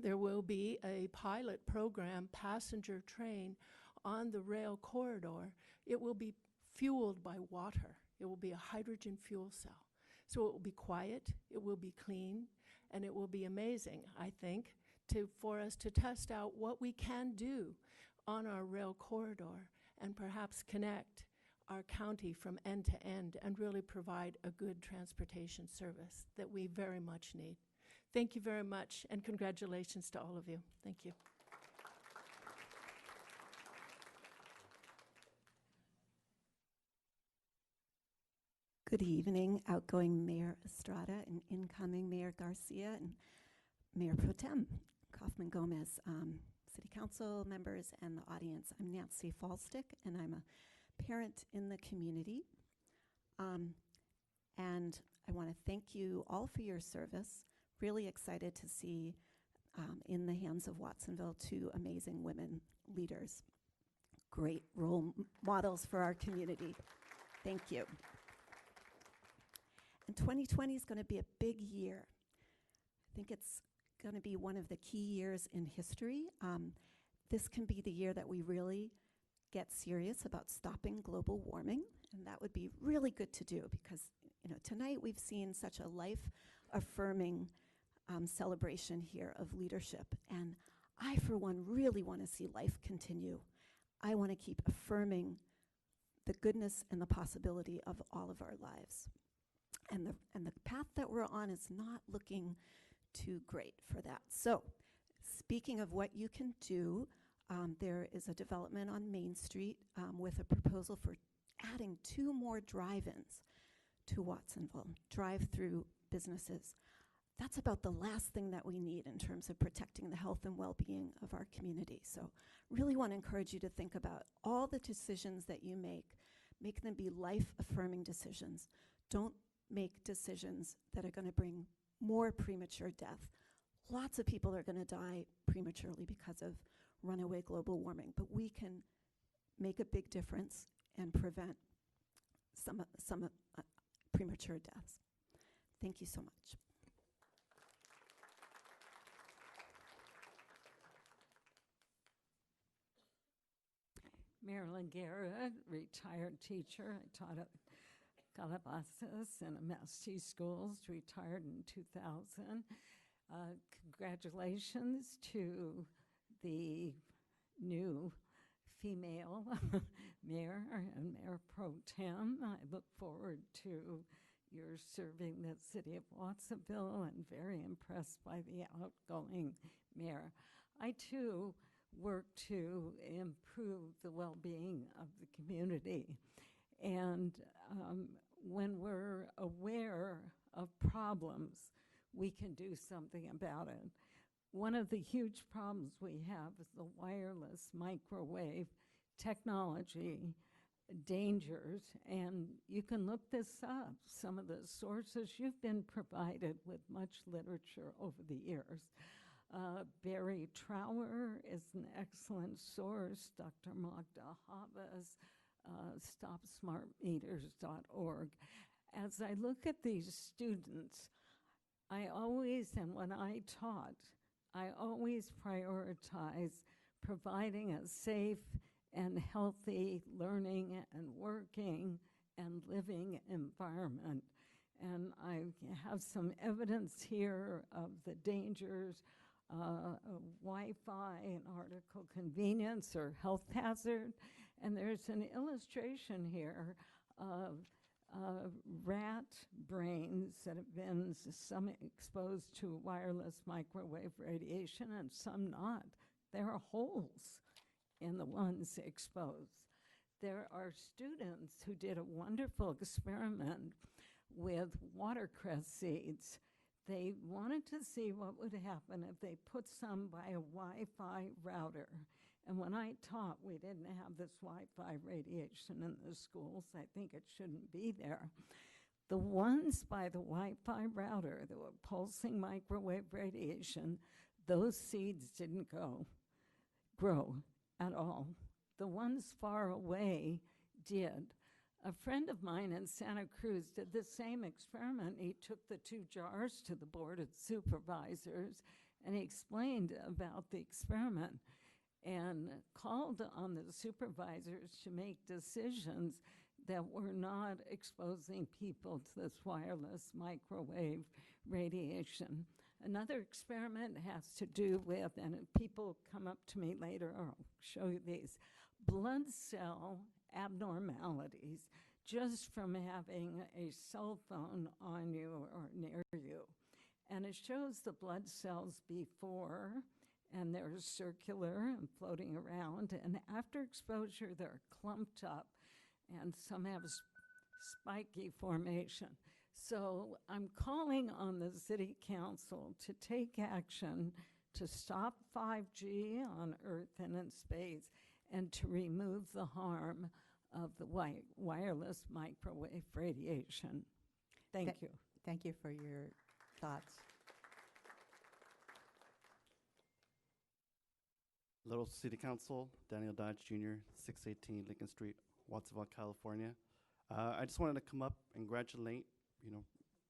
[SPEAKER 13] there will be a pilot program passenger train on the rail corridor. It will be fueled by water. It will be a hydrogen fuel cell. So it will be quiet, it will be clean, and it will be amazing, I think, for us to test out what we can do on our rail corridor and perhaps connect our county from end to end and really provide a good transportation service that we very much need. Thank you very much, and congratulations to all of you. Thank you.
[SPEAKER 14] Good evening, outgoing Mayor Estrada and incoming Mayor Garcia and Mayor Pro Tem Kaufman Gomez, City Council members and the audience. I'm Nancy Falstick, and I'm a parent in the community. And I want to thank you all for your service. Really excited to see in the hands of Watsonville 2 amazing women leaders. Great role models for our community. Thank you. And 2020 is going to be a big year. I think it's going to be one of the key years in history. This can be the year that we really get serious about stopping global warming, and that would be really good to do because, you know, tonight we've seen such a life-affirming celebration here of leadership, and I, for one, really want to see life continue. I want to keep affirming the goodness and the possibility of all of our lives. And the path that we're on is not looking too great for that. So, speaking of what you can do, there is a development on Main Street with a proposal for adding 2 more drive-ins to Watsonville, drive-through businesses. That's about the last thing that we need in terms of protecting the health and well-being of our community. So really want to encourage you to think about all the decisions that you make them be life-affirming decisions. Don't make decisions that are going to bring more premature death. Lots of people are going to die prematurely because of runaway global warming, but we can make a big difference and prevent some premature deaths. Thank you so much.
[SPEAKER 2] Marilyn Garrett, retired teacher. I taught at Calabasas and MST schools, retired in 2000. Congratulations to the new female mayor and Mayor Pro Tem. I look forward to your serving the city of Watsonville and very impressed by the outgoing mayor. I too work to improve the well-being of the community. And when we're aware of problems, we can do something about it. One of the huge problems we have is the wireless microwave technology dangers, and you can look this up. Some of the sources you've been provided with much literature over the years. Barry Trower is an excellent source. Dr. Magda Havas, StopSmartMeters.org. As I look at these students, I always, and when I taught, I always prioritize providing a safe and healthy learning and working and living environment. And I have some evidence here of the dangers of Wi-Fi and article convenience or health hazard. And there's an illustration here of rat brains that have been some exposed to wireless microwave radiation and some not. There are holes in the ones exposed. There are students who did a wonderful experiment with watercress seeds. They wanted to see what would happen if they put some by a Wi-Fi router. And when I taught, we didn't have this Wi-Fi radiation in the schools. I think it shouldn't be there. The ones by the Wi-Fi router that were pulsing microwave radiation, those seeds didn't grow at all. The ones far away did. A friend of mine in Santa Cruz did the same experiment. He took the 2 jars to the board of supervisors and he explained about the experiment and called on the supervisors to make decisions that were not exposing people to this wireless microwave radiation. Another experiment has to do with, and people come up to me later, or I'll show you these, blood cell abnormalities just from having a cell phone on you or near you. And it shows the blood cells before, and they're circular and floating around, and after exposure they're clumped up, and some have spiky formation. So I'm calling on the City Council to take action to stop 5G on Earth and in space and to remove the harm of the wireless microwave radiation. Thank you.
[SPEAKER 7] Thank you for your thoughts.
[SPEAKER 3] Little City Council, Daniel Dodge Jr., 618 Lincoln Street, Watsonville, California. I just wanted to come up and congratulate,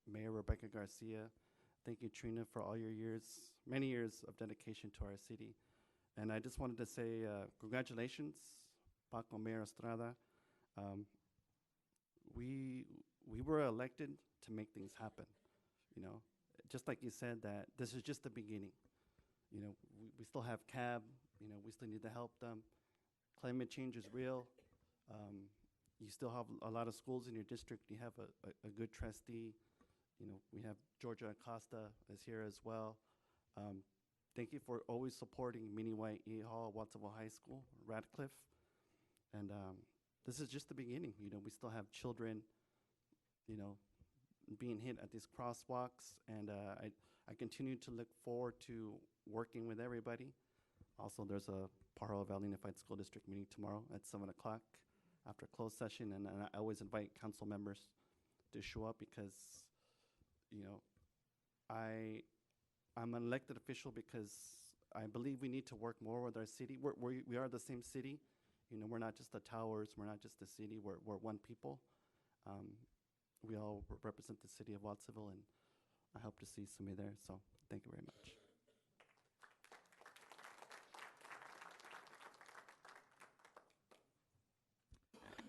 [SPEAKER 3] Mayor Rebecca Garcia. Thank you, Trina, for all your years, many years of dedication to our city. And I just wanted to say congratulations, Paco Mayor Estrada. We were elected to make things happen, Just like you said, that this is just the beginning. We still have CAB, we still need to help them. Climate change is real. You still have a lot of schools in your district. You have a good trustee. We have Georgia Acosta is here as well. Thank you for always supporting Mini White E Hall, Watsonville High School, Radcliffe. And this is just the beginning. We still have children, being hit at these crosswalks. And I continue to look forward to working with everybody. Also, there's a Pajaro Valley Unified School District meeting tomorrow at 7 o'clock after closed session. And I always invite council members to show up because, I'm an elected official because I believe we need to work more with our city. We are the same city. We're not just the towers. We're not just the city. We're one people. We all represent the city of Watsonville, and I hope to see somebody there. So thank you very much.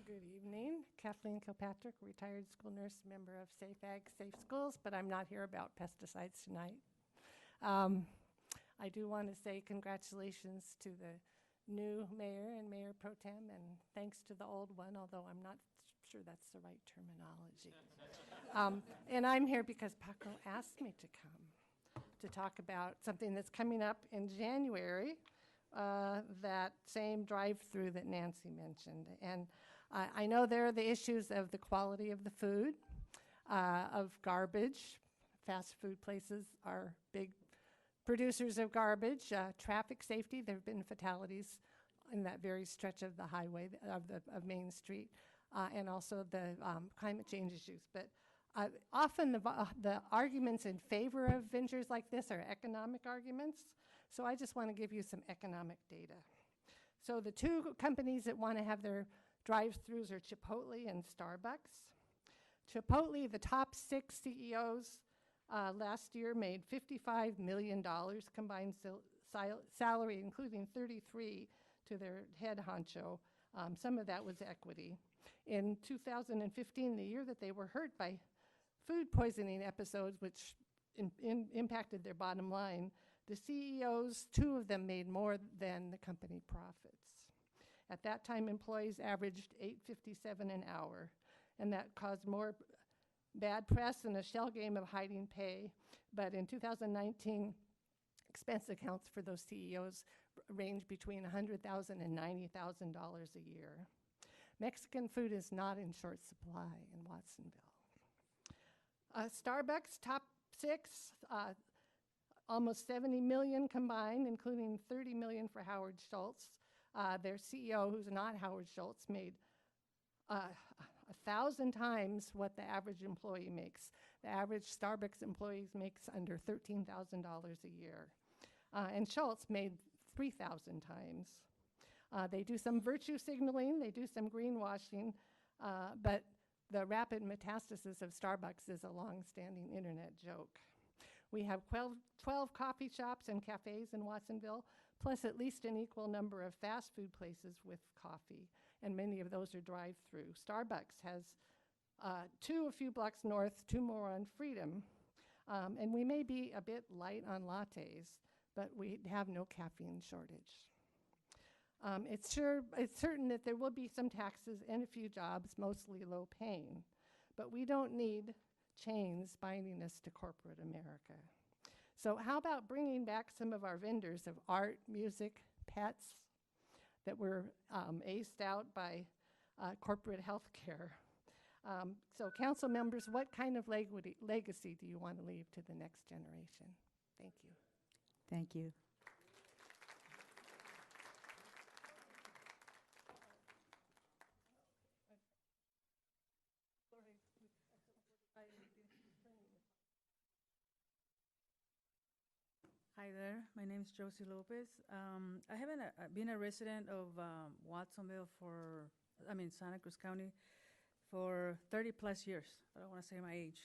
[SPEAKER 13] Good evening. Kathleen Kilpatrick, retired school nurse, member of Safe Ag, Safe Schools, but I'm not here about pesticides tonight. I do want to say congratulations to the new mayor and Mayor Pro Tem, and thanks to the old one, although I'm not sure that's the right terminology. And I'm here because Paco asked me to come to talk about something that's coming up in January, that same drive-through that Nancy mentioned. And I know there are the issues of the quality of the food, of garbage. Fast food places are big producers of garbage. Traffic safety, there have been fatalities in that very stretch of the highway, of Main Street, and also the climate change issues. But often the arguments in favor of ventures like this are economic arguments. So I just want to give you some economic data. So the two companies that want to have their drive-throughs are Chipotle and Starbucks. Chipotle, the top 6 CEOs last year made $55 million combined salary, including 33 to their head honcho. Some of that was equity. In 2015, the year that they were hurt by food poisoning episodes, which impacted their bottom line, the CEOs, 2 of them made more than the company profits. At that time, employees averaged $8.57 an hour, and that caused more bad press and a shell game of hiding pay. But in 2019, expense accounts for those CEOs range between $100,000 and $90,000 a year. Mexican food is not in short supply in Watsonville. Starbucks, top 6, almost 70 million combined, including 30 million for Howard Schultz. Their CEO, who's not Howard Schultz, made 1,000 times what the average employee makes. The average Starbucks employee makes under $13,000 a year. And Schultz made 3,000 times. They do some virtue signaling, they do some greenwashing, but the rapid metastasis of Starbucks is a long-standing internet joke. We have 12 coffee shops and cafes in Watsonville, plus at least an equal number of fast food places with coffee, and many of those are drive-through. Starbucks has 2 a few blocks north, 2 more on Freedom, and we may be a bit light on lattes, but we have no caffeine shortage. It's certain that there will be some taxes and a few jobs, mostly low paying, but we don't need chains binding us to corporate America. So how about bringing back some of our vendors of art, music, pets that were aced out by corporate health care? So council members, what kind of legacy do you want to leave to the next generation? Thank you.
[SPEAKER 7] Thank you.
[SPEAKER 4] Mayor. My name is Josie Lopez. I haven't been a resident of Watsonville Santa Cruz County for 30 plus years. I don't want to say my age.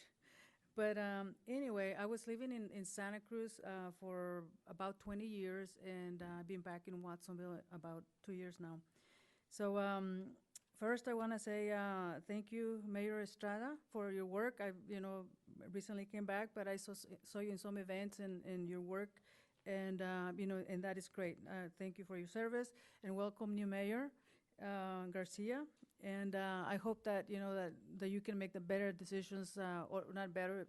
[SPEAKER 4] But anyway, I was living in Santa Cruz for about 20 years, and I've been back in Watsonville about 2 years now. So first, I want to say thank you, Mayor Estrada, for your work. I, recently came back, but I saw you in some events and your work, and and that is great. Thank you for your service, and welcome, new Mayor Garcia. And I hope that that you can make the better decisions, or not better,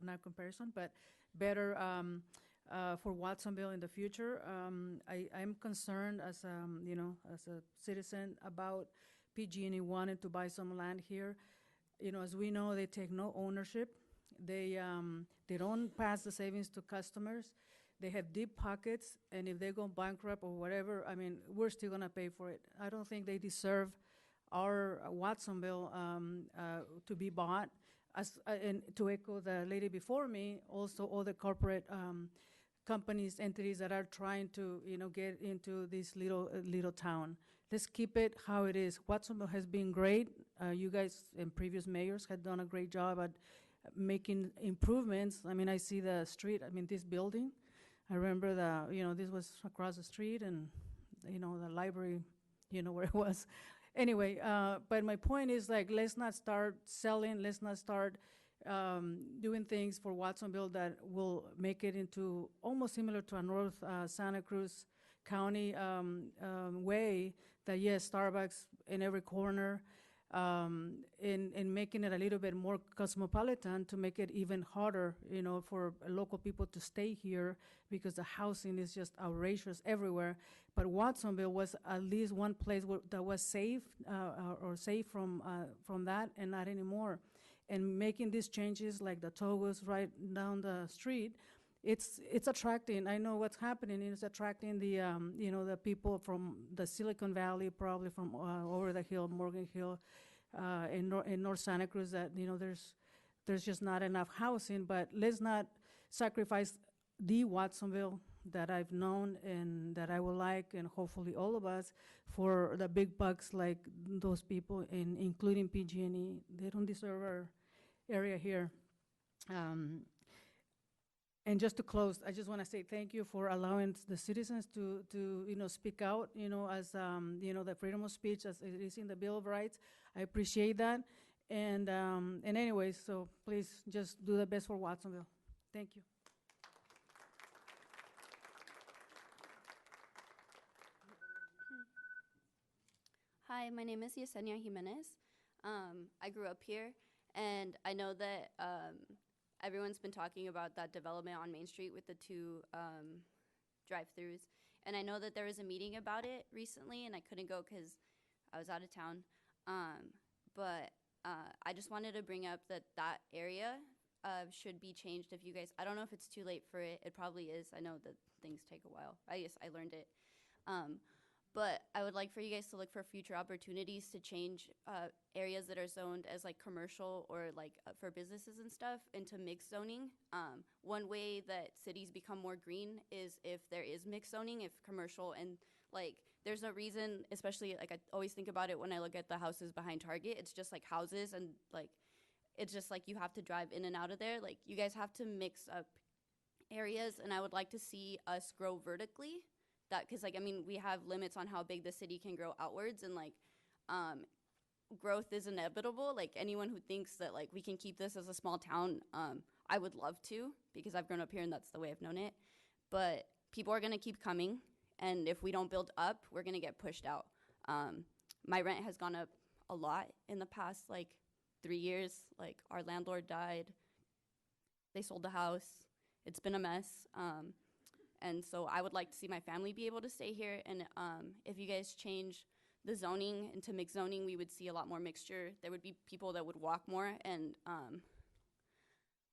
[SPEAKER 4] not comparison, but better for Watsonville in the future. I'm concerned as as a citizen about PG&E wanted to buy some land here. As we know, they take no ownership. They don't pass the savings to customers. They have deep pockets, and if they go bankrupt or whatever, I mean, we're still gonna pay for it. I don't think they deserve our Watsonville to be bought. And to echo the lady before me, also all the corporate companies, entities that are trying to get into this little town. Let's keep it how it is. Watsonville has been great. You guys and previous mayors had done a great job at making improvements. I mean, I see the street. I mean, this building. I remember this was across the street, and the library, where it was. Anyway, but my point is, like, let's not start selling. Let's not start doing things for Watsonville that will make it into almost similar to a North Santa Cruz County way. That yes, Starbucks in every corner, in making it a little bit more cosmopolitan to make it even harder, for local people to stay here because the housing is just outrageous everywhere. But Watsonville was at least one place that was safe or safe from that, and not anymore. And making these changes, like the Togos right down the street, it's attracting. I know what's happening. It's attracting the the people from the Silicon Valley, probably from over the hill, Morgan Hill, in North Santa Cruz. That there's just not enough housing. But let's not sacrifice the Watsonville that I've known and that I would like, and hopefully all of us, for the big bucks like those people, including PG&E. They don't deserve our area here. And just to close, I just want to say thank you for allowing the citizens to speak out, as the freedom of speech as it is in the Bill of Rights. I appreciate that. And anyways, so please just do the best for Watsonville. Thank you.
[SPEAKER 22] Hi, my name is Yesenia Jimenez. I grew up here, and I know that everyone's been talking about that development on Main Street with the two drive-throughs. And I know that there was a meeting about it recently, and I couldn't go because I was out of town. But I just wanted to bring up that area should be changed. If you guys, I don't know if it's too late for it. It probably is. I know that things take a while. I learned it. But I would like for you guys to look for future opportunities to change areas that are zoned as like commercial or like for businesses and stuff into mixed zoning. One way that cities become more green is if there is mixed zoning, if commercial and like there's no reason, especially like I always think about it when I look at the houses behind Target. It's just like houses, and like it's just like you have to drive in and out of there. Like you guys have to mix up areas, and I would like to see us grow vertically. That because like I mean we have limits on how big the city can grow outwards, and like growth is inevitable. Like anyone who thinks that like we can keep this as a small town, I would love to, because I've grown up here and that's the way I've known it. But people are gonna keep coming, and if we don't build up, we're gonna get pushed out. My rent has gone up a lot in the past like 3 years. Like our landlord died, they sold the house. It's been a mess. And so I would like to see my family be able to stay here. And if you guys change the zoning into mixed zoning, we would see a lot more mixture. There would be people that would walk more. And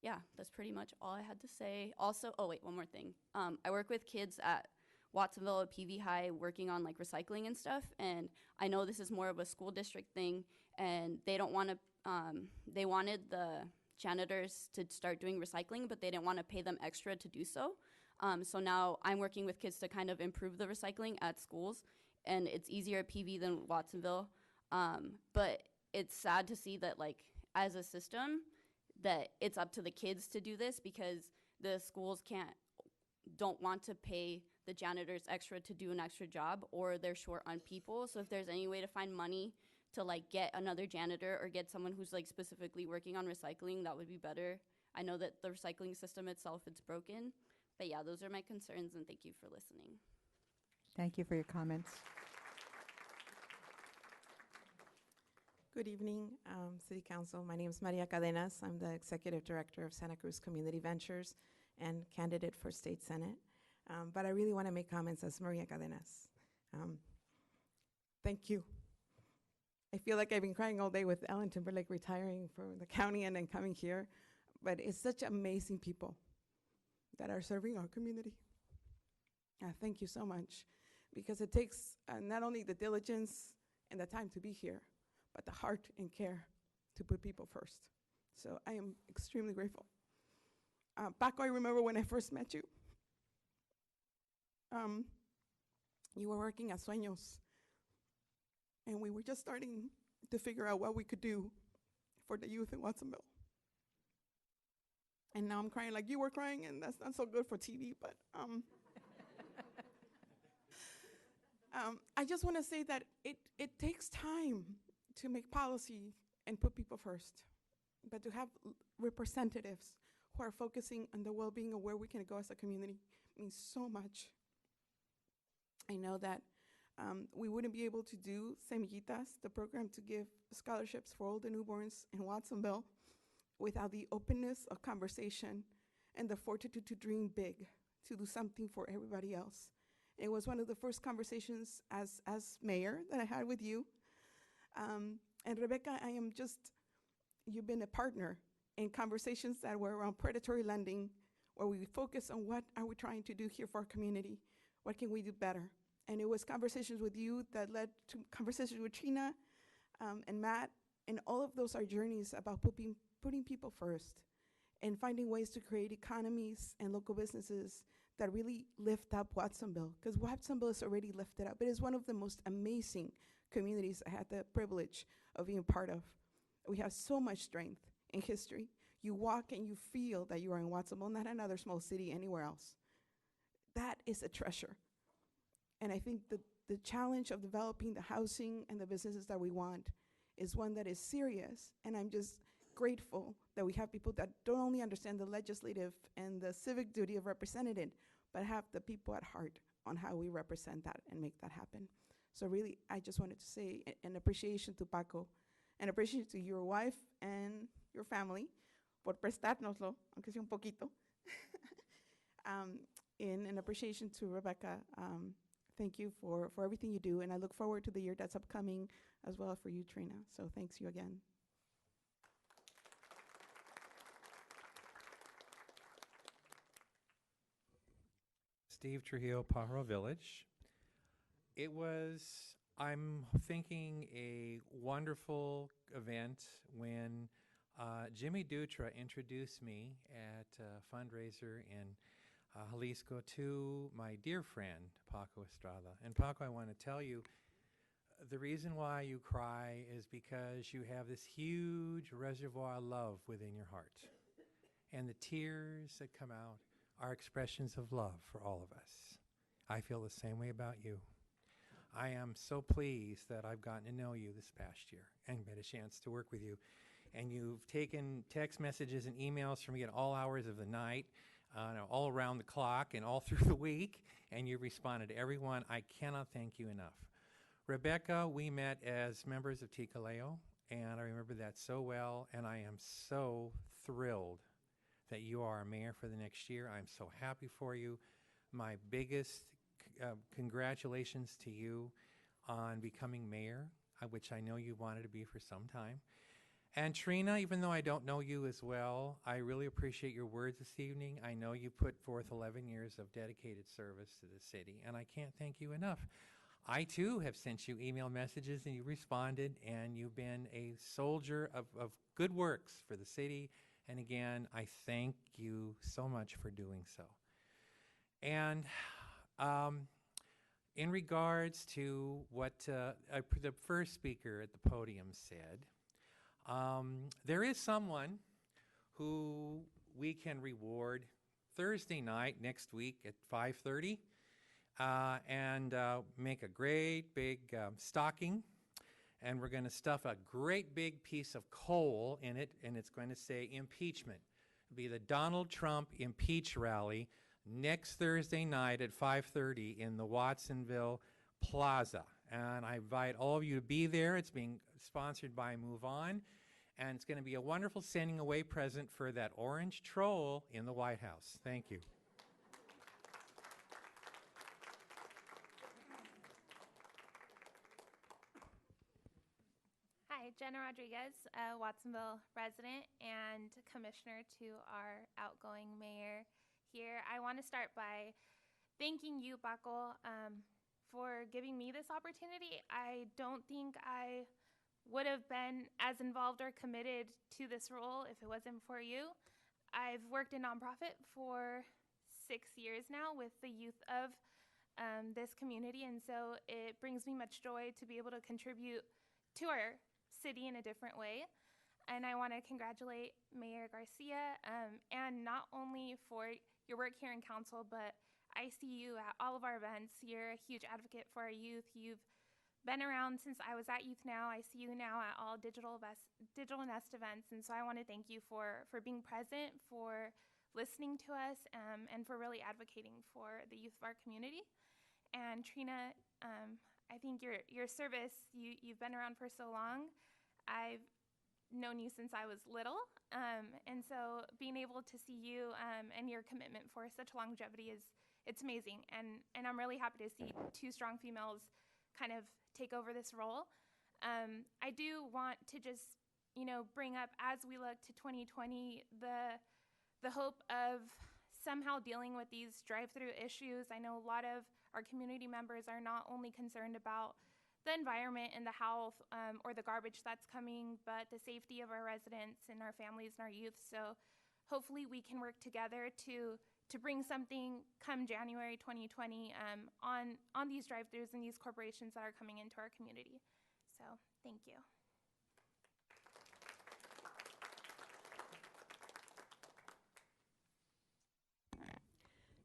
[SPEAKER 22] yeah, that's pretty much all I had to say. Also, oh wait, one more thing. I work with kids at Watsonville at PV High working on like recycling and stuff. And I know this is more of a school district thing, and they don't want to, they wanted the janitors to start doing recycling, but they didn't want to pay them extra to do so.
[SPEAKER 5] So now I'm working with kids to kind of improve the recycling at schools, and it's easier at PV than Watsonville. But it's sad to see that, like, as a system, that it's up to the kids to do this because the schools don't want to pay the janitors extra to do an extra job, or they're short on people. So if there's any way to find money to like get another janitor or get someone who's like specifically working on recycling, that would be better. I know that the recycling system itself, it's broken. But yeah, those are my concerns, and thank you for listening.
[SPEAKER 7] Thank you for your comments.
[SPEAKER 8] Good evening, City Council. My name is Maria Cadenas. I'm the Executive Director of Santa Cruz Community Ventures and candidate for State Senate. But I really want to make comments as Maria Cadenas. Thank you. I feel like I've been crying all day with Ellen Timberlake retiring from the county and then coming here. But it's such amazing people that are serving our community. Thank you so much. Because it takes not only the diligence and the time to be here, but the heart and care to put people first. So I am extremely grateful. Paco, I remember when I first met you. You were working at Sueños, and we were just starting to figure out what we could do for the youth in Watsonville. And now I'm crying like you were crying, and that's not so good for TV, but I just want to say that it takes time to make policy and put people first, but to have representatives who are focusing on the well-being of where we can go as a community means so much. I know that we wouldn't be able to do Semillitas, the program to give scholarships for all the newborns in Watsonville, without the openness of conversation and the fortitude to dream big, to do something for everybody else. It was one of the first conversations as mayor that I had with you. And Rebecca, you've been a partner in conversations that were around predatory lending, where we focus on what are we trying to do here for our community, what can we do better? And it was conversations with you that led to conversations with Trina and Matt, and all of those are journeys about putting people first and finding ways to create economies and local businesses that really lift up Watsonville, because Watsonville is already lifted up. It is one of the most amazing communities I had the privilege of being part of. We have so much strength in history. You walk and you feel that you are in Watsonville, not another small city anywhere else. That is a treasure. And I think the challenge of developing the housing and the businesses that we want is one that is serious. And I'm just grateful that we have people that don't only understand the legislative and the civic duty of representative, but have the people at heart on how we represent that and make that happen. So really, I just wanted to say an appreciation to Paco, an appreciation to your wife and your family por prestárnoslo, aunque sea un poquito. And an appreciation to Rebecca. Thank you for everything you do, and I look forward to the year that's upcoming as well for you, Trina. So thanks you again.
[SPEAKER 16] Steve Trujillo, Pajaro Village. I'm thinking, a wonderful event when Jimmy Dutra introduced me at a fundraiser in Jalisco to my dear friend, Paco Estrada. And Paco, I want to tell you, the reason why you cry is because you have this huge reservoir of love within your heart. And the tears that come out are expressions of love for all of us. I feel the same way about you. I am so pleased that I've gotten to know you this past year and had a chance to work with you. And you've taken text messages and emails from me at all hours of the night, all around the clock and all through the week, and you responded to everyone. I cannot thank you enough. Rebecca, we met as members of Ticaleo, and I remember that so well, and I am so thrilled that you are our mayor for the next year. I'm so happy for you. My biggest congratulations to you on becoming mayor, which I know you wanted to be for some time. And Trina, even though I don't know you as well, I really appreciate your words this evening. I know you put forth 11 years of dedicated service to the city, and I can't thank you enough. I too have sent you email messages and you responded, and you've been a soldier of good works for the city. And again, I thank you so much for doing so. And in regards to what the first speaker at the podium said, there is someone who we can reward Thursday night next week at 5:30 and make a great big stocking. And we're going to stuff a great big piece of coal in it, and it's going to say impeachment. It'll be the Donald Trump Impeach Rally next Thursday night at 5:30 in the Watsonville Plaza. And I invite all of you to be there. It's being sponsored by Move On. And it's going to be a wonderful sending away present for that orange troll in the White House. Thank you.
[SPEAKER 17] Hi, Jenna Rodriguez, a Watsonville resident and commissioner to our outgoing mayor here. I want to start by thanking you, Paco, for giving me this opportunity. I don't think I would have been as involved or committed to this role if it wasn't for you. I've worked in nonprofit for 6 years now with the youth of this community, and so it brings me much joy to be able to contribute to our city in a different way. And I want to congratulate Mayor Garcia, and not only for your work here in council, but I see you at all of our events. You're a huge advocate for our youth. You've been around since I was at Youth Now. I see you now at all Digital Nest events, and so I want to thank you for being present, for listening to us, and for really advocating for the youth of our community. And Trina, I think your service, you've been around for so long. I've known you since I was little, and so being able to see you and your commitment for such longevity it's amazing. And I'm really happy to see two strong females kind of take over this role. I do want to just, bring up, as we look to 2020, the hope of somehow dealing with these drive-through issues. I know a lot of our community members are not only concerned about the environment and the health or the garbage that's coming, but the safety of our residents and our families and our youth. So hopefully we can work together to bring something come January 2020 on these drive-thrus and these corporations that are coming into our community. So thank you.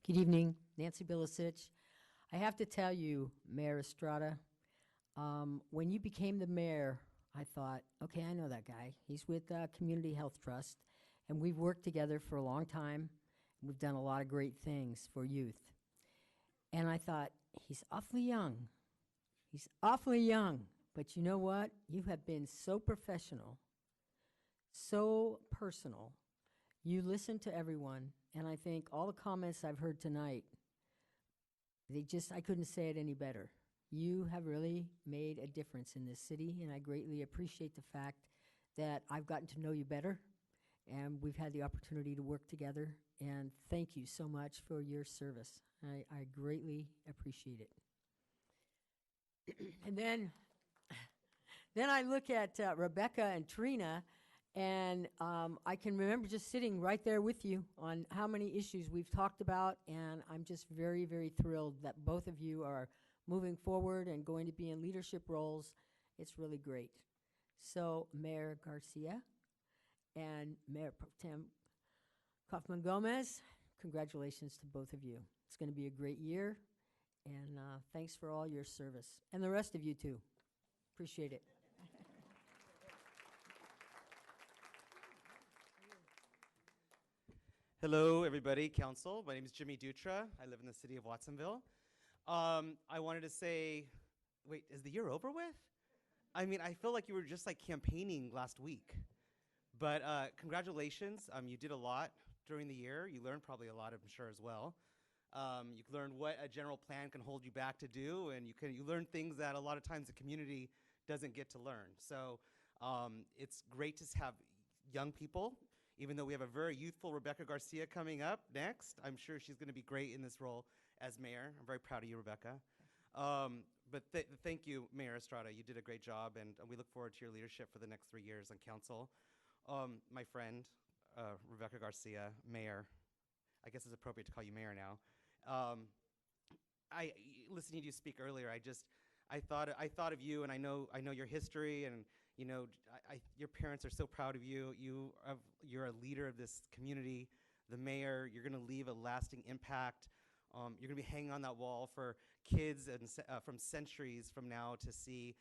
[SPEAKER 18] Good evening, Nancy Bilasich. I have to tell you, Mayor Estrada, when you became the mayor, I thought, okay, I know that guy. He's with Community Health Trust, and we've worked together for a long time. We've done a lot of great things for youth. And I thought, he's awfully young. He's awfully young. But you know what? You have been so professional, so personal. You listen to everyone, and I think all the comments I've heard tonight, I couldn't say it any better. You have really made a difference in this city, and I greatly appreciate the fact that I've gotten to know you better, and we've had the opportunity to work together, and thank you so much for your service. I greatly appreciate it. And then I look at Rebecca and Trina, and I can remember just sitting right there with you on how many issues we've talked about, and I'm just very, very thrilled that both of you are moving forward and going to be in leadership roles. It's really great. So Mayor Garcia and Mayor Pro Tem Kaufman Gomez, congratulations to both of you. It's going to be a great year, and thanks for all your service. And the rest of you too. Appreciate it.
[SPEAKER 20] Hello, everybody, council. My name is Jimmy Dutra. I live in the city of Watsonville. I wanted to say, wait, is the year over with? I mean, I feel like you were just like campaigning last week. But congratulations. You did a lot during the year. You learned probably a lot, I'm sure, as well. You learned what a general plan can hold you back to do, and you learn things that a lot of times the community doesn't get to learn. So it's great to have young people. Even though we have a very youthful Rebecca Garcia coming up next, I'm sure she's going to be great in this role as mayor. I'm very proud of you, Rebecca. But thank you, Mayor Estrada. You did a great job, and we look forward to your leadership for the next 3 years on council. My friend, Rebecca Garcia, mayor. I guess it's appropriate to call you mayor now. I listening to you speak earlier, I thought of you, and I know your history, and you know, your parents are so proud of you. You're a leader of this community, the mayor. You're going to leave a lasting impact. You're going to be hanging on that wall for kids and from centuries from now to see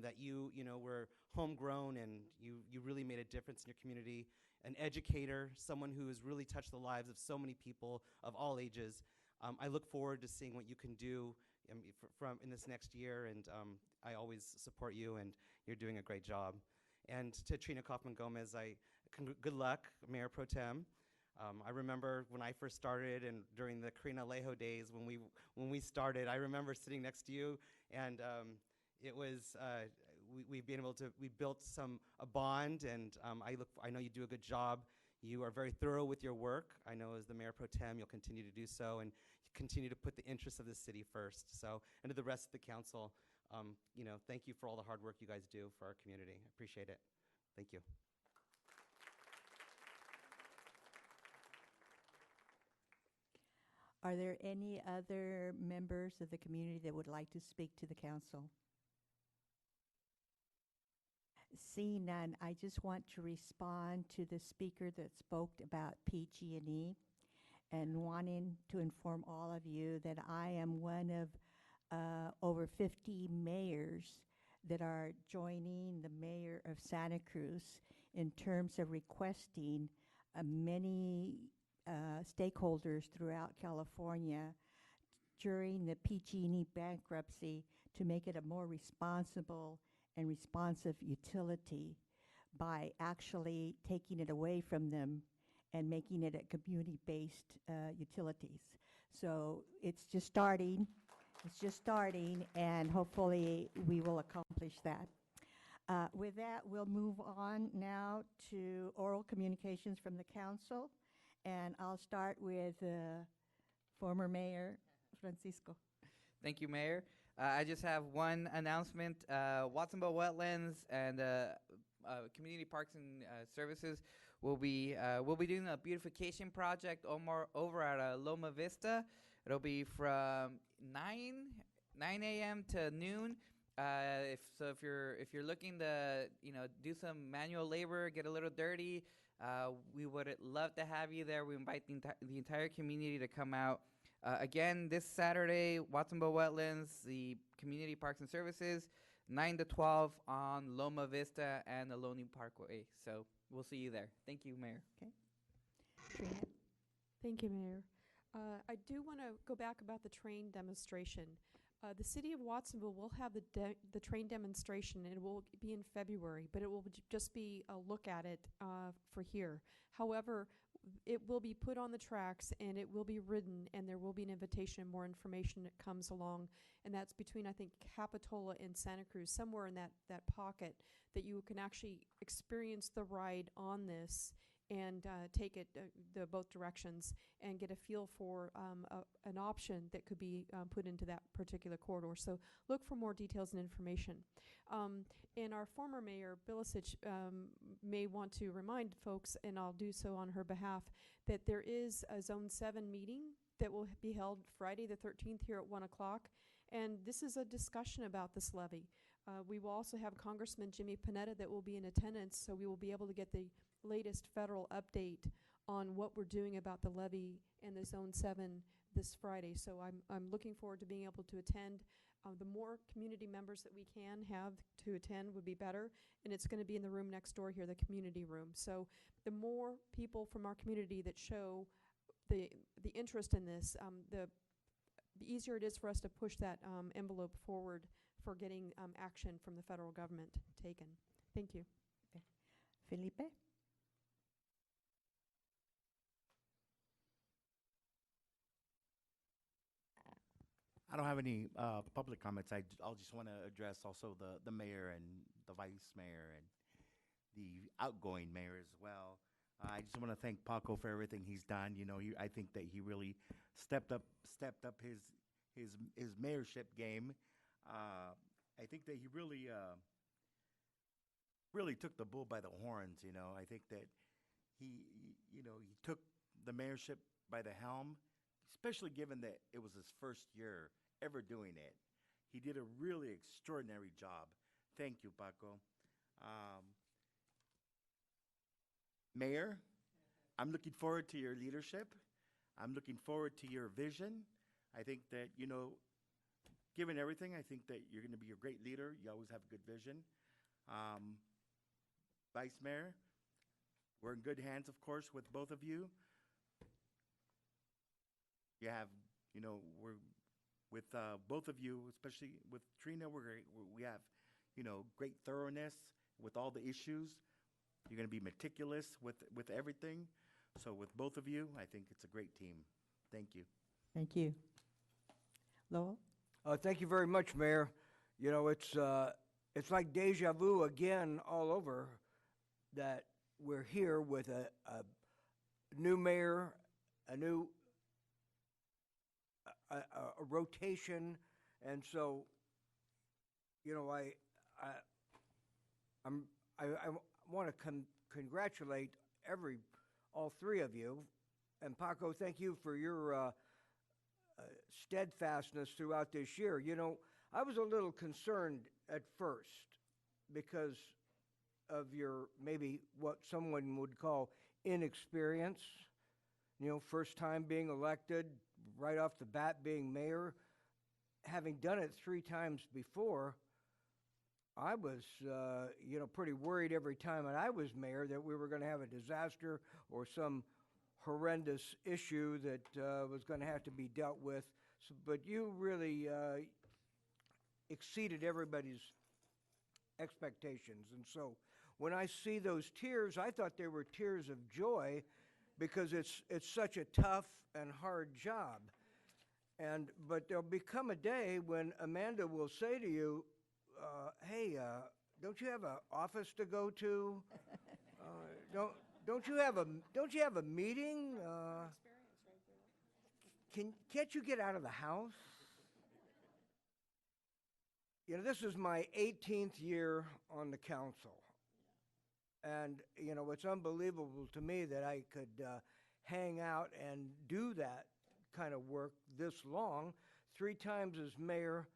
[SPEAKER 20] that you know, were homegrown and you really made a difference in your community. An educator, someone who has really touched the lives of so many people of all ages. I look forward to seeing what you can do from in this next year, and I always support you, and you're doing a great job. And to Trina Kaufman Gomez, good luck, Mayor Pro Tem. I remember when I first started, and during the Karina Alejo days when we started, I remember sitting next to you, and it was we built a bond, and I know you do a good job. You are very thorough with your work. I know as the Mayor Pro Tem, you'll continue to do so, and continue to put the interests of the city first. So, and to the rest of the council, you know, thank you for all the hard work you guys do for our community. I appreciate it. Thank you.
[SPEAKER 7] Are there any other members of the community that would like to speak to the council? Seeing none, I just want to respond to the speaker that spoke about PG&E and wanting to inform all of you that I am one of over 50 mayors that are joining the mayor of Santa Cruz in terms of requesting many stakeholders throughout California during the PG&E bankruptcy to make it a more responsible and responsive utility by actually taking it away from them and making it a community-based utilities. So it's just starting, and hopefully we will accomplish that. With that, we'll move on now to oral communications from the council, and I'll start with former Mayor Francisco.
[SPEAKER 1] Thank you, Mayor. I just have one announcement. Watsonville Wetlands and Community Parks and Services will be doing a beautification project over at Loma Vista. It'll be from 9 a.m. to noon. If you're looking to do some manual labor, get a little dirty, we would love to have you there. We invite the entire community to come out. Again, this Saturday, Watsonville Wetlands, the Community Parks and Services, 9 to 12 on Loma Vista and Ohlone Parkway. So we'll see you there. Thank you, Mayor.
[SPEAKER 7] Okay.
[SPEAKER 6] Thank you, Mayor. I do want to go back about the train demonstration. The city of Watsonville will have the train demonstration, and it will be in February, but it will just be a look at it for here. However, it will be put on the tracks, and it will be ridden, and there will be an invitation and more information that comes along, and that's between, I think, Capitola and Santa Cruz, somewhere in that pocket, that you can actually experience the ride on this and take it both directions and get a feel for an option that could be put into that particular corridor. So look for more details and information. And our former mayor, Bilicic, may want to remind folks, and I'll do so on her behalf, that there is a Zone 7 meeting that will be held Friday the 13th here at 1 o'clock. And this is a discussion about this levy. We will also have Congressman Jimmy Panetta that will be in attendance, so we will be able to get the latest federal update on what we're doing about the levy and the Zone 7 this Friday. So I'm looking forward to being able to attend. The more community members that we can have to attend would be better, and it's going to be in the room next door here, the community room. So the more people from our community that show the interest in this, the easier it is for us to push that envelope forward for getting action from the federal government taken. Thank you.
[SPEAKER 7] Okay. Felipe?
[SPEAKER 19] I don't have any public comments. I'll just want to address also the mayor and the vice mayor and the outgoing mayor as well. I just want to thank Paco for everything he's done. You know, I think that he really stepped up his mayorship game. I think that he really took the bull by the horns. You know, I think that he took the mayorship by the helm especially given that it was his first year ever doing it. He did a really extraordinary job. Thank you, Paco. Mayor, I'm looking forward to your leadership. I'm looking forward to your vision. I think that, given everything, I think that you're going to be a great leader. You always have a good vision. Vice Mayor, we're in good hands, of course, with both of you. You have, we're with both of you, especially with Trina, we have, great thoroughness with all the issues. You're going to be meticulous with everything. So with both of you, I think it's a great team. Thank you.
[SPEAKER 7] Thank you. Lowell?
[SPEAKER 15] Thank you very much, Mayor. It's like deja vu again all over, that we're here with a new mayor, a new a rotation, and so I want to congratulate all three of you, and Paco, thank you for your steadfastness throughout this year. I was a little concerned at first because of your maybe what someone would call inexperience. First time being elected, right off the bat being mayor. Having done it 3 times before, I was, pretty worried every time that I was mayor that we were going to have a disaster or some horrendous issue that was going to have to be dealt with. But you really exceeded everybody's expectations. And so when I see those tears, I thought they were tears of joy because it's such a tough and hard job. But there'll become a day when Amanda will say to you, hey, don't you have an office to go to? Don't you have a meeting? Can't you get out of the house? This is my 18th year on the council. And, it's unbelievable to me that I could hang out and do that kind of work this long. 3 times as mayor.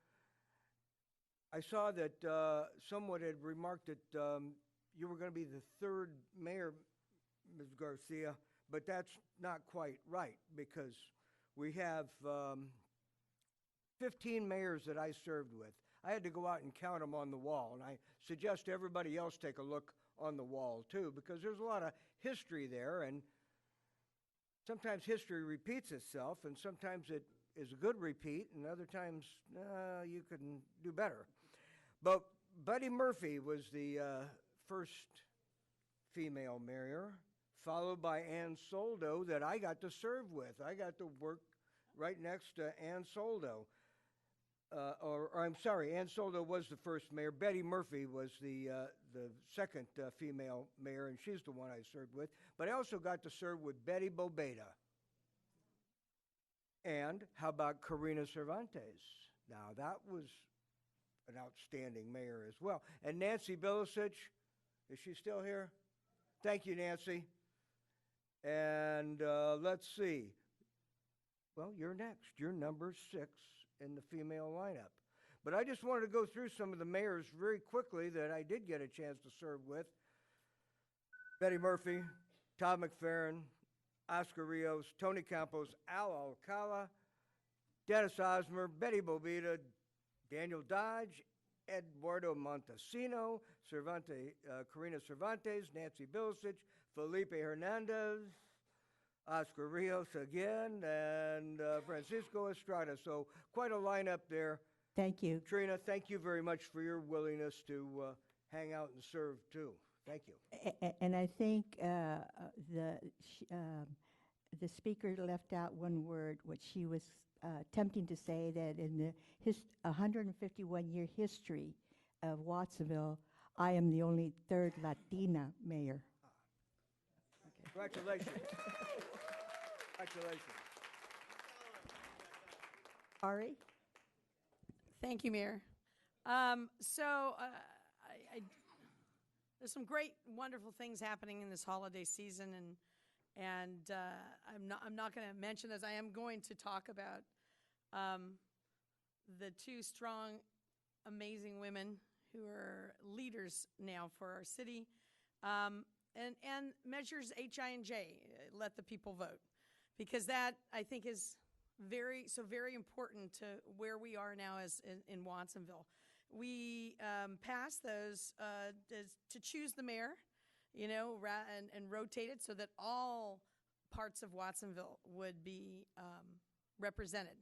[SPEAKER 15] I saw that someone had remarked that you were going to be the 3rd mayor, Ms. Garcia, but that's not quite right because we have 15 mayors that I served with. I had to go out and count them on the wall, and I suggest everybody else take a look on the wall too, because there's a lot of history there, and sometimes history repeats itself, and sometimes it is a good repeat, and other times you can do better. But Buddy Murphy was the first female mayor, followed by Ann Soldo that I got to serve with. I got to work right next to Ann Soldo. I'm sorry, Ann Soldo was the first mayor. Betty Murphy was the second female mayor, and she's the one I served with. But I also got to serve with Betty Bobeda. And how about Karina Cervantes? Now, that was an outstanding mayor as well. And Nancy Bilicic, is she still here? Thank you, Nancy. And let's see. Well, you're next. You're number 6 in the female lineup. But I just wanted to go through some of the mayors very quickly that I did get a chance to serve with. Betty Murphy, Todd McFerrin, Oscar Rios, Tony Campos, Al Alcala, Dennis Osmer, Betty Bobeda, Daniel Dodge, Eduardo Montesino, Karina Cervantes, Nancy Bilicic, Felipe Hernandez, Oscar Rios again, and Francisco Estrada. So quite a lineup there.
[SPEAKER 7] Thank you.
[SPEAKER 15] Trina, thank you very much for your willingness to hang out and serve too. Thank you.
[SPEAKER 7] And I think the speaker left out one word, which she was attempting to say, that in the 151-year history of Watsonville, I am the only 3rd Latina mayor.
[SPEAKER 15] Congratulations. Congratulations.
[SPEAKER 7] Ari?
[SPEAKER 21] Thank you, Mayor. There's some great, wonderful things happening in this holiday season, and And I'm not going to mention this. I am going to talk about the two strong, amazing women who are leaders now for our city, and measures HI&J, let the people vote, because that I think is very important to where we are now as in Watsonville. We passed those to choose the mayor, and rotate it so that all parts of Watsonville would be represented.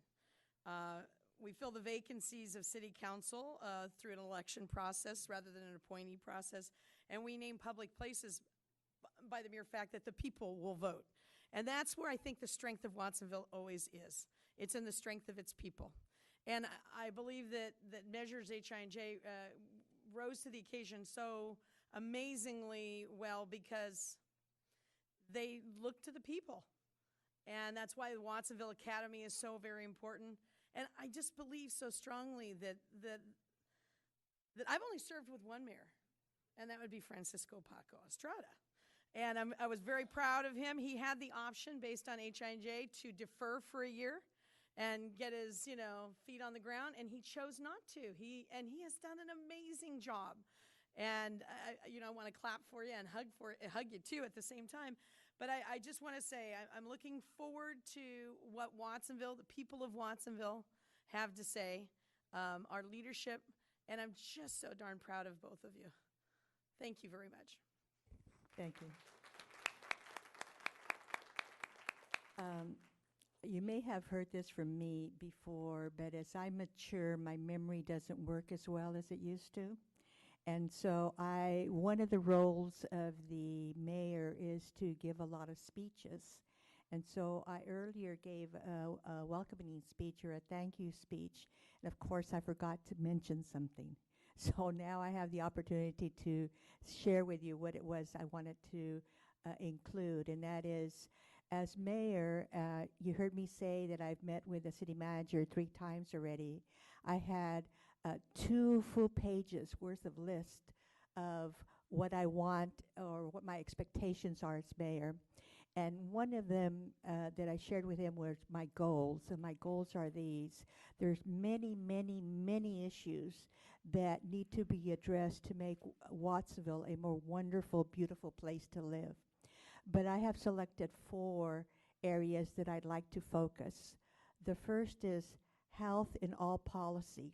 [SPEAKER 21] We fill the vacancies of city council through an election process rather than an appointee process, and we name public places by the mere fact that the people will vote. And that's where I think the strength of Watsonville always is. It's in the strength of its people. And I believe that Measures HI&J rose to the occasion so amazingly well because they look to the people. And that's why the Watsonville Academy is so very important. And I just believe so strongly that I've only served with one mayor, and that would be Francisco Paco Estrada. And I was very proud of him. He had the option based on HI&J to defer for a year and get his, feet on the ground, and he chose not to. He has done an amazing job. And I want to clap for you and hug you too at the same time. But I just want to say I'm looking forward to what Watsonville, the people of Watsonville, have to say, our leadership, and I'm just so darn proud of both of you. Thank you very much.
[SPEAKER 7] Thank you. You may have heard this from me before, but as I mature, my memory doesn't work as well as it used to. And so one of the roles of the mayor is to give a lot of speeches. And so I earlier gave a welcoming speech or a thank you speech. And of course, I forgot to mention something. So now I have the opportunity to share with you what it was I wanted to include. And that is, as mayor, you heard me say that I've met with the city manager 3 times already. I had 2 full pages worth of list of what I want or what my expectations are as mayor. And one of them that I shared with him was my goals. And my goals are these. There's many, many, many issues that need to be addressed to make Watsonville a more wonderful, beautiful place to live. But I have selected 4 areas that I'd like to focus. The first is health in all policy.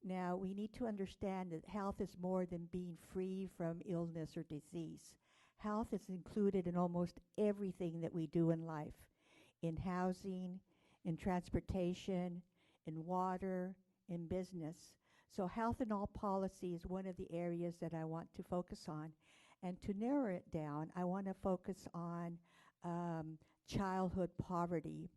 [SPEAKER 7] Now, we need to understand that health is more than being free from illness or disease. Health is included in almost everything that we do in life, in housing, in transportation, in water, in business. So health in all policy is one of the areas that I want to focus on. And to narrow it down, I want to focus on childhood poverty.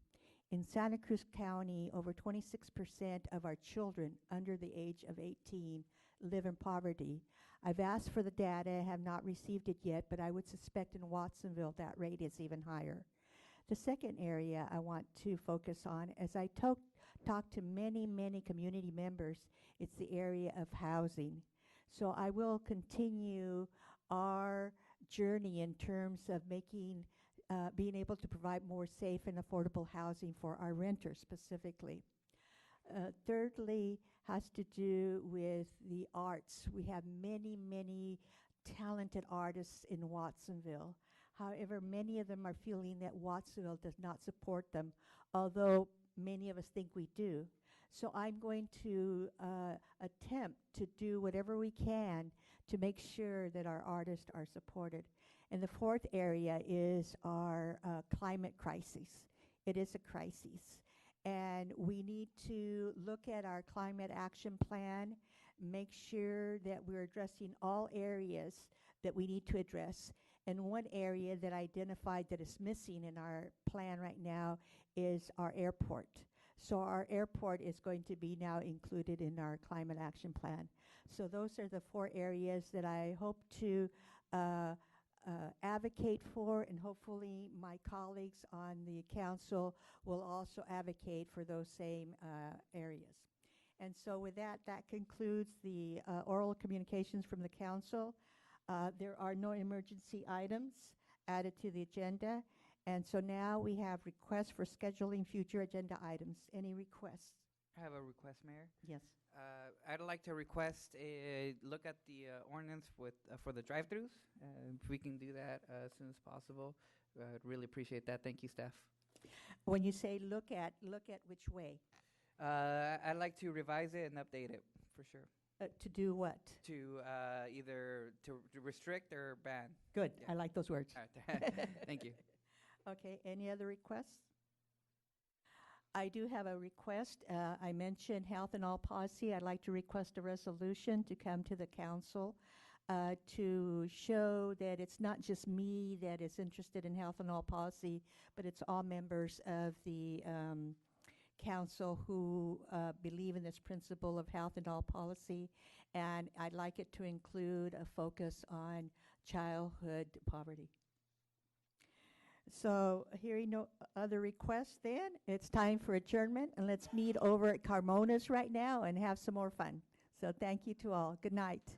[SPEAKER 7] In Santa Cruz County, over 26% of our children under the age of 18 live in poverty. I've asked for the data, have not received it yet, but I would suspect in Watsonville that rate is even higher. The second area I want to focus on, as I talk to many, many community members, it's the area of housing. So I will continue our journey in terms of being able to provide more safe and affordable housing for our renters specifically. Thirdly, has to do with the arts. We have many, many talented artists in Watsonville. However, many of them are feeling that Watsonville does not support them, although many of us think we do. So I'm going to attempt to do whatever we can to make sure that our artists are supported. And the 4th area is our climate crisis. It is a crisis. And we need to look at our climate action plan, make sure that we're addressing all areas that we need to address. And one area that I identified that is missing in our plan right now is our airport. So our airport is going to be now included in our climate action plan. So those are the 4 areas that I hope to advocate for, and hopefully my colleagues on the council will also advocate for those same areas. And so with that, that concludes the oral communications from the council. There are no emergency items added to the agenda, And so now we have requests for scheduling future agenda items. Any requests?
[SPEAKER 1] I have a request, Mayor.
[SPEAKER 7] Yes.
[SPEAKER 1] I'd like to request a look at the ordinance with for the drive-throughs. If we can do that as soon as possible, I'd really appreciate that. Thank you, staff.
[SPEAKER 7] When you say look at which way?
[SPEAKER 1] I'd like to revise it and update it for sure.
[SPEAKER 7] To do what?
[SPEAKER 1] To either to restrict or ban.
[SPEAKER 7] Good.
[SPEAKER 1] Yeah.
[SPEAKER 7] I like those words.
[SPEAKER 1] All right. Thank you.
[SPEAKER 7] Okay. Any other requests? I do have a request. I mentioned health and all policy. I'd like to request a resolution to come to the council to show that it's not just me that is interested in health and all policy, but it's all members of the council who believe in this principle of health and all policy. And I'd like it to include a focus on childhood poverty. So hearing no other requests, then it's time for adjournment, and let's meet over at Carmona's right now and have some more fun. So thank you to all. Good night.